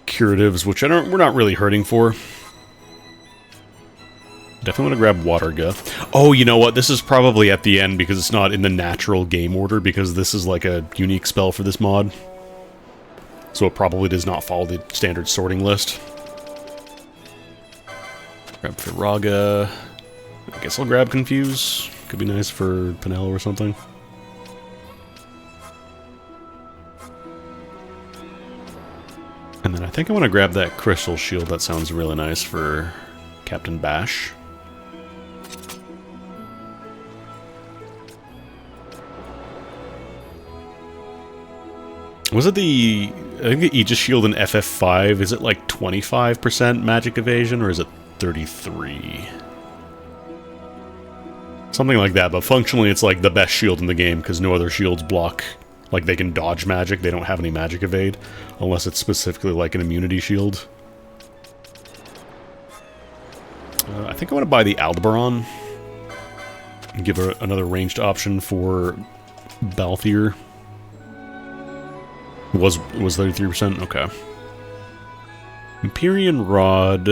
curatives, which we're not really hurting for. Definitely want to grab Water Guh. Oh, you know what? This is probably at the end because it's not in the natural game order, because this is like a unique spell for this mod. So it probably does not follow the standard sorting list. Grab Firaga. I guess I'll grab Confuse. Could be nice for Penel or something. And then I think I want to grab that Crystal Shield. That sounds really nice for Captain Bash. Was it the... I think the Aegis Shield in FF5, is it like 25% magic evasion, or is it 33? Something like that, but functionally it's like the best shield in the game, because no other shields block. Like, they can dodge magic, they don't have any magic evade, unless it's specifically like an immunity shield. I think I want to buy the Aldebaran, and give her another ranged option for Balthier. Was 33%? Okay. Empyrean Rod.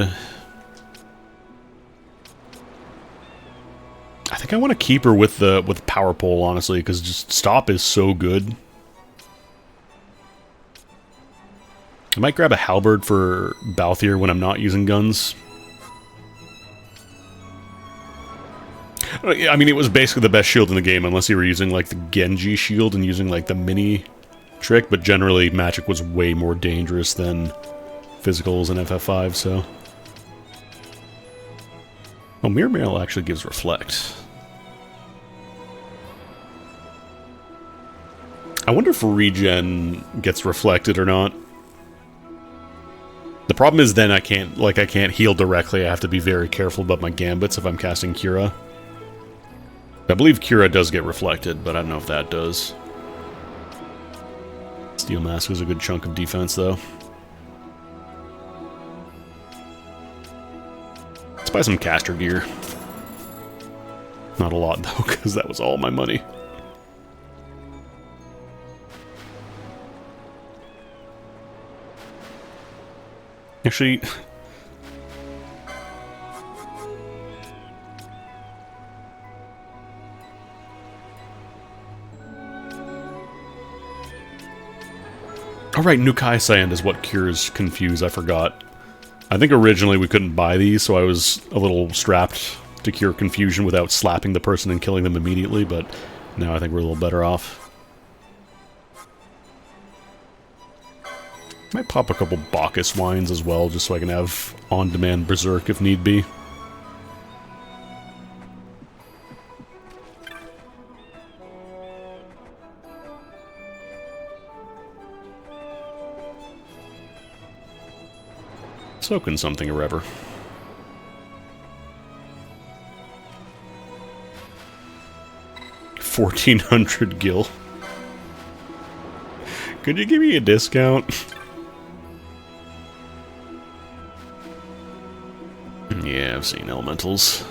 I think I want to keep her with the Power Pole, honestly, because just Stop is so good. I might grab a Halberd for Balthier when I'm not using guns. I mean, it was basically the best shield in the game, unless you were using, like, the Genji shield and using, like, the mini trick, but generally magic was way more dangerous than physicals in FF5, so... Oh, Mirror Mail actually gives Reflect. I wonder if regen gets reflected or not. The problem is then I can't heal directly. I have to be very careful about my gambits if I'm casting Cura. I believe Cura does get reflected, but I don't know if that does. Steel Mask is a good chunk of defense, though. Let's buy some caster gear. Not a lot, though, because that was all my money. Actually... Alright, Nukai Sand is what cures Confuse, I forgot. I think originally we couldn't buy these, so I was a little strapped to cure Confusion without slapping the person and killing them immediately, but now I think we're a little better off. Might pop a couple Bacchus wines as well, just so I can have on-demand Berserk if need be. Soaking something or ever. $1,400 gil. Could you give me a discount? Yeah, I've seen elementals.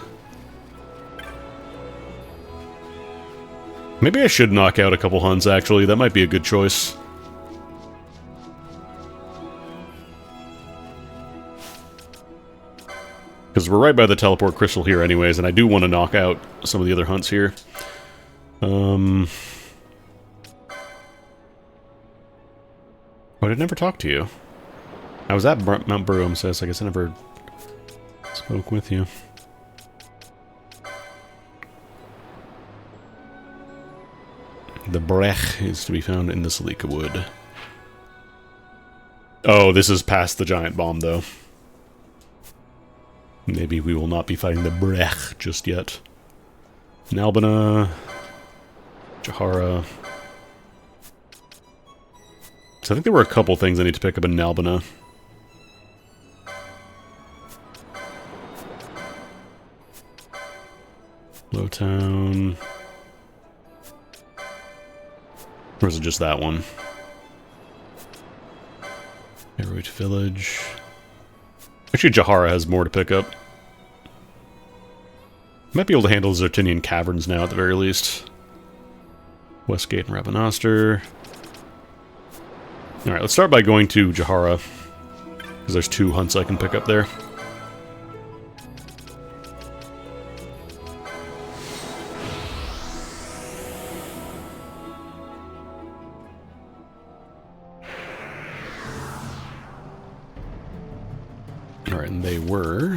Maybe I should knock out a couple hunts, actually. That might be a good choice. Because we're right by the teleport crystal here anyways, and I do want to knock out some of the other hunts here. Oh, I did never talk to you. I was at Mount Broom, so I guess I never spoke with you. The Brech is to be found in the Salika Wood. Oh, this is past the giant bomb, though. Maybe we will not be fighting the Brech just yet. Nalbina, Jahara. So I think there were a couple things I need to pick up in Nalbina. Lowtown. Or is it just that one? Heroic Village. Actually, Jahara has more to pick up. Might be able to handle Zertinian Caverns now, at the very least. Westgate and Rabanastre. Alright, let's start by going to Jahara. Because there's 2 hunts I can pick up there. Alright, and they were...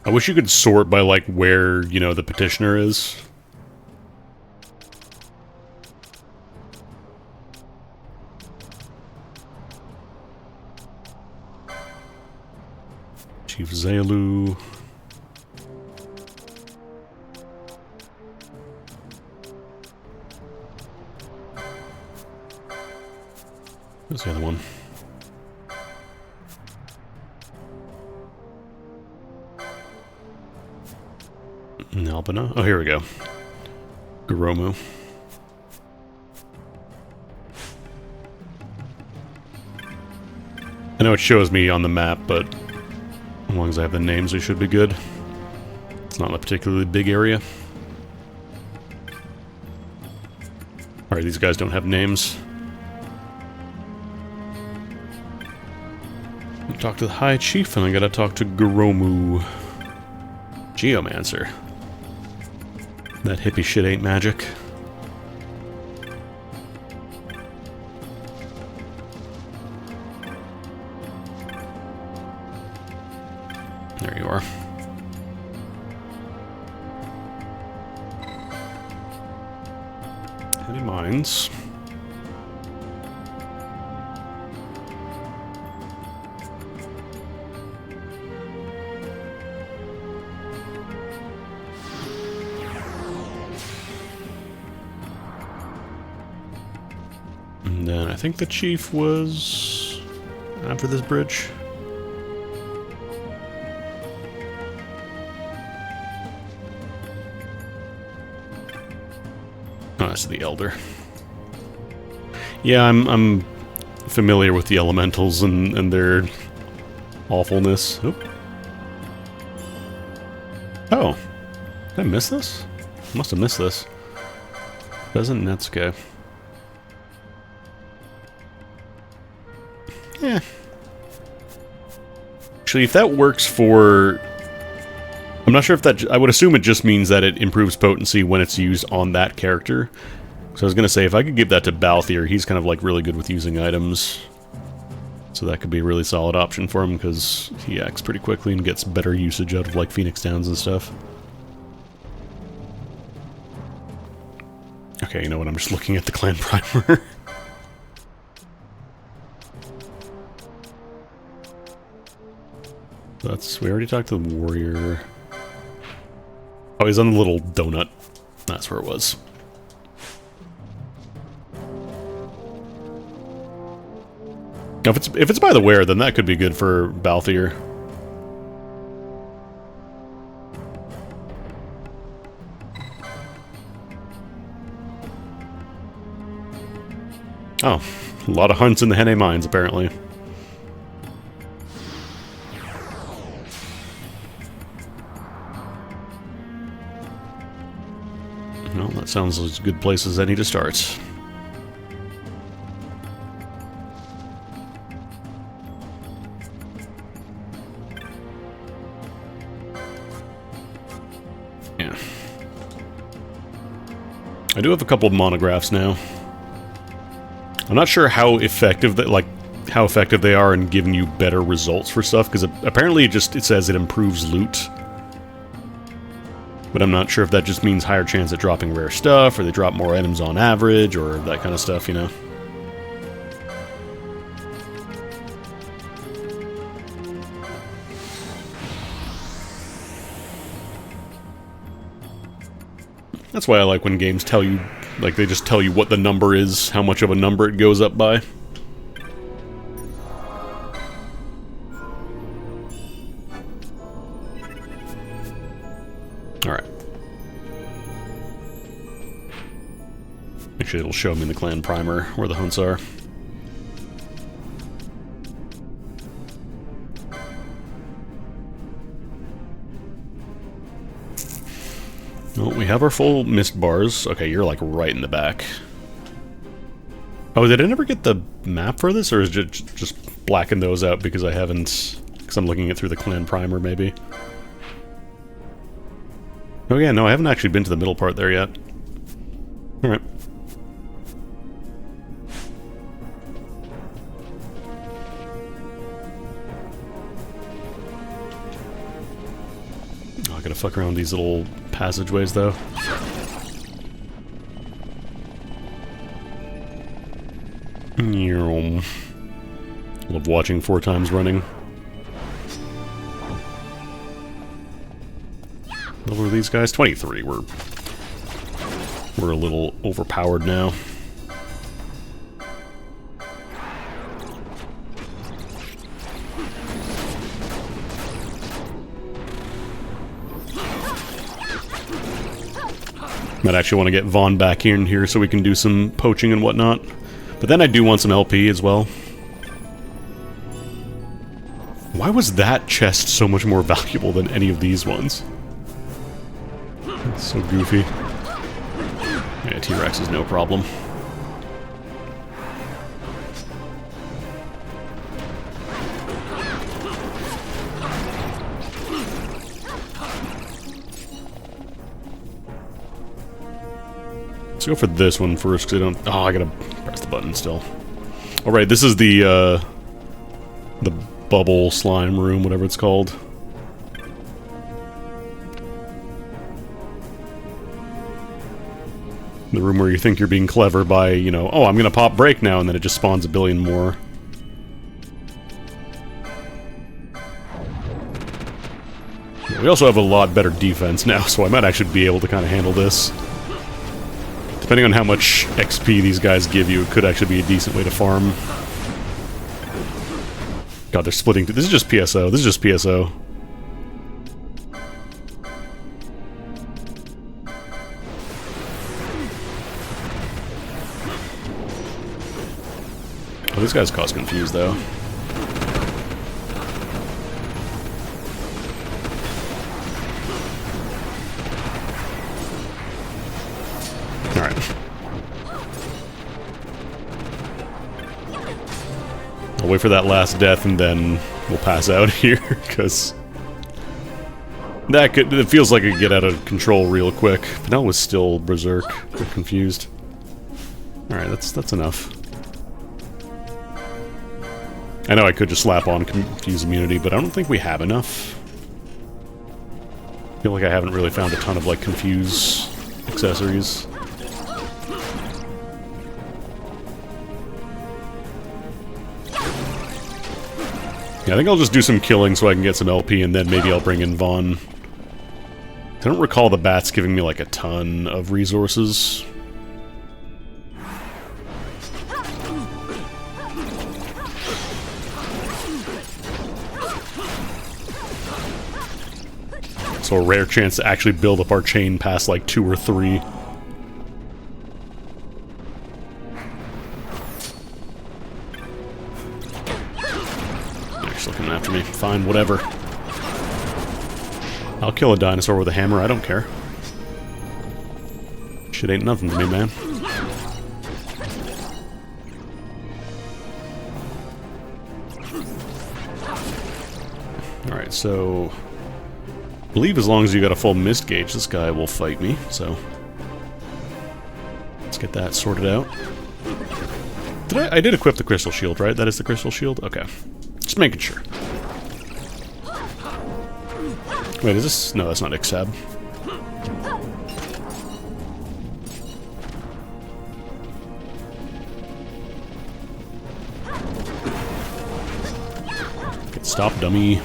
I wish you could sort by, like, where, you know, the petitioner is. Chief Zelu. Where's the other one? Nalbina? Oh, here we go. Goromu. I know it shows me on the map, but as long as I have the names, we should be good. It's not a particularly big area. Alright, these guys don't have names. I talk to the High Chief, and I gotta talk to Goromu. Geomancer. That hippie shit ain't magic. There you are. Any mines? And then I think the chief was after this bridge. Oh, that's the Elder. Yeah, I'm familiar with the elementals and their awfulness. Oop. Oh. Did I miss this? Must have missed this. Doesn't, that's okay. Yeah. Actually, if that works for... I'm not sure if that... I would assume it just means that it improves potency when it's used on that character. So I was going to say, if I could give that to Balthier, he's kind of like really good with using items. So that could be a really solid option for him, because he acts pretty quickly and gets better usage out of like Phoenix Downs and stuff. Okay, you know what, I'm just looking at the clan primer. We already talked to the warrior. Oh, he's on the little donut. That's where it was. Now, if it's by the wear, then that could be good for Balthier. Oh, a lot of hunts in the Henne Mines, apparently. Well, that sounds as good a place as any to start. Yeah. I do have a couple of monographs now. I'm not sure how effective they are in giving you better results for stuff, because apparently it says it improves loot. But I'm not sure if that just means higher chance at dropping rare stuff, or they drop more items on average, or that kind of stuff, you know? That's why I like when games tell you, like, they just tell you what the number is, how much of a number it goes up by. Alright. Actually, it'll show me in the clan primer where the hunts are. Well, we have our full mist bars. Okay, you're like right in the back. Oh, did I never get the map for this, or is it just blacken those out because I haven't... Because I'm looking at it through the clan primer, maybe? Oh yeah, no, I haven't actually been to the middle part there yet. Alright. Oh, I gotta fuck around these little passageways, though. Love watching 4 times running. What are these guys? 23. We're a little overpowered now. Might actually want to get Vaughn back in here so we can do some poaching and whatnot. But then I do want some LP as well. Why was that chest so much more valuable than any of these ones? That's so goofy. Yeah, T-Rex is no problem. Let's go for this one first, because I don't... Oh, I gotta press the button still. Alright, this is the bubble slime room, whatever it's called. The room where you think you're being clever by, you know, oh, I'm gonna pop break now, and then it just spawns a billion more. We also have a lot better defense now, so I might actually be able to kind of handle this. Depending on how much XP these guys give you, it could actually be a decent way to farm. God, they're splitting. This is just PSO. This is just PSO. Oh, this guy's cause confused, though. wait for that last death and then we'll pass out here, because it feels like it could get out of control real quick. But was still berserk. I'm confused. Alright, that's enough. I know I could just slap on Confuse Immunity, but I don't think we have enough. I feel like I haven't really found a ton of, like, Confuse accessories. Yeah, I think I'll just do some killing so I can get some LP, and then maybe I'll bring in Vaughn. I don't recall the bats giving me, like, a ton of resources. So a rare chance to actually build up our chain past, like, 2 or 3. They're still coming after me. Fine, whatever. I'll kill a dinosaur with a hammer, I don't care. Shit ain't nothing to me, man. Alright, so... I believe as long as you got a full mist gauge, this guy will fight me, so... Let's get that sorted out. I did equip the crystal shield, right? That is the crystal shield? Okay. Just making sure. Wait, is this... No, that's not Ixab. Okay, stop, dummy.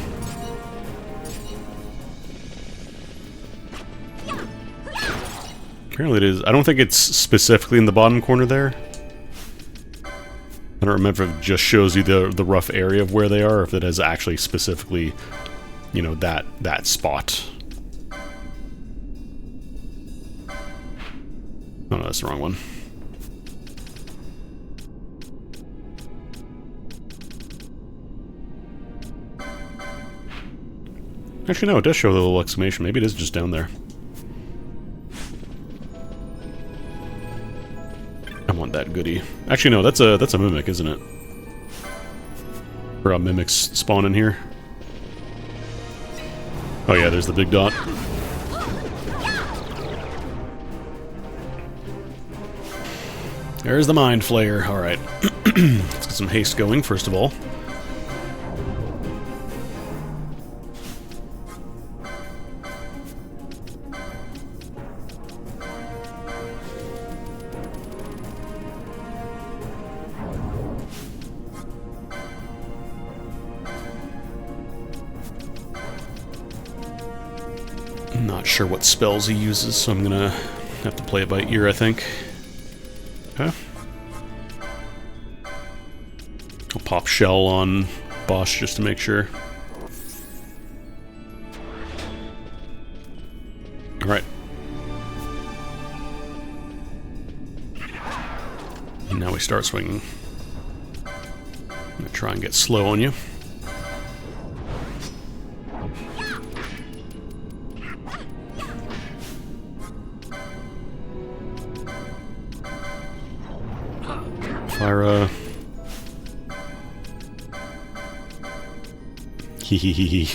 Apparently it is. I don't think it's specifically in the bottom corner there. I don't remember if it just shows you the rough area of where they are, or if it is actually specifically, you know, that spot. Oh no, that's the wrong one. Actually, no, it does show the little exclamation. Maybe it is just down there. I want that goodie. Actually, no, that's a mimic, isn't it? Or mimics spawn in here. Oh yeah, there's the big dot. There's the Mind Flayer. Alright. Let's get some haste going, first of all. I'm not sure what spells he uses, so I'm gonna have to play it by ear, I think. Okay. I'll pop shell on boss just to make sure. Alright. And now we start swinging. I'm gonna try and get slow on you. Fire, hee hee hee hee.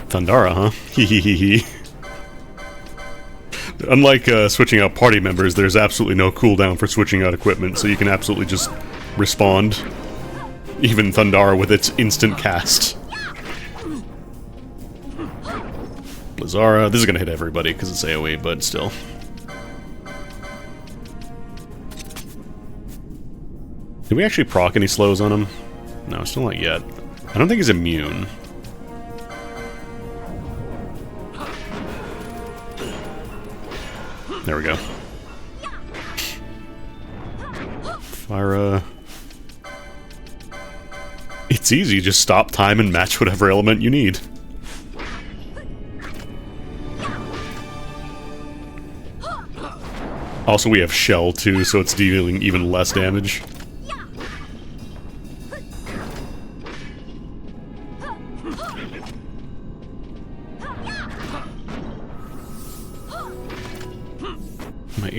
Thundara, huh? Hee hee hee hee. Unlike switching out party members, there's absolutely no cooldown for switching out equipment, so you can absolutely just respond. Even Thundara with its instant cast. Blizzara. This is gonna hit everybody because it's AoE, but still. Did we actually proc any slows on him? No, still not yet. I don't think he's immune. There we go. Fire. It's easy, just stop time and match whatever element you need. Also, we have Shell, too, so it's dealing even less damage.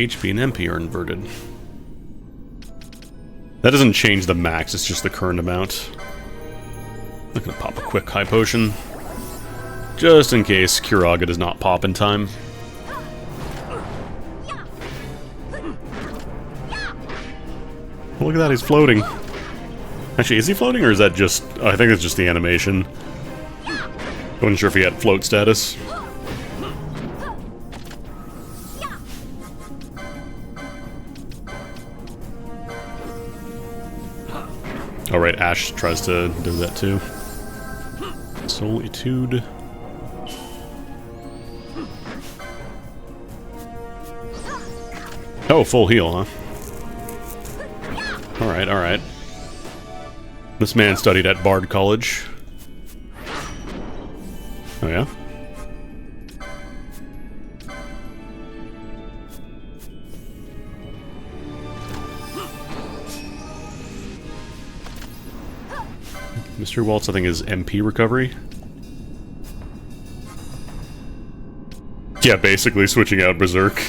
HP and MP are inverted. That doesn't change the max, it's just the current amount. I'm gonna pop a quick high potion. Just in case Kiraga does not pop in time. Look at that, he's floating. Actually, is he floating or is that just... Oh, I think it's just the animation. I wasn't sure if he had float status. Alright, Ash tries to do that too. Solitude. Oh, full heal, huh? Alright, alright. This man studied at Bard College. Oh yeah? Mr. Waltz, I think, is MP recovery. Yeah, basically switching out Berserk.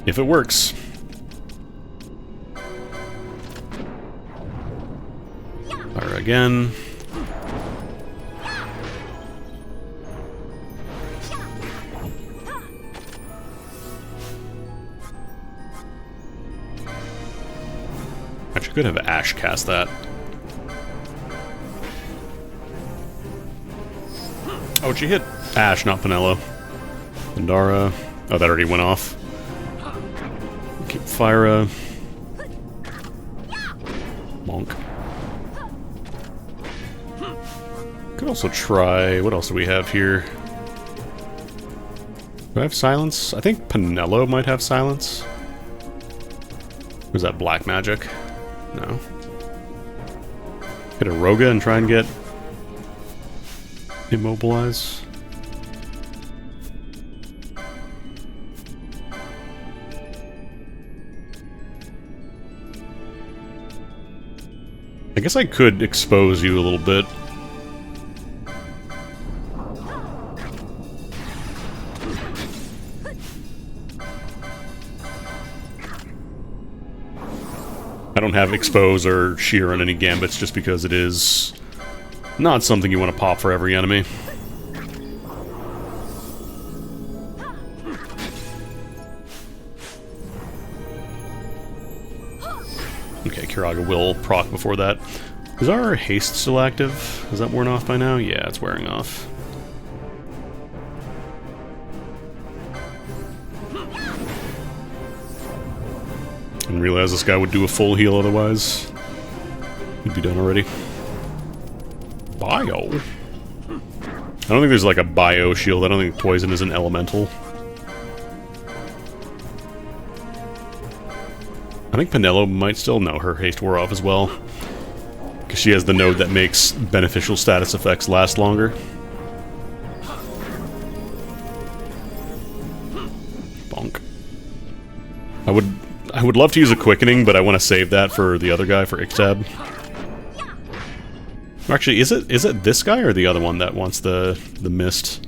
If it works. Fire again. Actually, could have Ash cast that. Oh, she hit Ash, not Penelo. Pandara. Oh, that already went off. Keep Fyra. Monk. Could also try... What else do we have here? Do I have silence? I think Penelo might have silence. Or is that black magic? No. Hit a Roga and try and get... Immobilize. I guess I could expose you a little bit. I don't have expose or shear on any gambits just because it is not something you want to pop for every enemy. Okay, Kiraga will proc before that. Is our haste still active? Is that worn off by now? Yeah, it's wearing off. Didn't realize this guy would do a full heal otherwise. He'd be done already. Bio? I don't think there's like a bio shield. I don't think poison is an elemental. I think Penelo might still know her haste wore off as well. Because she has the node that makes beneficial status effects last longer. Bonk. I would love to use a quickening, but I want to save that for the other guy, for Ixtab. Actually, is it this guy or the other one that wants the mist?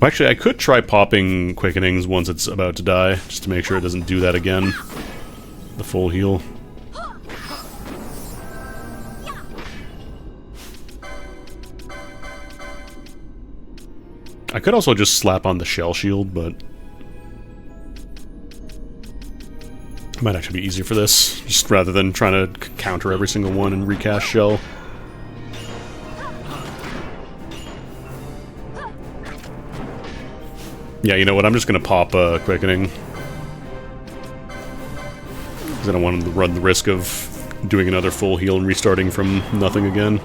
Actually, I could try popping quickenings once it's about to die, just to make sure it doesn't do that again. The full heal. I could also just slap on the shell shield, but it might actually be easier for this, just rather than trying to counter every single one and recast shell. Yeah, you know what, I'm just gonna pop quickening. Because I don't want to run the risk of doing another full heal and restarting from nothing again.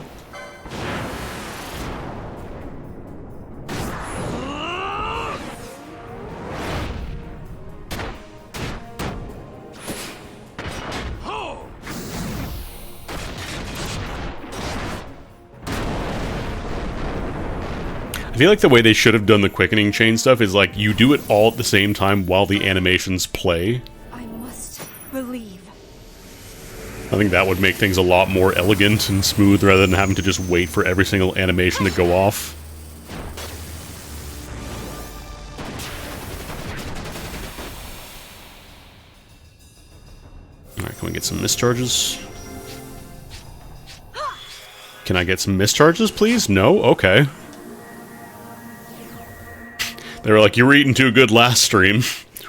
I feel like the way they should have done the quickening chain stuff is like you do it all at the same time while the animations play. I must believe. I think that would make things a lot more elegant and smooth rather than having to just wait for every single animation to go off. get some mischarges? Can I get some mischarges, please? No? Okay. They were like, you were eating too good last stream.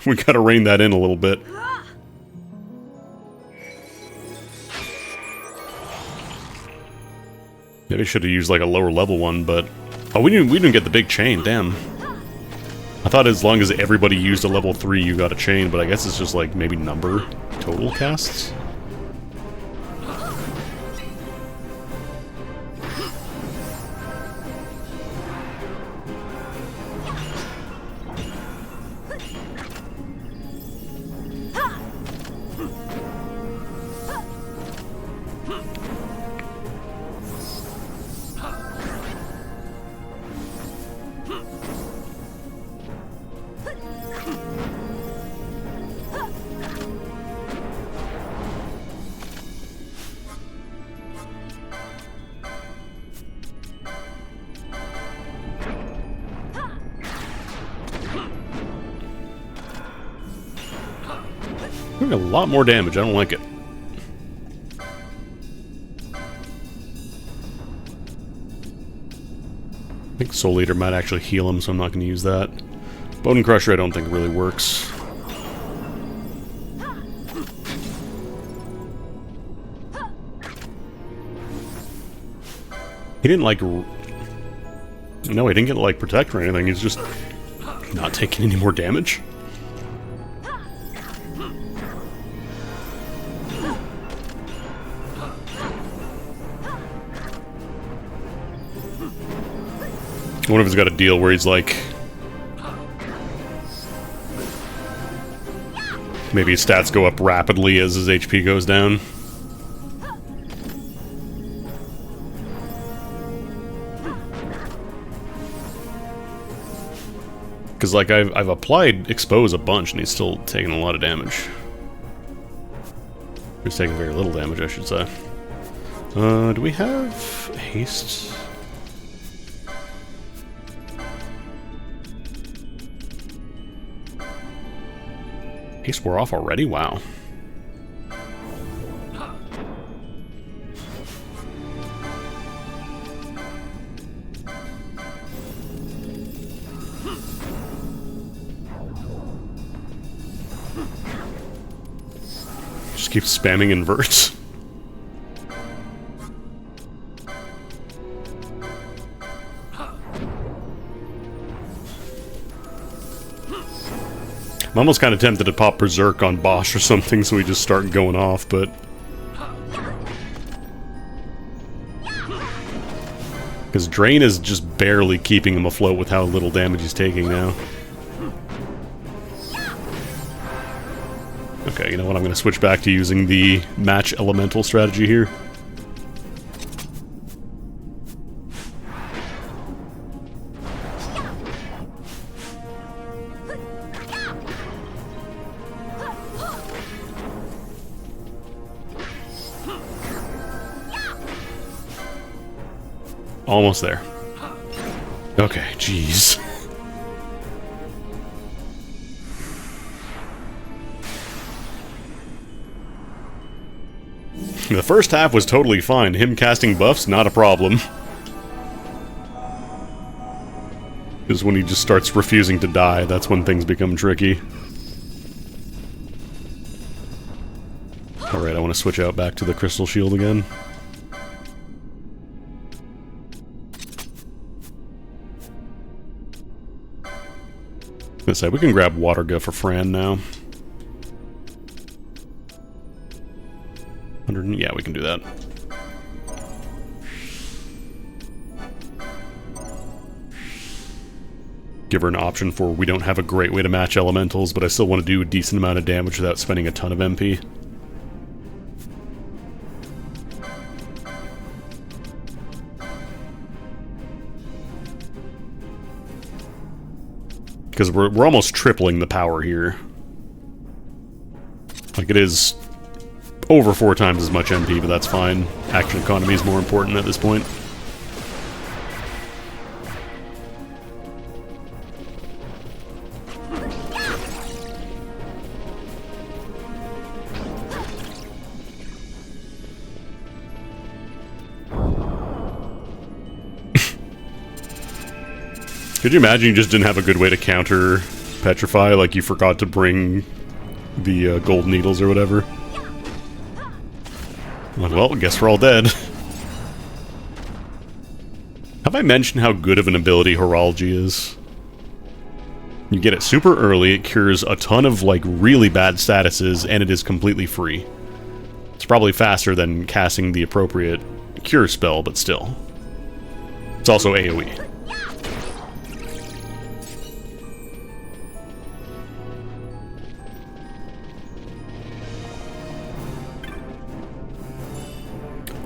We gotta rein that in a little bit. Maybe I should have used like a lower level one, but... Oh, we didn't get the big chain, damn. I thought as long as everybody used a level 3, you got a chain, but I guess it's just like maybe number total casts? Doing a lot more damage, I don't like it. I think Soul Eater might actually heal him, so I'm not going to use that. Bone Crusher I don't think really works. He didn't like... No, he didn't get like Protect or anything, he's just not taking any more damage. I wonder if he's got a deal where he's like... Maybe his stats go up rapidly as his HP goes down. Because, like, I've applied Expose a bunch and he's still taking a lot of damage. He's taking very little damage, I should say. Do we have haste? Haste wore off already? Wow. Just keep spamming inverts. I'm almost kind of tempted to pop Berserk on Bosch or something so we just start going off, but... Because Drain is just barely keeping him afloat with how little damage he's taking now. Okay, you know what, I'm going to switch back to using the match elemental strategy here. Almost there. Okay, jeez. The first half was totally fine. Him casting buffs, not a problem. Because when he just starts refusing to die, that's when things become tricky. Alright, I want to switch out back to the Crystal Shield again. I was gonna say, we can grab Waterga for Fran now. 100, yeah, we can do that. Give her an option for we don't have a great way to match elementals, but I still want to do a decent amount of damage without spending a ton of MP. Because we're almost tripling the power here. Like, it is over 4 times as much MP, but that's fine. Action economy is more important at this point. Could you imagine you just didn't have a good way to counter Petrify, like you forgot to bring the gold needles or whatever? Like, well, guess we're all dead. Have I mentioned how good of an ability Horology is? You get it super early, it cures a ton of, like, really bad statuses, and it is completely free. It's probably faster than casting the appropriate cure spell, but still. It's also AoE.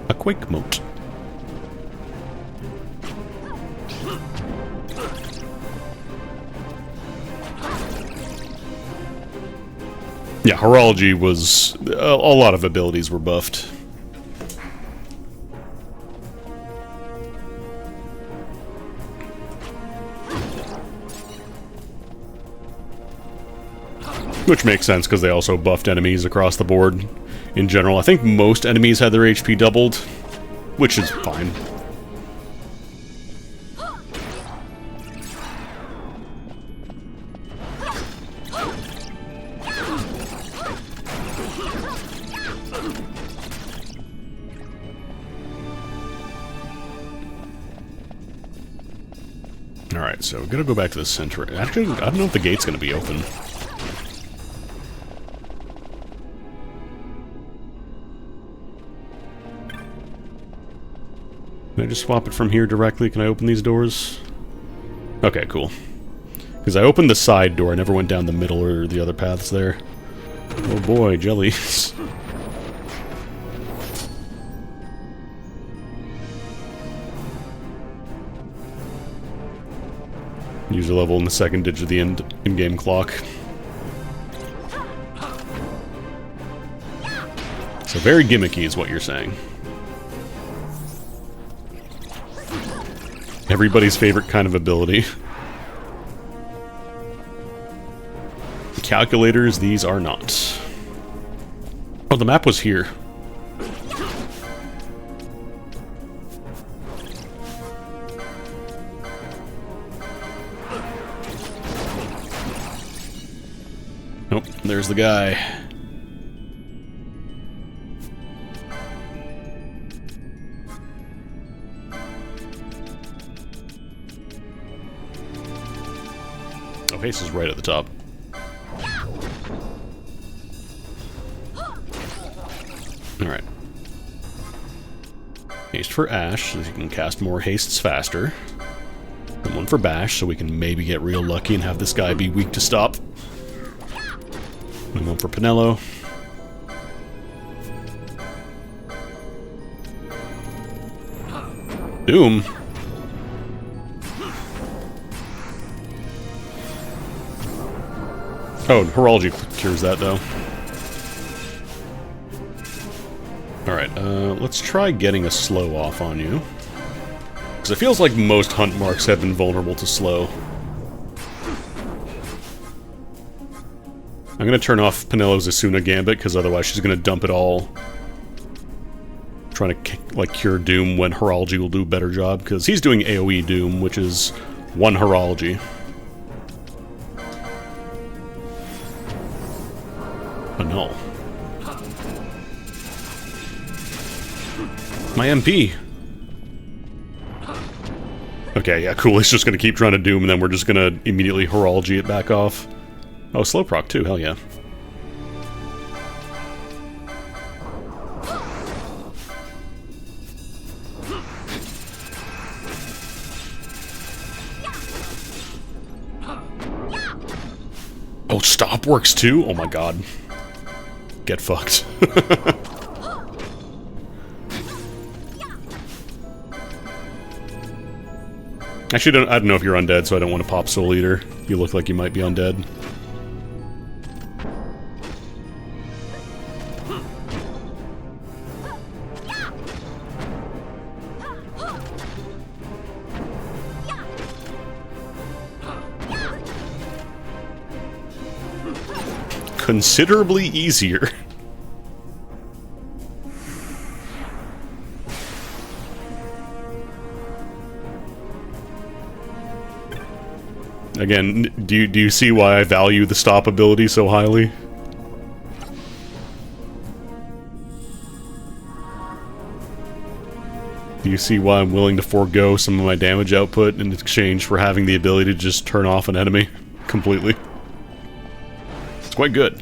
A Quake Mote. Yeah, Horology was... a lot of abilities were buffed. Which makes sense, because they also buffed enemies across the board in general. I think most enemies had their HP doubled, which is fine. Alright, so we're gonna go back to the center. Actually, I don't know if the gate's gonna be open. Can I just swap it from here directly? Can I open these doors? Okay, cool. Because I opened the side door, I never went down the middle or the other paths there. Oh boy, jellies. User level in the second digit of the in-game clock. So very gimmicky is what you're saying. Everybody's favorite kind of ability. Calculators, these are not. Oh, the map was here. Nope, there's the guy. Oh, Haste is right at the top. Alright. Haste for Ash, so you can cast more hastes faster. And one for Bash, so we can maybe get real lucky and have this guy be weak to stop. And one for Penelo. Doom. Oh, Horology cures that, though. Alright, let's try getting a slow off on you. Because it feels like most hunt marks have been vulnerable to slow. I'm gonna turn off Penelo's Asuna Gambit, because otherwise she's gonna dump it all. Trying to, like, cure Doom when Horology will do a better job, because he's doing AoE Doom, which is one Horology. Annul. My MP! Okay, yeah, cool. He's just gonna keep trying to Doom, and then we're just gonna immediately Horology it back off. Oh, slow proc too, hell yeah. Oh, stop works too? Oh my god. Get fucked. Actually, I don't know if you're undead, so I don't want to pop Soul Eater. You look like you might be undead. Considerably easier. Again, do you see why I value the stop ability so highly? Do you see why I'm willing to forego some of my damage output in exchange for having the ability to just turn off an enemy completely? It's quite good.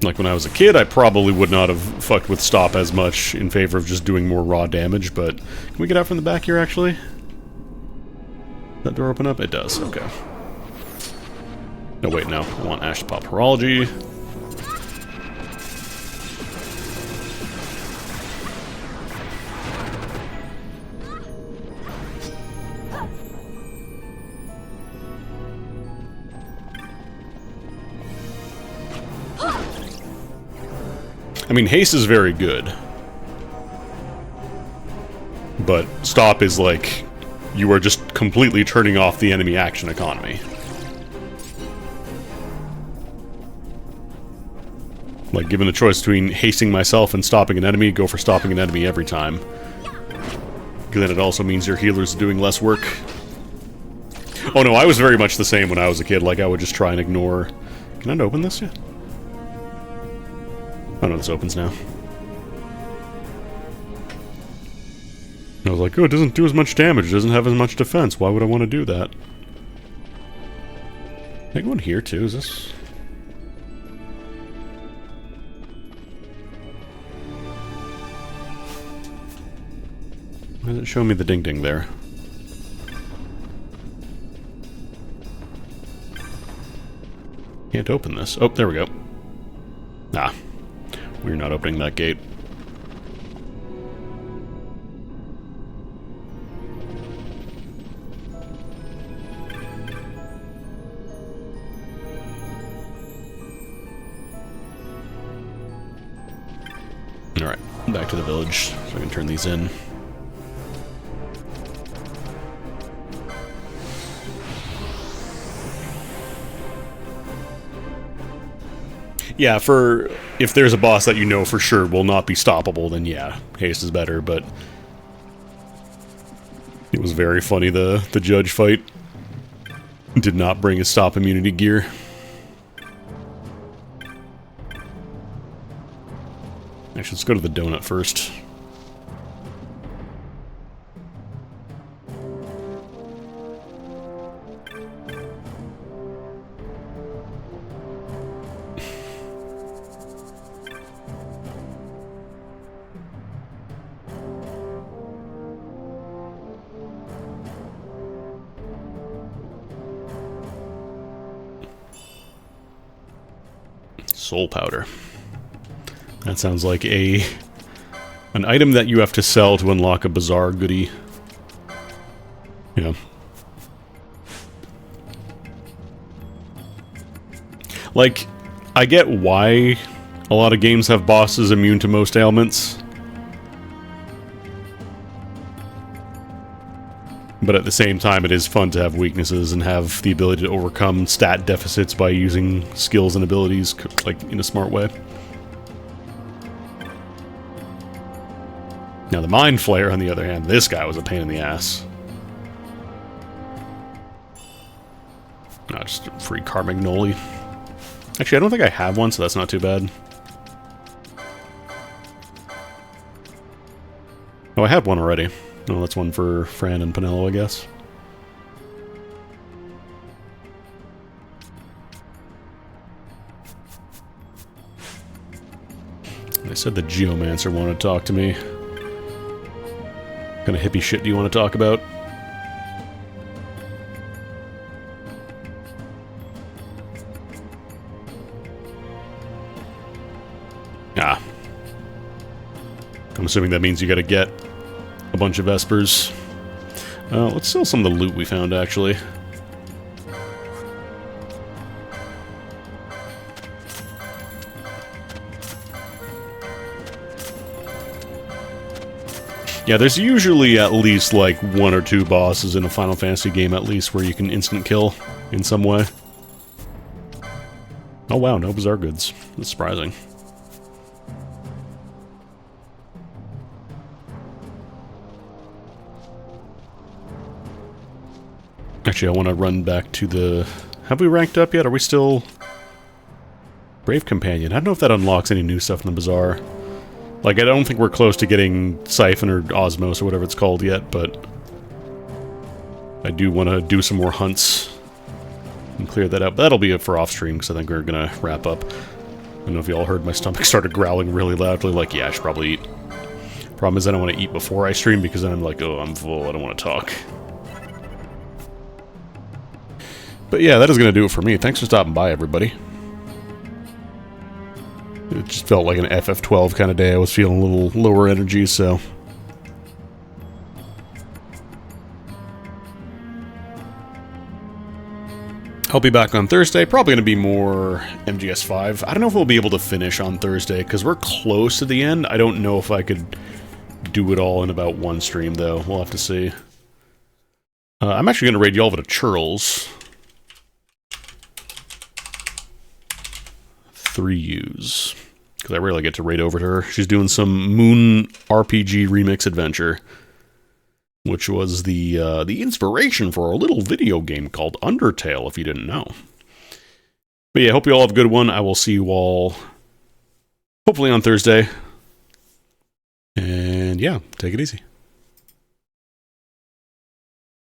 Like when I was a kid, I probably would not have fucked with stop as much in favor of just doing more raw damage, but can we get out from the back here actually? Does that door open up? It does, okay. No, wait, no. I want Ash to pop Horology. I mean, haste is very good. But stop is like, you are just completely turning off the enemy action economy. Like, given the choice between hasting myself and stopping an enemy, go for stopping an enemy every time. Because then it also means your healer's doing less work. Oh no, I was very much the same when I was a kid. Like, I would just try and ignore... Can I open this yet? Oh no, this opens now. I was like, oh, it doesn't do as much damage, it doesn't have as much defense. Why would I want to do that? Can I go in here too? Is this... Why does it show me the ding-ding there? Can't open this. Oh, there we go. Ah. We're not opening that gate. Alright, back to the village, so I can turn these in. Yeah, for if there's a boss that you know for sure will not be stoppable, then yeah, haste is better, but it was very funny, the judge fight did not bring his stop immunity gear. Actually, let's go to the donut first. Soul powder. That sounds like an item that you have to sell to unlock a bizarre goodie. Yeah. Like, I get why a lot of games have bosses immune to most ailments. But at the same time, it is fun to have weaknesses and have the ability to overcome stat deficits by using skills and abilities, like, in a smart way. Now, the Mind Flayer, on the other hand, this guy was a pain in the ass. No, just a free Carmagnoli. Actually, I don't think I have one, so that's not too bad. Oh, I had one already. No, that's one for Fran and Penelo, I guess. They said the Geomancer wanted to talk to me. What kind of hippie shit do you want to talk about? Ah. I'm assuming that means you gotta get a bunch of Vespers. Let's sell some of the loot we found, actually. Yeah, there's usually at least, like, 1 or 2 bosses in a Final Fantasy game, at least, where you can instant kill in some way. Oh wow, no bizarre goods. That's surprising. Actually, I want to run back to the... Have we ranked up yet? Are we still... Brave Companion. I don't know if that unlocks any new stuff in the Bazaar. Like, I don't think we're close to getting Siphon or Osmos or whatever it's called yet, but... I do want to do some more hunts and clear that up. That'll be it for off-stream, because I think we're going to wrap up. I don't know if you all heard my stomach started growling really loudly, like, yeah, I should probably eat. Problem is I don't want to eat before I stream, because then I'm like, oh, I'm full, I don't want to talk. But yeah, that is going to do it for me. Thanks for stopping by, everybody. It just felt like an FF12 kind of day. I was feeling a little lower energy, so... I'll be back on Thursday. Probably going to be more MGS5. I don't know if we'll be able to finish on Thursday, because we're close to the end. I don't know if I could do it all in about one stream, though. We'll have to see. I'm actually going to raid Yalva to Churls. 3Us. Because I rarely get to raid over to her. She's doing some Moon RPG Remix Adventure, which was the inspiration for a little video game called Undertale, if you didn't know. But yeah, hope you all have a good one. I will see you all hopefully on Thursday. And yeah, take it easy.